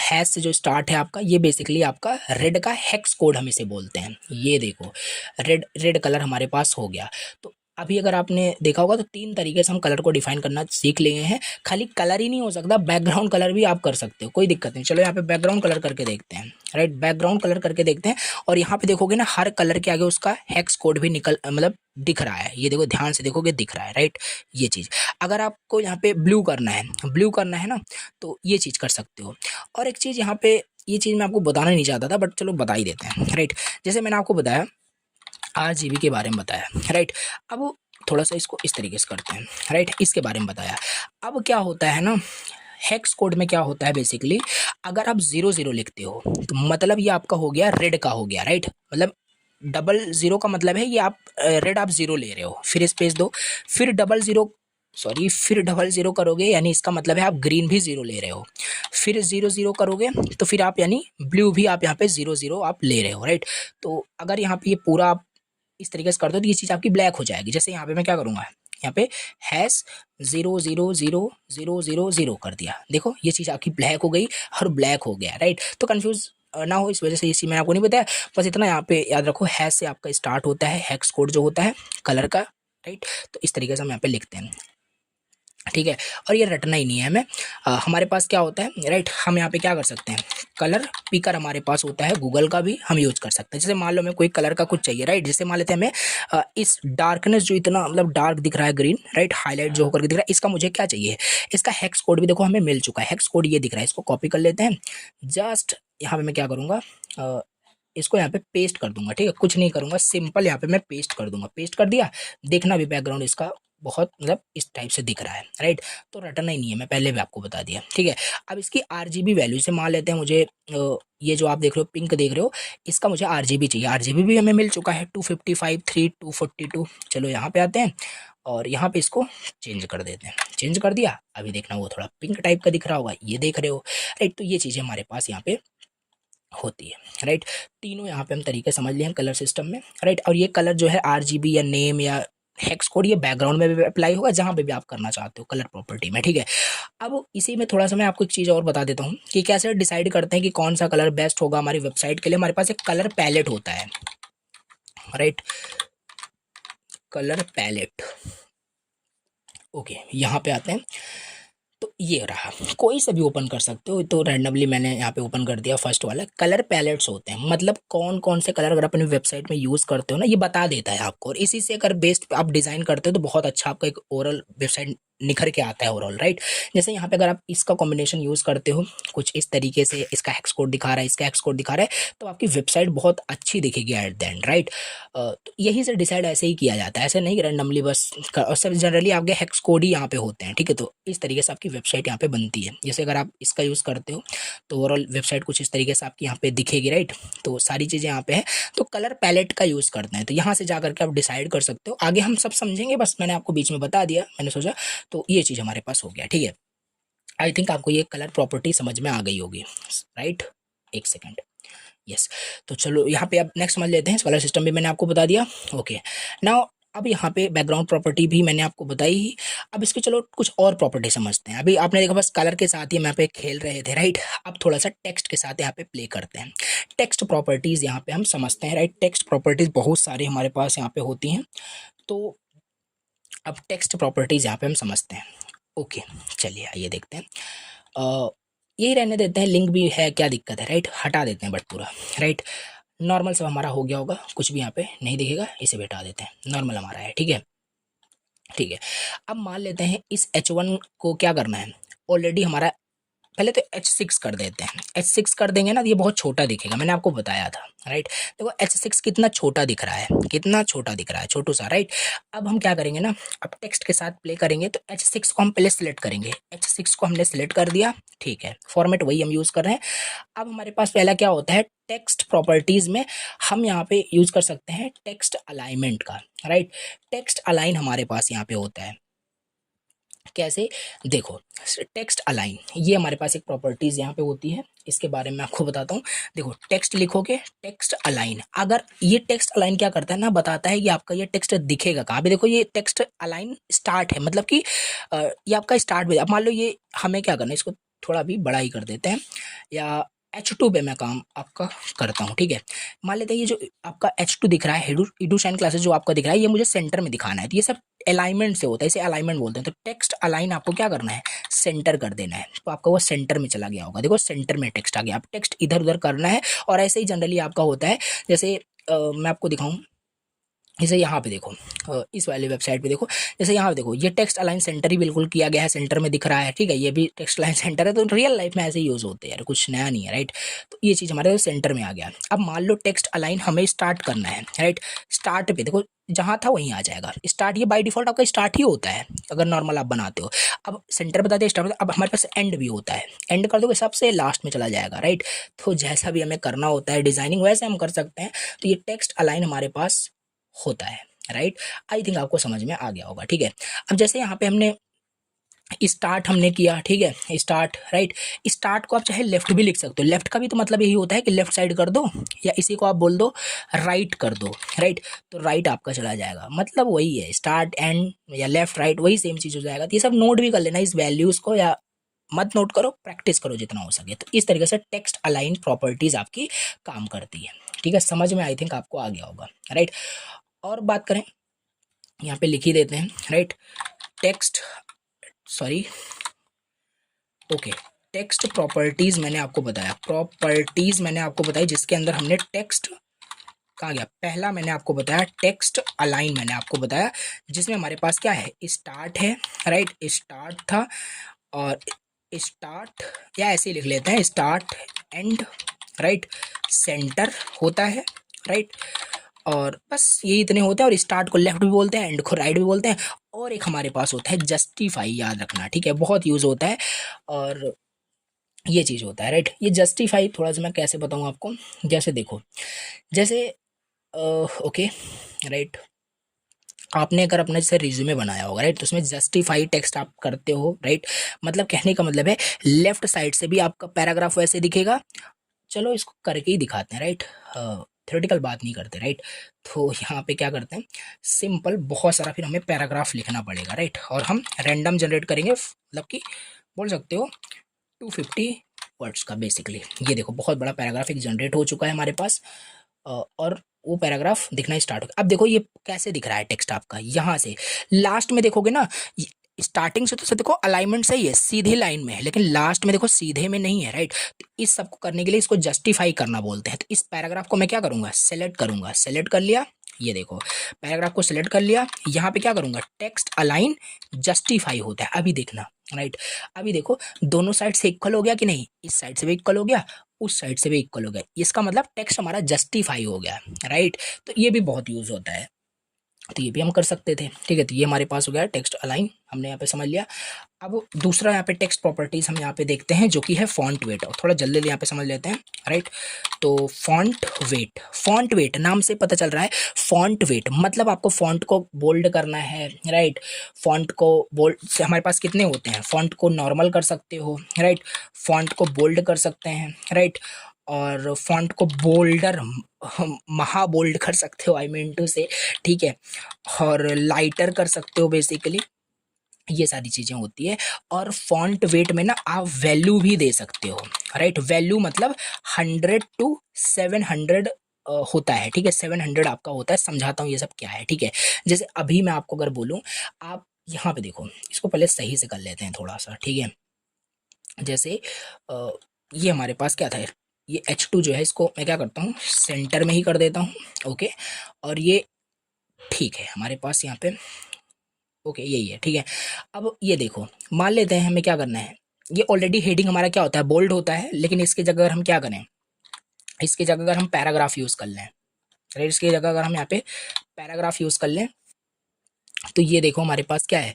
हैश से जो स्टार्ट है आपका, ये बेसिकली आपका रेड का हेक्स कोड हम इसे बोलते हैं। ये देखो रेड, रेड कलर हमारे पास हो गया। तो अभी अगर आपने देखा होगा तो 3 तरीके से हम कलर को डिफाइन करना सीख लिए हैं। खाली कलर ही नहीं हो सकता, बैकग्राउंड कलर भी आप कर सकते हो, कोई दिक्कत नहीं। चलो यहाँ पे बैकग्राउंड कलर करके देखते हैं, राइट, बैकग्राउंड कलर करके देखते हैं। और यहाँ पे देखोगे ना, हर कलर के आगे उसका हेक्स कोड भी निकल, मतलब दिख रहा है। ये देखो ध्यान से देखोगे, दिख रहा है, राइट, ये चीज़। अगर आपको यहाँ पे ब्लू करना है, ब्लू करना है ना, तो ये चीज़ कर सकते हो। और एक चीज़ यहाँ पे, ये चीज़ मैं आपको बताना नहीं चाहता था बट चलो बता ही देते हैं, राइट। जैसे मैंने आपको बताया RGB के बारे में बताया, राइट। अब थोड़ा सा इसको इस तरीके से करते हैं, राइट, इसके बारे में बताया। अब क्या होता है ना, हेक्स कोड में क्या होता है बेसिकली, अगर आप 00 लिखते हो तो मतलब ये आपका हो गया रेड का हो गया, राइट। मतलब 00 का मतलब है ये आप रेड आप 0 ले रहे हो, फिर स्पेस दो, फिर 00, सॉरी फिर 00 करोगे यानी इसका मतलब है आप ग्रीन भी 0 ले रहे हो, फिर 00 करोगे तो फिर आप यानी ब्लू भी आप यहाँ पे 00 आप ले रहे हो, राइट। तो अगर यहाँ पे ये पूरा आप इस तरीके से कर दो तो ये चीज़ आपकी ब्लैक हो जाएगी। जैसे यहाँ पे मैं क्या करूँगा, यहाँ पे हैश 0000000 कर दिया, देखो ये चीज़ आपकी ब्लैक हो गई और ब्लैक हो गया, राइट। तो कंफ्यूज ना हो इस वजह से इसी मैंने आपको नहीं बताया, बस इतना यहाँ पे याद रखो, हैश से आपका स्टार्ट होता है हेक्स कोड जो होता है कलर का, राइट। तो इस तरीके से हम यहाँ पे लिखते हैं, ठीक है। और ये रटना ही नहीं है हमें। हमारे पास क्या होता है, राइट, हम यहाँ पे क्या कर सकते हैं, कलर पिकर हमारे पास होता है, गूगल का भी हम यूज़ कर सकते हैं। जैसे मान लो हमें कोई कलर का कुछ चाहिए, राइट, जैसे मान लेते हैं हमें इस डार्कनेस जो इतना मतलब डार्क दिख रहा है ग्रीन, राइट, हाईलाइट जो होकर दिख रहा है, इसका मुझे क्या चाहिए, इसका हेक्स कोड भी देखो हमें मिल चुका है। हेक्स कोड ये दिख रहा है, इसको कॉपी कर लेते हैं। जस्ट यहाँ पे मैं क्या करूँगा, इसको यहाँ पे पेस्ट कर दूंगा, ठीक है, कुछ नहीं करूँगा, सिंपल यहाँ पे मैं पेस्ट कर दूंगा। पेस्ट कर दिया, देखना भी बैकग्राउंड इसका बहुत मतलब इस टाइप से दिख रहा है, राइट। तो रटना ही नहीं है, मैं पहले भी आपको बता दिया, ठीक है। अब इसकी RGB वैल्यू से मान लेते हैं मुझे ये जो आप देख रहे हो पिंक देख रहे हो, इसका मुझे RGB चाहिए। RGB भी हमें मिल चुका है 255, 3, 242। चलो यहाँ पे आते हैं और यहाँ पे इसको चेंज कर देते हैं। चेंज कर दिया, अभी देखना वो थोड़ा पिंक टाइप का दिख रहा होगा, ये देख रहे हो, राइट। तो ये चीज़ें हमारे पास यहाँ पे होती है, राइट। तीनों यहाँ पे हम तरीके समझ लिए हैं कलर सिस्टम में, राइट। और ये कलर जो है RGB या नेम या हेक्स कोड ये बैकग्राउंड में भी अप्लाई होगा जहाँ पे भी आप करना चाहते हो कलर प्रॉपर्टी में, ठीक है। अब इसी में थोड़ा सा मैं आपको एक चीज़ और बता देता हूँ कि कैसे डिसाइड करते हैं कि कौन सा कलर बेस्ट होगा हमारी वेबसाइट के लिए। हमारे पास एक कलर पैलेट होता है, राइट, कलर पैलेट। ओके, यहाँ पे आते हैं तो ये रहा, कोई से भी ओपन कर सकते हो, तो रैंडमली मैंने यहाँ पे ओपन कर दिया फर्स्ट वाला। कलर पैलेट्स होते हैं, मतलब कौन कौन से कलर अगर अपनी वेबसाइट में यूज़ करते हो ना, ये बता देता है आपको, और इसी से अगर बेस्ड आप डिज़ाइन करते हो तो बहुत अच्छा आपका एक ओवरऑल वेबसाइट निखर के आता है ओवरऑल, राइट। जैसे यहाँ पे अगर आप इसका कॉम्बिनेशन यूज़ करते हो कुछ इस तरीके से, इसका हेक्स कोड दिखा रहा है, इसका हेक्स कोड दिखा रहा है, तो आपकी वेबसाइट बहुत अच्छी दिखेगी एट द एंड, राइट। तो यही से डिसाइड ऐसे ही किया जाता है, ऐसे नहीं रैंडमली बस और सब जनरली आपके हेक्स कोड ही यहाँ पे होते हैं, ठीक है। तो इस तरीके से आपकी वेबसाइट यहाँ पे बनती है। जैसे अगर आप इसका यूज़ करते हो तो ओवरऑल वेबसाइट कुछ इस तरीके से आपकी यहाँ पे दिखेगी, राइट। तो सारी चीज़ें यहाँ पे है, तो कलर पैलेट का यूज़ करते हैं, तो यहाँ से जा करके आप डिसाइड कर सकते हो। आगे हम सब समझेंगे, बस मैंने आपको बीच में बता दिया, मैंने सोचा तो ये चीज़ हमारे पास हो गया, ठीक है। आई थिंक आपको ये कलर प्रॉपर्टी समझ में आ गई होगी, राइट। एक सेकेंड, यस। तो चलो यहाँ पे अब नेक्स्ट समझ लेते हैं, कलर सिस्टम भी मैंने आपको बता दिया। ओके, नाउ अब यहाँ पे बैकग्राउंड प्रॉपर्टी भी मैंने आपको बताई ही। अब इसके चलो कुछ और प्रॉपर्टी समझते हैं। अभी आपने देखा बस कलर के साथ ही हम यहाँ पे खेल रहे थे, राइट। अब थोड़ा सा टेक्स्ट के साथ यहाँ पे प्ले करते हैं। टेक्स्ट प्रॉपर्टीज़ यहाँ पे हम समझते हैं, राइट। टेक्स्ट प्रॉपर्टीज़ बहुत सारी हमारे पास यहाँ पे होती हैं, तो अब टेक्स्ट प्रॉपर्टीज़ यहाँ पे हम समझते हैं। ओके, चलिए आइए देखते हैं। यही रहने देते हैं, लिंक भी है, क्या दिक्कत है, राइट। हटा देते हैं बट पूरा, राइट। नॉर्मल सब हमारा हो गया होगा, कुछ भी यहाँ पे नहीं दिखेगा, इसे भी हटा देते हैं, नॉर्मल हमारा है, ठीक है, ठीक है। अब मान लेते हैं इस H1 को क्या करना है, ऑलरेडी हमारा पहले तो H6 कर देते हैं। H6 कर देंगे ना तो ये बहुत छोटा दिखेगा, मैंने आपको बताया था, राइट। देखो H6 कितना छोटा दिख रहा है, कितना छोटा दिख रहा है, छोटू सा, राइट। अब हम क्या करेंगे ना, अब टेक्स्ट के साथ प्ले करेंगे तो H6 को हम पहले सिलेक्ट करेंगे। H6 को हमने सिलेक्ट कर दिया, ठीक है, फॉर्मेट वही हम यूज़ कर रहे हैं। अब हमारे पास पहला क्या होता है, टेक्स्ट प्रॉपर्टीज़ में हम यहाँ पे यूज़ कर सकते हैं टेक्स्ट अलाइनमेंट का, राइट। टेक्स्ट अलाइन हमारे पास यहाँ पे होता है, कैसे, देखो टेक्स्ट अलाइन, ये हमारे पास एक प्रॉपर्टीज़ यहाँ पे होती है, इसके बारे में आपको बताता हूँ। देखो टेक्स्ट लिखोगे, टेक्स्ट अलाइन, अगर ये टेक्स्ट अलाइन क्या करता है ना, बताता है कि आपका ये टेक्स्ट दिखेगा कहाँ पे। देखो ये टेक्स्ट अलाइन स्टार्ट है, मतलब कि ये आपका स्टार्ट में, अब मान लो ये हमें क्या करना है, इसको थोड़ा भी बड़ा ही कर देते हैं, या H2 पे मैं काम आपका करता हूँ, ठीक है। मान लेते हैं ये जो आपका H2 दिख रहा है, एडू शाइन क्लासेस जो आपका दिख रहा है, ये मुझे सेंटर में दिखाना है, तो ये सब अलाइनमेंट से होता है, इसे अलाइनमेंट बोलते हैं। तो टेक्स्ट अलाइन आपको क्या करना है, सेंटर कर देना है, तो आपका वो सेंटर में चला गया होगा। देखो सेंटर में टेक्स्ट आ गया, आप टेक्स्ट इधर उधर करना है, और ऐसे ही जनरली आपका होता है। जैसे मैं आपको दिखाऊं, जैसे यहाँ पे देखो, इस वाली वेबसाइट पे देखो, जैसे यहाँ पे देखो, ये टेक्स्ट अलाइन सेंटर ही बिल्कुल किया गया है, सेंटर में दिख रहा है, ठीक है। ये भी टेक्स्ट अलाइन सेंटर है, तो रियल लाइफ में ऐसे ही यूज़ होते हैं यार, कुछ नया नहीं है, राइट। तो ये चीज़ हमारे सेंटर में आ गया। अब मान लो टेक्स्ट अलाइन हमें स्टार्ट करना है, राइट। स्टार्ट पे देखो, जहाँ था वहीं आ जाएगा स्टार्ट, ये बाय डिफॉल्ट आपका स्टार्ट ही होता है अगर नॉर्मल आप बनाते हो। अब सेंटर बता दिया, स्टार्ट, अब हमारे पास एंड भी होता है, एंड कर दोगे सबसे लास्ट में चला जाएगा, राइट। तो जैसा भी हमें करना होता है डिजाइनिंग, वैसे हम कर सकते हैं। तो ये टेक्स्ट अलाइन हमारे पास होता है, राइट। आई थिंक आपको समझ में आ गया होगा, ठीक है। अब जैसे यहाँ पे हमने स्टार्ट हमने किया, ठीक है, स्टार्ट, राइट। स्टार्ट को आप चाहे लेफ्ट भी लिख सकते हो, लेफ्ट का भी तो मतलब यही होता है कि लेफ्ट साइड कर दो, या इसी को आप बोल दो राइट कर दो, राइट। तो राइट आपका चला जाएगा, मतलब वही है, स्टार्ट एंड या लेफ्ट राइट वही सेम चीज़ हो जाएगा। तो ये सब नोट भी कर लेना इस वैल्यूज़ को, या मत नोट करो, प्रैक्टिस करो जितना हो सके। तो इस तरीके से टेक्स्ट अलाइन प्रॉपर्टीज आपकी काम करती है, ठीक है। समझ में आई थिंक आपको आ गया होगा, राइट। और बात करें, यहाँ पे लिख ही देते हैं, right. Text, sorry, okay, text properties मैंने आपको बताया, प्रॉपर्टीज मैंने आपको बताई जिसके अंदर हमने टेक्स्ट, कहाँ गया, पहला मैंने आपको बताया टेक्स्ट अलाइन, मैंने आपको बताया जिसमें हमारे पास क्या है, स्टार्ट है, राइट। स्टार्ट था, और स्टार्ट, या ऐसे ही लिख लेते हैं, स्टार्ट एंड, राइट। सेंटर होता है, राइट। और बस ये इतने होते हैं, और स्टार्ट को लेफ्ट भी बोलते हैं, एंड को राइट भी बोलते हैं। और एक हमारे पास होता है जस्टिफाई, याद रखना, ठीक है, बहुत यूज़ होता है, और ये चीज़ होता है, राइट। ये जस्टिफाई थोड़ा सा मैं कैसे बताऊँ आपको, जैसे देखो, जैसे ओके, राइट, आपने अगर अपना जैसे रिज्यूमे बनाया होगा, राइट, तो उसमें जस्टिफाई टेक्स्ट आप करते हो, राइट। मतलब कहने का मतलब है लेफ्ट साइड से भी आपका पैराग्राफ वैसे दिखेगा, चलो इसको करके ही दिखाते हैं, राइट। थ्योरेटिकल बात नहीं करते, राइट। तो यहाँ पे क्या करते हैं, सिंपल बहुत सारा फिर हमें पैराग्राफ लिखना पड़ेगा, राइट। और हम रैंडम जनरेट करेंगे, मतलब कि बोल सकते हो 250 वर्ड्स का बेसिकली। ये देखो बहुत बड़ा पैराग्राफ एक जनरेट हो चुका है हमारे पास, और वो पैराग्राफ दिखना स्टार्ट हो गया। अब देखो ये कैसे दिख रहा है टेक्स्ट आपका, यहाँ से लास्ट में देखोगे ना, स्टार्टिंग से तो देखो अलाइनमेंट सही है, सीधी लाइन में है, लेकिन लास्ट में देखो सीधे में नहीं है, राइट। तो इस सब को करने के लिए इसको जस्टिफाई करना बोलते हैं। तो इस पैराग्राफ को मैं क्या करूंगा, सेलेक्ट करूंगा, सेलेक्ट कर लिया, ये देखो पैराग्राफ को सिलेक्ट कर लिया। यहाँ पे क्या करूंगा, टेक्स्ट अलाइन जस्टिफाई होता है, अभी देखना, राइट। अभी देखो दोनों साइड से इक्वल हो गया कि नहीं, इस साइड से भी इक्वल हो गया, उस साइड से भी इक्वल हो गया, इसका मतलब टेक्स्ट हमारा जस्टिफाई हो गया, राइट। तो ये भी बहुत यूज होता है, तो ये भी हम कर सकते थे, ठीक है। तो ये हमारे पास हो गया टेक्स्ट अलाइन, हमने यहाँ पे समझ लिया। अब दूसरा यहाँ पे टेक्स्ट प्रॉपर्टीज हम यहाँ पे देखते हैं, जो कि है फॉन्ट वेट, और थोड़ा जल्दी यहाँ पे समझ लेते हैं, राइट। तो फॉन्ट वेट, फॉन्ट वेट नाम से पता चल रहा है, फॉन्ट वेट मतलब आपको फॉन्ट को बोल्ड करना है, राइट। फॉन्ट को बोल्ड से हमारे पास कितने होते हैं, फॉन्ट को नॉर्मल कर सकते हो, राइट, फॉन्ट को बोल्ड कर सकते हैं, राइट, और फॉन्ट को बोल्डर महा बोल्ड कर सकते हो, आई मीन टू से, ठीक है, और लाइटर कर सकते हो बेसिकली, ये सारी चीज़ें होती है। और फॉन्ट वेट में ना आप वैल्यू भी दे सकते हो, राइट। वैल्यू मतलब 100 to 700 होता है, ठीक है, 700 आपका होता है। समझाता हूँ ये सब क्या है, ठीक है। जैसे अभी मैं आपको अगर बोलूँ, आप यहाँ पे देखो, इसको पहले सही से कर लेते हैं थोड़ा सा, ठीक है। जैसे ये हमारे पास क्या था, ये H2 जो है, इसको मैं क्या करता हूँ, सेंटर में ही कर देता हूँ, ओके। और ये ठीक है हमारे पास यहाँ पे, ओके यही है, ठीक है। अब ये देखो, मान लेते हैं हमें क्या करना है, ये ऑलरेडी हेडिंग हमारा क्या होता है, बोल्ड होता है, लेकिन इसकी जगह अगर हम क्या करें, इसकी जगह अगर हम पैराग्राफ यूज़ कर लें, राइट, इसकी जगह अगर हम यहाँ पे पैराग्राफ यूज़ कर लें, तो ये देखो हमारे पास क्या है,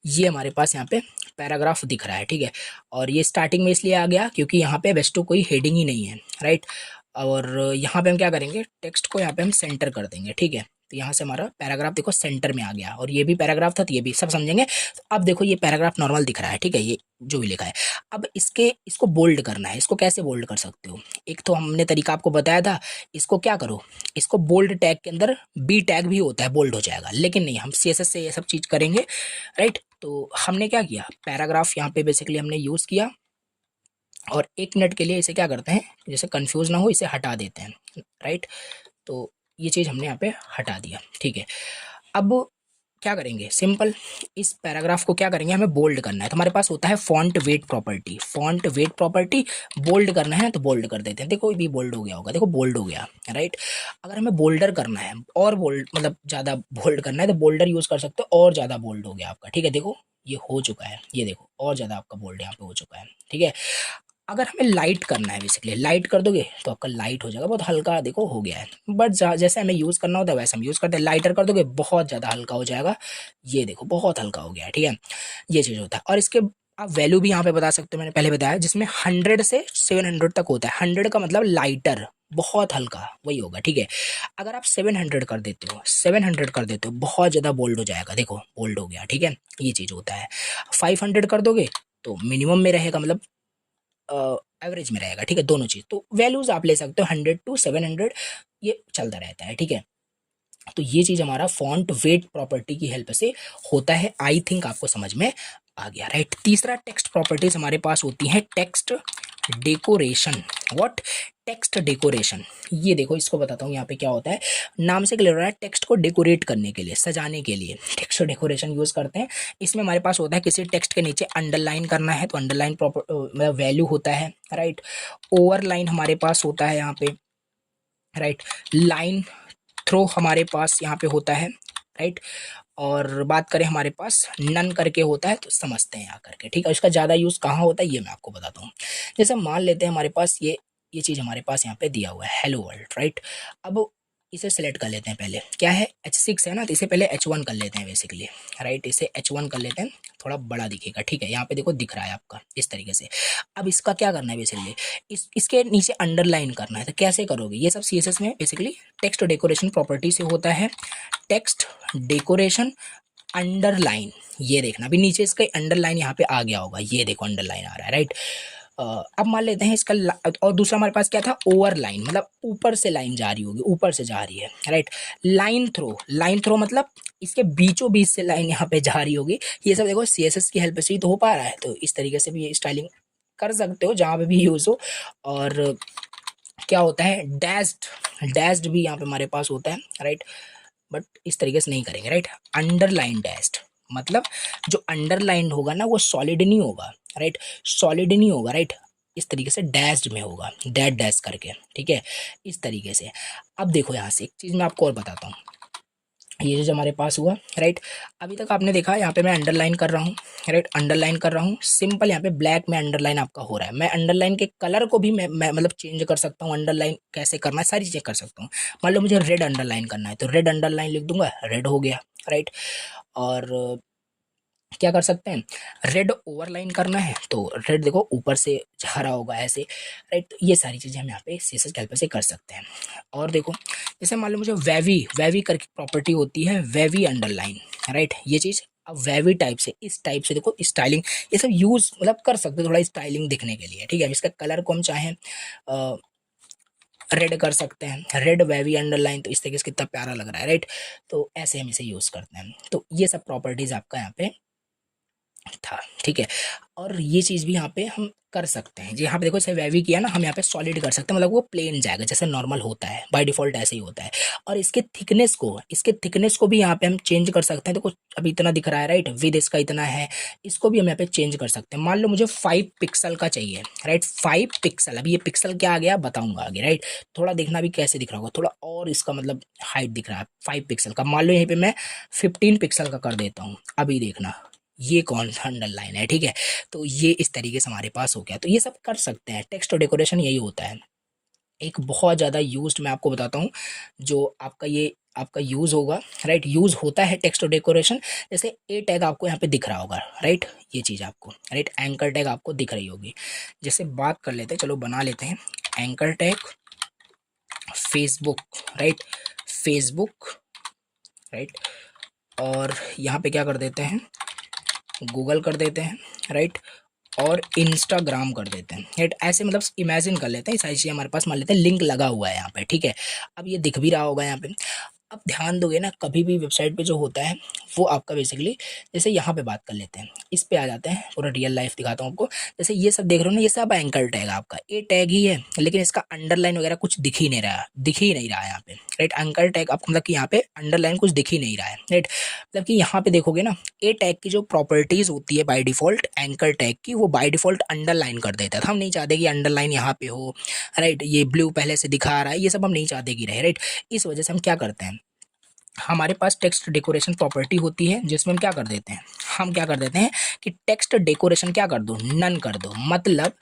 ये हमारे पास यहाँ पे पैराग्राफ दिख रहा है, ठीक है। और ये स्टार्टिंग में इसलिए आ गया क्योंकि यहाँ पे बेस्टो कोई हेडिंग ही नहीं है, राइट। और यहाँ पे हम क्या करेंगे, टेक्स्ट को यहाँ पे हम सेंटर कर देंगे, ठीक है। तो यहाँ से हमारा पैराग्राफ देखो सेंटर में आ गया, और ये भी पैराग्राफ था, तो ये भी सब समझेंगे। तो अब देखो ये पैराग्राफ नॉर्मल दिख रहा है, ठीक है, ये जो भी लिखा है। अब इसको बोल्ड करना है, इसको कैसे बोल्ड कर सकते हो, एक तो हमने तरीका आपको बताया था, इसको क्या करो, इसको बोल्ड टैग के अंदर बी टैग भी होता है, बोल्ड हो जाएगा, लेकिन नहीं, हम CSS से ये सब चीज़ करेंगे, राइट। तो हमने क्या किया, पैराग्राफ यहाँ पे बेसिकली हमने यूज़ किया, और 1 मिनट के लिए इसे क्या करते हैं, जैसे कंफ्यूज ना हो इसे हटा देते हैं, राइट। तो ये चीज़ हमने यहाँ पे हटा दिया, ठीक है। अब क्या करेंगे, सिंपल इस पैराग्राफ को क्या करेंगे, हमें बोल्ड करना है, तो हमारे पास होता है font weight property, font weight property, bold करना है तो बोल्ड कर देते हैं, देखो ये भी बोल्ड हो गया होगा, देखो बोल्ड हो गया, राइट। अगर हमें बोल्डर करना है और बोल्ड मतलब ज़्यादा बोल्ड करना है, तो बोल्डर यूज़ कर सकते हो, और ज़्यादा बोल्ड हो गया आपका, ठीक है। देखो ये हो चुका है, ये देखो और ज़्यादा आपका बोल्ड यहाँ पे हो चुका है, ठीक है। अगर हमें लाइट करना है, बेसिकली लाइट कर दोगे तो आपका लाइट हो जाएगा, बहुत हल्का देखो हो गया है, बट जैसे हमें यूज़ करना होता है वैसे हम यूज़ करते हैं, लाइटर कर दोगे बहुत ज़्यादा हल्का हो जाएगा, ये देखो बहुत हल्का हो गया है, ठीक है। ये चीज़ होता है, और इसके आप वैल्यू भी यहाँ पे बता सकते हो, मैंने पहले बताया, जिसमें 100 से 700 तक होता है। 100 का मतलब लाइटर, बहुत हल्का, वही होगा, ठीक है। अगर आप 700 कर देते हो, 700 कर देते हो, बहुत ज़्यादा बोल्ड हो जाएगा, देखो बोल्ड हो गया, ठीक है, ये चीज़ होता है। 500 कर दोगे तो मिनिमम में रहेगा, मतलब एवरेज में रहेगा, ठीक है, दोनों चीज़। तो वैल्यूज़ आप ले सकते हो 100 to 700, ये चलता रहता है, ठीक है। तो ये चीज़ हमारा फॉन्ट वेट प्रॉपर्टी की हेल्प से होता है, आई थिंक आपको समझ में आ गया, राइट। तीसरा टेक्स्ट प्रॉपर्टीज हमारे पास होती हैं text decoration, what, text decoration. ये देखो इसको बताता हूँ यहाँ पे क्या होता है, नाम से क्लियर हो रहा है, टेक्स्ट को डेकोरेट करने के लिए, सजाने के लिए टेक्स्ट डेकोरेशन यूज़ करते हैं। इसमें हमारे पास होता है किसी टेक्स्ट के नीचे अंडरलाइन करना है, तो अंडरलाइन प्रॉपर मतलब वैल्यू होता है, राइट। ओवरलाइन हमारे पास होता है यहाँ पे, राइट। लाइन थ्रो हमारे पास यहाँ पे होता है, राइट। और बात करें हमारे पास नन करके होता है, तो समझते हैं यहाँ करके, ठीक है। इसका ज़्यादा यूज़ कहाँ होता है ये मैं आपको बताता हूँ। जैसे मान लेते हैं हमारे पास ये चीज़ हमारे पास यहाँ पे दिया हुआ है, हेलो वर्ल्ड, राइट। अब इसे सेलेक्ट कर लेते हैं, पहले क्या है H6 है ना, तो इसे पहले H1 कर लेते हैं बेसिकली, राइट। इसे H1 कर लेते हैं, थोड़ा बड़ा दिखेगा, ठीक है। यहाँ पे देखो दिख रहा है आपका इस तरीके से। अब इसका क्या करना है बेसिकली, इसके नीचे अंडरलाइन करना है, तो कैसे करोगे, ये सब CSS में बेसिकली टेक्स्ट डेकोरेशन प्रॉपर्टी से होता है, टेक्स्ट डेकोरेशन अंडरलाइन। ये देखना अभी नीचे इसका अंडरलाइन यहाँ पे आ गया होगा, ये देखो अंडरलाइन आ रहा है, राइट। अब मान लेते हैं इसका और दूसरा हमारे पास क्या था, ओवर लाइन, मतलब ऊपर से लाइन जा रही होगी, ऊपर से जा रही है, राइट। लाइन थ्रो मतलब इसके बीचों बीच से लाइन यहाँ पे जा रही होगी। ये सब देखो CSS की हेल्प से ही तो हो पा रहा है, तो इस तरीके से भी ये स्टाइलिंग कर सकते हो जहाँ पे भी यूज़ हो। और क्या होता है, डैश्ड भी यहाँ पे हमारे पास होता है, राइट, बट इस तरीके से नहीं करेंगे, राइट। अंडरलाइन डैश्ड मतलब जो अंडरलाइन होगा ना वो सॉलिड नहीं होगा, राइट, सॉलिड नहीं होगा, राइट, इस तरीके से डैश्ड में होगा, डैश करके, ठीक है, इस तरीके से। अब देखो यहाँ से एक चीज़ मैं आपको और बताता हूँ, ये जो हमारे पास हुआ, राइट। अभी तक आपने देखा यहाँ पे मैं अंडरलाइन कर रहा हूँ, राइट, अंडरलाइन कर रहा हूँ, सिंपल यहाँ पे ब्लैक में अंडरलाइन आपका हो रहा है। मैं अंडरलाइन के कलर को भी मैं मतलब चेंज कर सकता हूँ, अंडरलाइन कैसे करना है सारी चीज़ें कर सकता हूँ। मान लो मुझे रेड अंडरलाइन करना है तो रेड अंडरलाइन लिख दूंगा, रेड हो गया, राइट। और क्या कर सकते हैं, रेड ओवरलाइन करना है तो रेड देखो ऊपर से जा रहा होगा ऐसे, राइट। तो ये सारी चीज़ें हम यहाँ पे CSS कैल्पर से कर सकते हैं। और देखो जैसे मान लो मुझे वेवी करके प्रॉपर्टी होती है, वेवी अंडरलाइन, राइट, ये चीज़ अब वेवी टाइप से, इस टाइप से देखो स्टाइलिंग, ये सब यूज़ मतलब कर सकते हो थोड़ा स्टाइलिंग दिखने के लिए, ठीक है। अब इसका कलर को हम चाहें रेड कर सकते हैं, रेड वेवी अंडरलाइन, तो इस तरीके से कितना प्यारा लग रहा है, राइट। तो ऐसे हम इसे यूज़ करते हैं। तो ये सब प्रॉपर्टीज़ आपका यहाँ पे था, ठीक है। और ये चीज़ भी यहाँ पे हम कर सकते हैं, यहाँ पे देखो जैसे वेवी किया ना, हम यहाँ पे सॉलिड कर सकते हैं, मतलब वो प्लेन जाएगा जैसे नॉर्मल होता है, बाय डिफॉल्ट ऐसे ही होता है। और इसके थिकनेस को भी यहाँ पे हम चेंज कर सकते हैं। देखो अभी इतना दिख रहा है, राइट, विद इसका इतना है, इसको भी हम यहाँ पे चेंज कर सकते हैं। मान लो मुझे 5 पिक्सल का चाहिए, राइट, 5 पिक्सल। अभी ये पिक्सल क्या आ गया बताऊंगा आगे, राइट। थोड़ा देखना भी कैसे दिख रहा होगा, थोड़ा और इसका मतलब हाइट दिख रहा है 5 पिक्सल का। मान लो यहीं पे मैं 15 पिक्सल का कर देता हूँ, अभी देखना ये कौन सा अंडरलाइन है, ठीक है। तो ये इस तरीके से हमारे पास हो गया। तो ये सब कर सकते हैं, टेक्स्ट और डेकोरेशन यही होता है। एक बहुत ज़्यादा यूज्ड मैं आपको बताता हूँ जो आपका यूज़ होगा, राइट, यूज़ होता है टेक्स्ट और डेकोरेशन। जैसे ए टैग आपको यहाँ पे दिख रहा होगा, राइट, ये चीज़ आपको, राइट, एंकर टैग आपको दिख रही होगी। जैसे बात कर लेते हैं, चलो बना लेते हैं anchor tag Facebook, right, Facebook, right. और यहाँ पे क्या कर देते हैं, गूगल कर देते हैं, राइट, और इंस्टाग्राम कर देते हैं, राइट। ऐसे मतलब इमेजिन कर लेते हैं सारी चीज़ें हमारे पास, मान लेते हैं लिंक लगा हुआ है यहाँ पे, ठीक है। अब ये दिख भी रहा होगा यहाँ पे। अब ध्यान दोगे ना, कभी भी वेबसाइट पे जो होता है वो आपका बेसिकली, जैसे यहाँ पे बात कर लेते हैं, इस पे आ जाते हैं, पूरा रियल लाइफ दिखाता हूँ आपको। जैसे ये सब देख रहे हो ना, ये सब एंकर टैग आपका, ये टैग ही है, लेकिन इसका अंडरलाइन वगैरह कुछ दिख ही नहीं रहा है यहाँ पे, राइट। एंकर टैग आपको मतलब कि यहाँ पे अंडरलाइन कुछ दिख ही नहीं रहा है, राइट। मतलब कि यहाँ पे देखोगे ना, ए टैग की जो प्रॉपर्टीज होती है बाय डिफॉल्ट एंकर टैग की, वो बाय डिफॉल्ट अंडरलाइन कर देता है। हम नहीं चाहते कि अंडरलाइन यहाँ पे हो, राइट, ये ब्लू पहले से दिखा रहा है, ये सब हम नहीं चाहते कि रहे, राइट। इस वजह से हम क्या करते हैं, हमारे पास टेक्स्ट डेकोरेशन प्रॉपर्टी होती है जिसमें हम क्या कर देते हैं कि टेक्स्ट डेकोरेशन क्या कर दो, नन कर दो। मतलब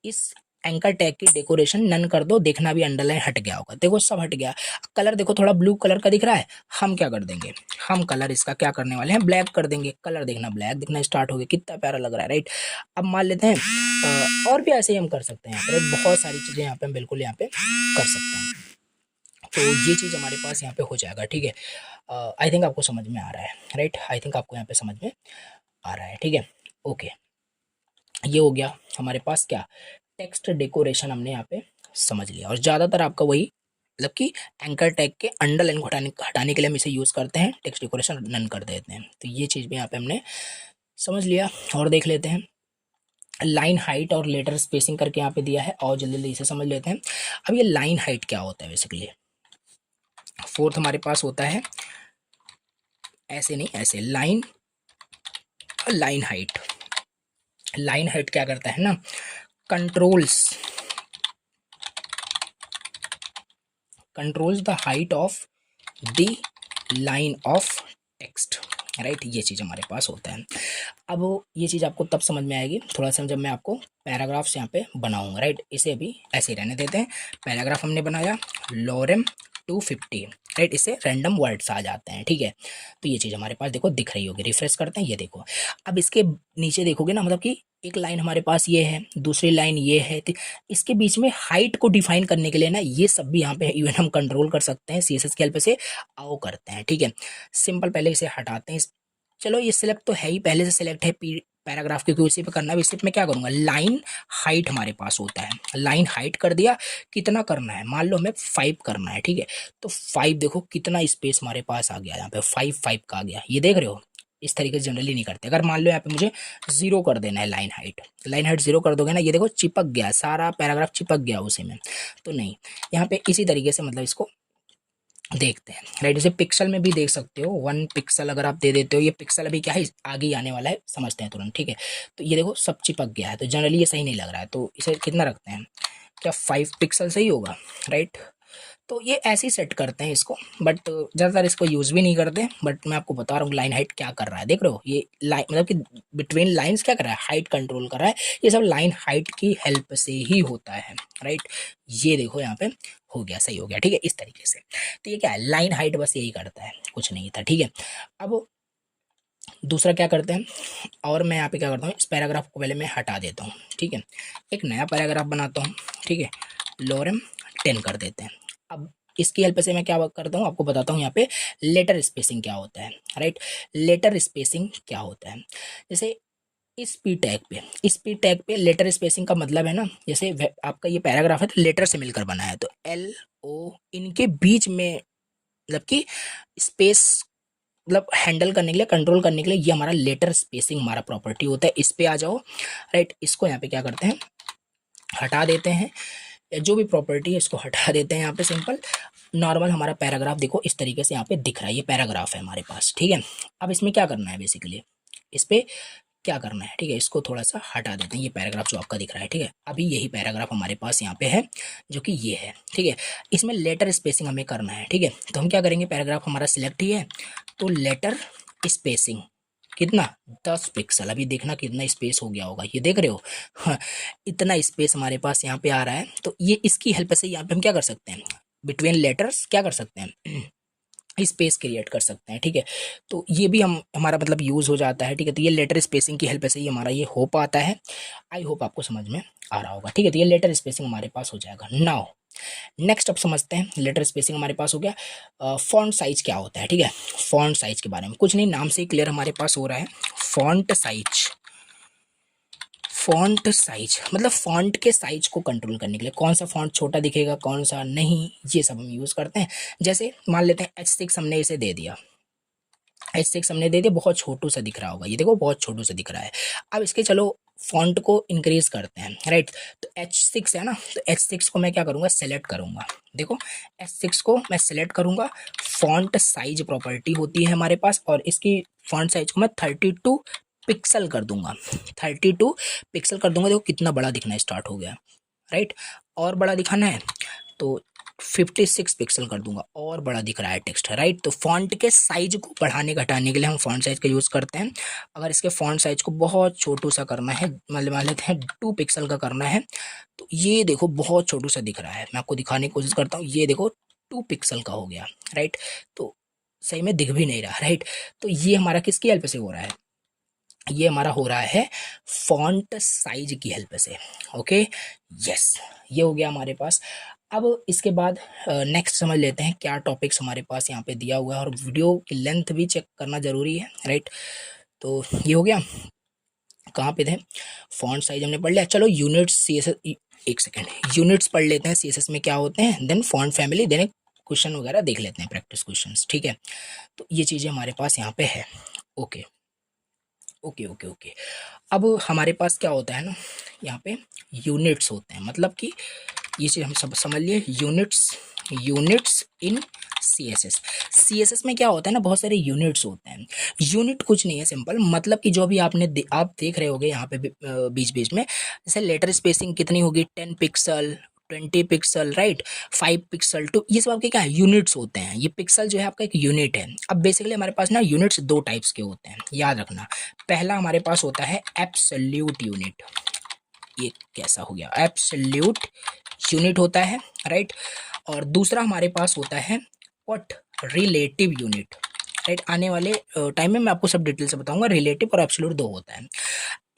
इस एंकर टैग की डेकोरेशन नन कर दो, देखना भी अंडरलाइन हट गया होगा, देखो सब हट गया। कलर देखो थोड़ा ब्लू कलर का दिख रहा है, हम क्या कर देंगे, हम कलर इसका क्या करने वाले हैं, ब्लैक कर देंगे। कलर देखना ब्लैक दिखना स्टार्ट हो गया, कितना प्यारा लग रहा है, राइट। अब मान लेते हैं और भी ऐसे ही हम कर सकते हैं, यहाँ पर बहुत सारी चीज़ें यहाँ पे हम बिल्कुल यहाँ पे कर सकते हैं। तो ये चीज़ हमारे पास यहाँ पे हो जाएगा, ठीक है। आई थिंक आपको समझ में आ रहा है, राइट, आई थिंक आपको यहाँ पे समझ में आ रहा है, ठीक है, ओके। ये हो गया हमारे पास क्या, टेक्स्ट डेकोरेशन हमने यहाँ पे समझ लिया। और ज़्यादातर आपका वही मतलब कि एंकर टैग के अंडरलाइन को हटाने के लिए हम इसे यूज़ करते हैं, टेक्स्ट डेकोरेशन नन कर देते हैं। तो ये चीज़ भी यहाँ पे हमने समझ लिया। और देख लेते हैं लाइन हाइट और लेटर स्पेसिंग करके यहाँ पे दिया है, और जल्दी जल्दी इसे समझ लेते हैं। अब ये लाइन हाइट क्या होता है बेसिकली, फोर्थ हमारे पास होता है ऐसे नहीं ऐसे, लाइन हाइट। लाइन हाइट क्या करता है ना, controls the height of the line of text, right. ये चीज़ हमारे पास होता है। अब ये चीज़ आपको तब समझ में आएगी थोड़ा सा जब मैं आपको पैराग्राफ्स यहाँ पे बनाऊंगा, राइट। इसे अभी ऐसे ही रहने देते हैं। पैराग्राफ हमने बनाया लॉरेम 250, राइट, इससे रैंडम वर्ड्स आ जाते हैं, ठीक है। तो ये चीज़ हमारे पास देखो दिख रही होगी, रिफ्रेश करते हैं, ये देखो। अब इसके नीचे देखोगे ना, मतलब कि एक लाइन हमारे पास ये है, दूसरी लाइन ये है, तो इसके बीच में हाइट को डिफाइन करने के लिए ना ये सब भी यहाँ पे इवन हम कंट्रोल कर सकते हैं CSS की हेल्प से, आओ करते हैं, ठीक है। सिंपल पहले इसे हटाते हैं, चलो ये सिलेक्ट तो है ही, पहले से सिलेक्ट है पैराग्राफ, क्योंकि उसी पे करना है। इसी पे मैं क्या करूंगा, लाइन हाइट हमारे पास होता है, लाइन हाइट कर दिया। कितना करना है, मान लो हमें 5 करना है, ठीक है। तो 5 देखो कितना स्पेस हमारे पास आ गया, यहाँ पे 5 का आ गया, ये देख रहे हो। इस तरीके से जनरली नहीं करते। अगर मान लो यहाँ पे मुझे 0 कर देना है लाइन हाइट, लाइन हाइट 0 कर दोगे ना, ये देखो चिपक गया, सारा पैराग्राफ चिपक गया उसी में। तो नहीं, यहाँ पे इसी तरीके से मतलब इसको देखते हैं, राइट। इसे पिक्सल में भी देख सकते हो, 1 पिक्सल अगर आप दे देते हो, ये पिक्सल अभी क्या है, आगे ही आने वाला है, समझते हैं तुरंत, ठीक है। तो ये देखो सब चिपक गया है, तो जनरली ये सही नहीं लग रहा है, तो इसे कितना रखते हैं, क्या 5 पिक्सल सही होगा, राइट। तो ये ऐसे ही सेट करते हैं इसको, बट ज़्यादातर इसको यूज़ भी नहीं करते। बट मैं आपको बता रहा हूँ लाइन हाइट क्या कर रहा है, देख रहे हो, ये लाइन मतलब कि बिटवीन लाइंस क्या कर रहा है, हाइट कंट्रोल कर रहा है। ये सब लाइन हाइट की हेल्प से ही होता है, राइट। ये देखो यहाँ पे हो गया, सही हो गया, ठीक है, इस तरीके से। तो ये क्या है, लाइन हाइट बस यही करता है, कुछ नहीं था, ठीक है। अब दूसरा क्या करते हैं, और मैं यहाँ पे क्या करता हूँ, इस पैराग्राफ को पहले मैं हटा देता हूँ, ठीक है। एक नया पैराग्राफ बनाता हूँ, ठीक है, लोरेम 10 कर देते हैं। अब इसकी हेल्प से मैं क्या करता हूँ, आपको बताता हूँ यहाँ पे लेटर स्पेसिंग क्या होता है, राइट। लेटर स्पेसिंग क्या होता है, जैसे इस पी टैग पे लेटर स्पेसिंग का मतलब है ना, जैसे आपका ये पैराग्राफ है तो लेटर से मिलकर बना है, तो LO इनके बीच में मतलब कि स्पेस, मतलब हैंडल करने के लिए, कंट्रोल करने के लिए, ये हमारा लेटर स्पेसिंग हमारा प्रॉपर्टी होता है। इस पे आ जाओ, राइट। इसको यहाँ पे क्या करते हैं, हटा देते हैं, या जो भी प्रॉपर्टी है इसको हटा देते हैं। यहाँ पे सिंपल नॉर्मल हमारा पैराग्राफ देखो इस तरीके से यहाँ पे दिख रहा है, ये पैराग्राफ है हमारे पास, ठीक है। अब इसमें क्या करना है, बेसिकली इस पे क्या करना है, ठीक है, इसको थोड़ा सा हटा देते हैं, ये पैराग्राफ जो आपका दिख रहा है, ठीक है। अभी यही पैराग्राफ हमारे पास यहाँ पे है, जो कि ये है, ठीक है। इसमें लेटर स्पेसिंग हमें करना है, ठीक है। तो हम क्या करेंगे, पैराग्राफ हमारा सिलेक्ट ही है, तो लेटर स्पेसिंग कितना, 10 पिक्सल। अभी देखना कितना स्पेस हो गया होगा, ये देख रहे हो। हाँ, इतना स्पेस हमारे पास यहाँ पे आ रहा है। तो ये इसकी हेल्प से यहाँ पे हम क्या कर सकते हैं, बिटवीन लेटर्स क्या कर सकते हैं, स्पेस क्रिएट कर सकते हैं, ठीक है। तो ये भी हम हमारा मतलब यूज़ हो जाता है, ठीक है। तो ये लेटर स्पेसिंग की हेल्प से ही हमारा ये हो पाता है। आई होप आपको समझ में आ रहा होगा, ठीक है। तो ये लेटर स्पेसिंग हमारे पास हो जाएगा। नाउ नेक्स्ट अब समझते हैं, लेटर स्पेसिंग हमारे पास हो गया। फॉन्ट साइज क्या होता है, ठीक है। फॉन्ट साइज के बारे में कुछ नहीं, नाम से ही क्लियर हमारे पास हो रहा है। फॉन्ट साइज, फॉन्ट साइज मतलब फॉन्ट के साइज को कंट्रोल करने के लिए, कौन सा फॉन्ट छोटा दिखेगा कौन सा नहीं, ये सब हम यूज़ करते हैं। जैसे मान लेते हैं H6 हमने इसे दे दिया, H6 हमने दे दिया, बहुत छोटू सा दिख रहा होगा, ये देखो बहुत छोटू सा दिख रहा है। अब इसके चलो फॉन्ट को इंक्रीज करते हैं, राइट। तो H6 है ना, तो H6 को मैं क्या करूँगा, सेलेक्ट करूँगा। देखो H6 को मैं सेलेक्ट करूँगा, फॉन्ट साइज प्रॉपर्टी होती है हमारे पास, और इसकी फॉन्ट साइज को मैं 32 पिक्सल कर दूंगा, 32 पिक्सल कर दूंगा। देखो कितना बड़ा दिखना स्टार्ट हो गया, राइट। और बड़ा दिखाना है तो 56 पिक्सल कर दूंगा, और बड़ा दिख रहा है टेक्स्ट, राइट। तो फॉन्ट के साइज को बढ़ाने घटाने के लिए हम फॉन्ट साइज का यूज़ करते हैं। अगर इसके फॉन्ट साइज को बहुत छोटू सा करना है, मतलब मान लेते हैं 2 पिक्सल का करना है, तो ये देखो बहुत छोटू सा दिख रहा है। मैं आपको दिखाने की कोशिश करता हूँ, ये देखो 2 पिक्सल का हो गया, राइट। तो सही में दिख भी नहीं रहा, राइट। तो ये हमारा किसकी हेल्प से हो रहा है, ये हमारा हो रहा है फॉन्ट साइज की हेल्प से, ओके। यस, ये हो गया हमारे पास। अब इसके बाद नेक्स्ट समझ लेते हैं क्या टॉपिक्स हमारे पास यहाँ पे दिया हुआ है, और वीडियो की लेंथ भी चेक करना जरूरी है, राइट। तो ये हो गया, कहाँ पे थे, फॉन्ट साइज हमने पढ़ लिया। चलो यूनिट्स CSS, एक सेकेंड, यूनिट्स पढ़ लेते हैं CSS में क्या होते हैं, then font family, then question वगैरह देख लेते हैं, प्रैक्टिस क्वेश्चंस, ठीक है। तो ये चीज़ें हमारे पास यहाँ पे है, ओके ओके ओके ओके। अब हमारे पास क्या होता है ना, यहाँ पे यूनिट्स होते हैं, मतलब कि ये चीज़ हम सब समझ लिए, यूनिट्स, यूनिट्स इन CSS में क्या होता है ना, बहुत सारे यूनिट्स होते हैं। यूनिट कुछ नहीं है, सिंपल मतलब कि जो भी आप देख रहे होगे यहाँ पे बीच बीच में, जैसे लेटर स्पेसिंग कितनी होगी, 10 पिक्सल, 20 पिक्सल, राइट, 5 पिक्सल, तो ये सब आपके क्या है, यूनिट्स होते हैं। ये पिक्सल जो है आपका एक यूनिट है। अब बेसिकली हमारे पास ना यूनिट्स 2 टाइप्स के होते हैं, याद रखना। पहला हमारे पास होता है एब्सोल्यूट यूनिट, ये कैसा हो गया, एब्सोल्यूट यूनिट होता है, राइट। और दूसरा हमारे पास होता है व्हाट, रिलेटिव यूनिट, राइट। आने वाले टाइम में मैं आपको सब डिटेल से बताऊंगा, रिलेटिव और एब्सोल्यूट 2 होता है।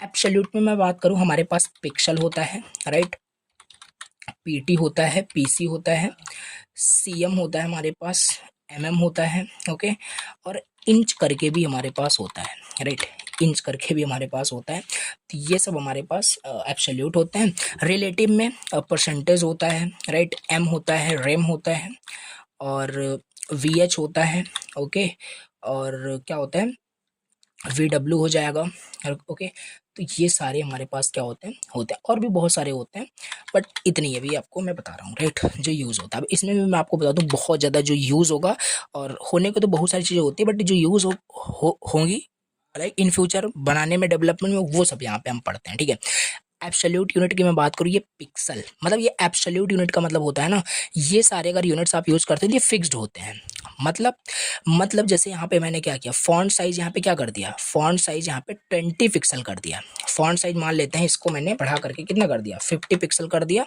एब्सोल्यूट में मैं बात करूं, हमारे पास पिक्सल होता है, राइट, PT होता है, PC होता है, CM होता है हमारे पास, MM होता है, ओके। और इंच करके भी हमारे पास होता है, राइट, इंच करके भी हमारे पास होता है। तो ये सब हमारे पास एब्सोल्यूट होते हैं। रिलेटिव में परसेंटेज होता है, राइट, एम होता है, रेम होता है, और वी एच होता है, ओके, और क्या होता है, वी डब्ल्यू हो जाएगा, ओके। तो ये सारे हमारे पास क्या होते हैं और भी बहुत सारे होते हैं, बट इतनी अभी आपको मैं बता रहा हूँ, राइट, जो यूज़ होता है। अब इसमें भी मैं आपको बता दूँ बहुत ज़्यादा जो यूज़ होगा, और होने को तो बहुत सारी चीज़ें होती है, बट जो यूज़ होंगी लाइक इन फ्यूचर बनाने में, डेवलपमेंट में, वो सब यहाँ पे हम पढ़ते हैं, ठीक है। एब्सोल्यूट यूनिट की मैं बात करूँ, ये पिक्सल, मतलब ये एब्सोल्यूट यूनिट का मतलब होता है ना, ये सारे अगर यूनिट्स आप यूज़ करते हैं तो ये फिक्स्ड होते हैं। मतलब जैसे यहाँ पे मैंने क्या किया, फॉन्ट साइज यहाँ पे क्या कर दिया, फॉन्ट साइज यहाँ पे 20 पिक्सल कर दिया। फॉन्ट साइज मान लेते हैं, इसको मैंने बढ़ा करके कितना कर दिया, 50 पिक्सल कर दिया।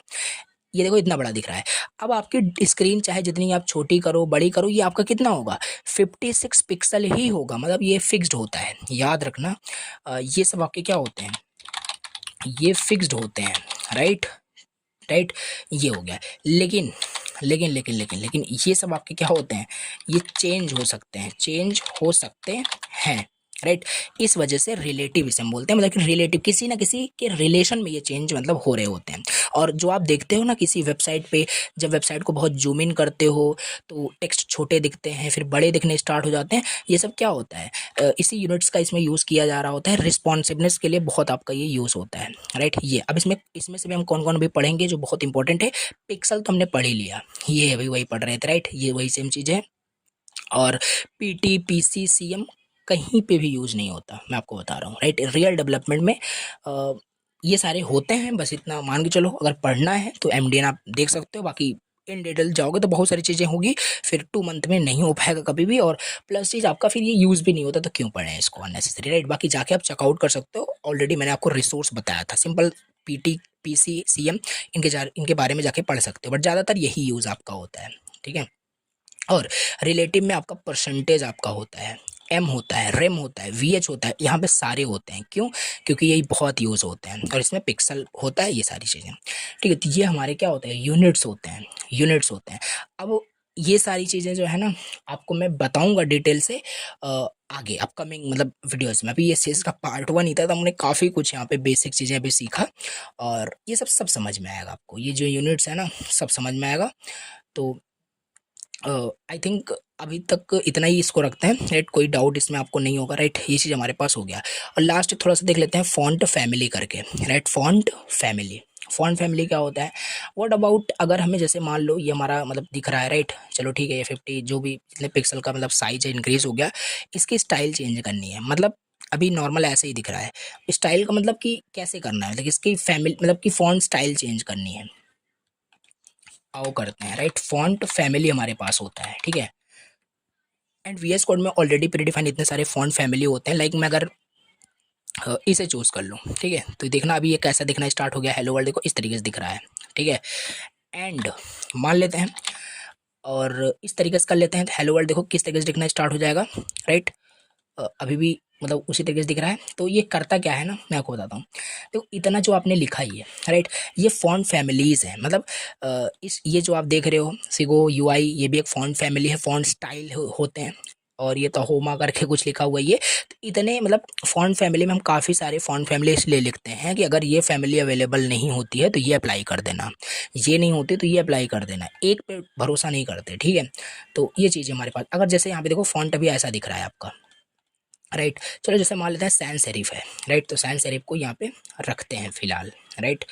ये देखो इतना बड़ा दिख रहा है। अब आपकी स्क्रीन चाहे जितनी आप छोटी करो बड़ी करो, ये आपका कितना होगा, 56 पिक्सल ही होगा, मतलब ये फिक्स्ड होता है, याद रखना। ये सब आपके क्या होते हैं, ये फिक्स्ड होते हैं, राइट, राइट, ये हो गया। लेकिन ये सब आपके क्या होते हैं, ये चेंज हो सकते हैं, चेंज हो सकते हैं, राइट। इस वजह से रिलेटिव इसे हम बोलते हैं, मतलब कि रिलेटिव, किसी ना किसी के रिलेशन में ये चेंज मतलब हो रहे होते हैं। और जो आप देखते हो ना किसी वेबसाइट पे, जब वेबसाइट को बहुत जूम इन करते हो तो टेक्स्ट छोटे दिखते हैं, फिर बड़े दिखने स्टार्ट हो जाते हैं, ये सब क्या होता है, इसी यूनिट्स का इसमें यूज़ किया जा रहा होता है। रिस्पॉन्सिवनेस के लिए बहुत आपका ये यूज़ होता है, राइट। ये अब इसमें से भी हम कौन कौन भी पढ़ेंगे जो बहुत इंपॉर्टेंट है। पिक्सल तो हमने पढ़ ही लिया, ये अभी वही पढ़ रहे थे, राइट, ये वही सेम चीज़ है। और पीटी पीसी सीएम कहीं पे भी यूज़ नहीं होता, मैं आपको बता रहा हूँ, राइट। रियल डेवलपमेंट में ये सारे होते हैं, बस इतना मान के चलो। अगर पढ़ना है तो एमडीएन आप देख सकते हो, बाकी इन डिटेल जाओगे तो बहुत सारी चीज़ें होगी, फिर 2 मंथ में नहीं हो पाएगा कभी भी। और प्लस चीज़ आपका फिर ये यूज़ भी नहीं होता, तो क्यों पढ़ें इसको अननेसेसरी, राइट। बाकी जाके आप चेकआउट कर सकते हो, ऑलरेडी मैंने आपको रिसोर्स बताया था, सिंपल पीटी पीसी सीएम, इनके बारे में जाके पढ़ सकते हो, बट ज़्यादातर यही यूज़ आपका होता है, ठीक है। और रिलेटिव में आपका परसेंटेज आपका होता है, एम होता है, रेम होता है, वीएच होता है, यहाँ पे सारे होते हैं। क्यों, क्योंकि यही बहुत यूज़ होते हैं, और इसमें पिक्सल होता है, ये सारी चीज़ें, ठीक है। तो ये हमारे क्या होते हैं, यूनिट्स होते हैं, यूनिट्स होते हैं। अब ये सारी चीज़ें जो है ना, आपको मैं बताऊंगा डिटेल से आगे अपकमिंग मतलब वीडियोस में। अभी ये सीएस का पार्ट 1 ही था, तो हमने काफ़ी कुछ यहाँ पे बेसिक चीज़ें अभी सीखा, और ये सब समझ में आएगा आपको, ये जो यूनिट्स है ना सब समझ में आएगा। तो आई थिंक अभी तक इतना ही इसको रखते हैं, राइट। कोई डाउट इसमें आपको नहीं होगा, राइट। ये चीज़ हमारे पास हो गया। और लास्ट थोड़ा सा देख लेते हैं फॉन्ट फैमिली करके, राइट। फॉन्ट फैमिली क्या होता है, व्हाट अबाउट, अगर हमें जैसे मान लो ये हमारा मतलब दिख रहा है, राइट, चलो ठीक है, ये 50 जो भी जितने पिक्सल का मतलब साइज है इंक्रीज हो गया, इसकी स्टाइल चेंज करनी है। मतलब अभी नॉर्मल ऐसे ही दिख रहा है, स्टाइल का मतलब कि कैसे करना है, मतलब इसकी फैमिली मतलब कि फॉन्ट स्टाइल चेंज करनी है, आओ करते हैं, राइट। फॉन्ट फैमिली हमारे पास होता है, ठीक है। एंड वीएस कोड में ऑलरेडी प्रीडिफाइंड इतने सारे फॉन्ट फैमिली होते हैं, लाइक मैं अगर इसे चूज कर लूँ, ठीक है, तो देखना अभी ये कैसा दिखना स्टार्ट हो गया, हेलो वर्ल्ड देखो इस तरीके से दिख रहा है, ठीक है। एंड मान लेते हैं और इस तरीके से कर लेते हैं, तो हेलो वर्ल्ड देखो किस तरीके से दिखना स्टार्ट हो जाएगा, राइट। अभी भी मतलब उसी तरीके से दिख रहा है। तो ये करता क्या है ना, मैं आपको बताता हूँ। तो इतना जो आपने लिखा ही है, राइट, ये फॉन्ट फैमिलीज़ है, मतलब इस ये जो आप देख रहे हो सिगो यूआई, ये भी एक फॉन्ट फैमिली है। फॉन्ट स्टाइल होते हैं, और ये तो होमा करके कुछ लिखा हुआ है ये। तो इतने मतलब फॉन्ट फैमिली में हम काफ़ी सारे फॉन्ट फैमिली इसलिए लिखते हैं कि अगर ये फैमिली अवेलेबल नहीं होती है तो ये अप्लाई कर देना, ये नहीं होती तो ये अप्लाई कर देना, एक पे भरोसा नहीं करते, ठीक है। तो ये चीज़ हमारे पास, अगर जैसे यहाँ पे देखो फॉन्ट अभी ऐसा दिख रहा है आपका, राइट। चलो जैसे मान लेते हैं सैन सेरिफ है, राइट, तो सैन सेरिफ को यहाँ पे रखते हैं फिलहाल, राइट।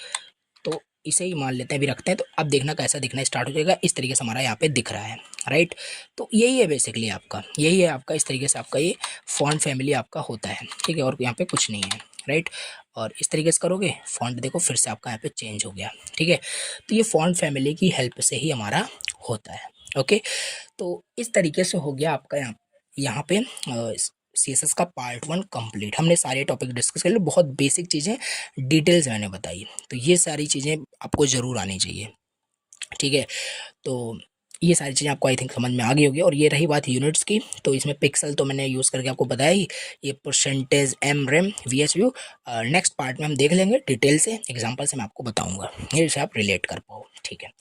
तो इसे ही मान लेते हैं, अभी रखते हैं। तो अब देखना कैसा दिखना स्टार्ट हो जाएगा, इस तरीके से हमारा यहाँ पे दिख रहा है, राइट। तो यही है बेसिकली आपका, यही है आपका, इस तरीके से आपका ये फॉन्ट फैमिली आपका होता है, ठीक है। और यहाँ पे कुछ नहीं है, राइट। और इस तरीके से करोगे, फॉन्ट देखो फिर से आपका यहाँ पे चेंज हो गया, ठीक है। तो ये फॉन्ट फैमिली की हेल्प से ही हमारा होता है, ओके। तो इस तरीके से हो गया आपका यहाँ पे CSS का पार्ट 1 कंप्लीट। हमने सारे टॉपिक डिस्कस कर लिए, बहुत बेसिक चीज़ें डिटेल्स मैंने बताई, तो ये सारी चीज़ें आपको ज़रूर आनी चाहिए, ठीक है। तो ये सारी चीज़ें आपको आई थिंक समझ में आ गई होगी। और ये रही बात यूनिट्स की, तो इसमें पिक्सल तो मैंने यूज़ करके आपको बताया ही, ये percentage, em rem, V H view next part में हम देख लेंगे डिटेल से, एग्जाम्पल से मैं आपको बताऊँगा, ये से आप रिलेट कर पाओ, ठीक है।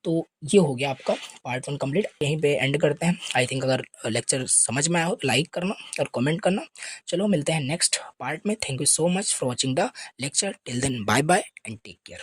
तो ये हो गया आपका पार्ट 1 कंप्लीट। यहीं पे एंड करते हैं। आई थिंक अगर लेक्चर समझ में आया हो तो लाइक करना और कमेंट करना। चलो मिलते हैं नेक्स्ट पार्ट में। Thank you so much for watching the lecture. Till then bye bye and take care.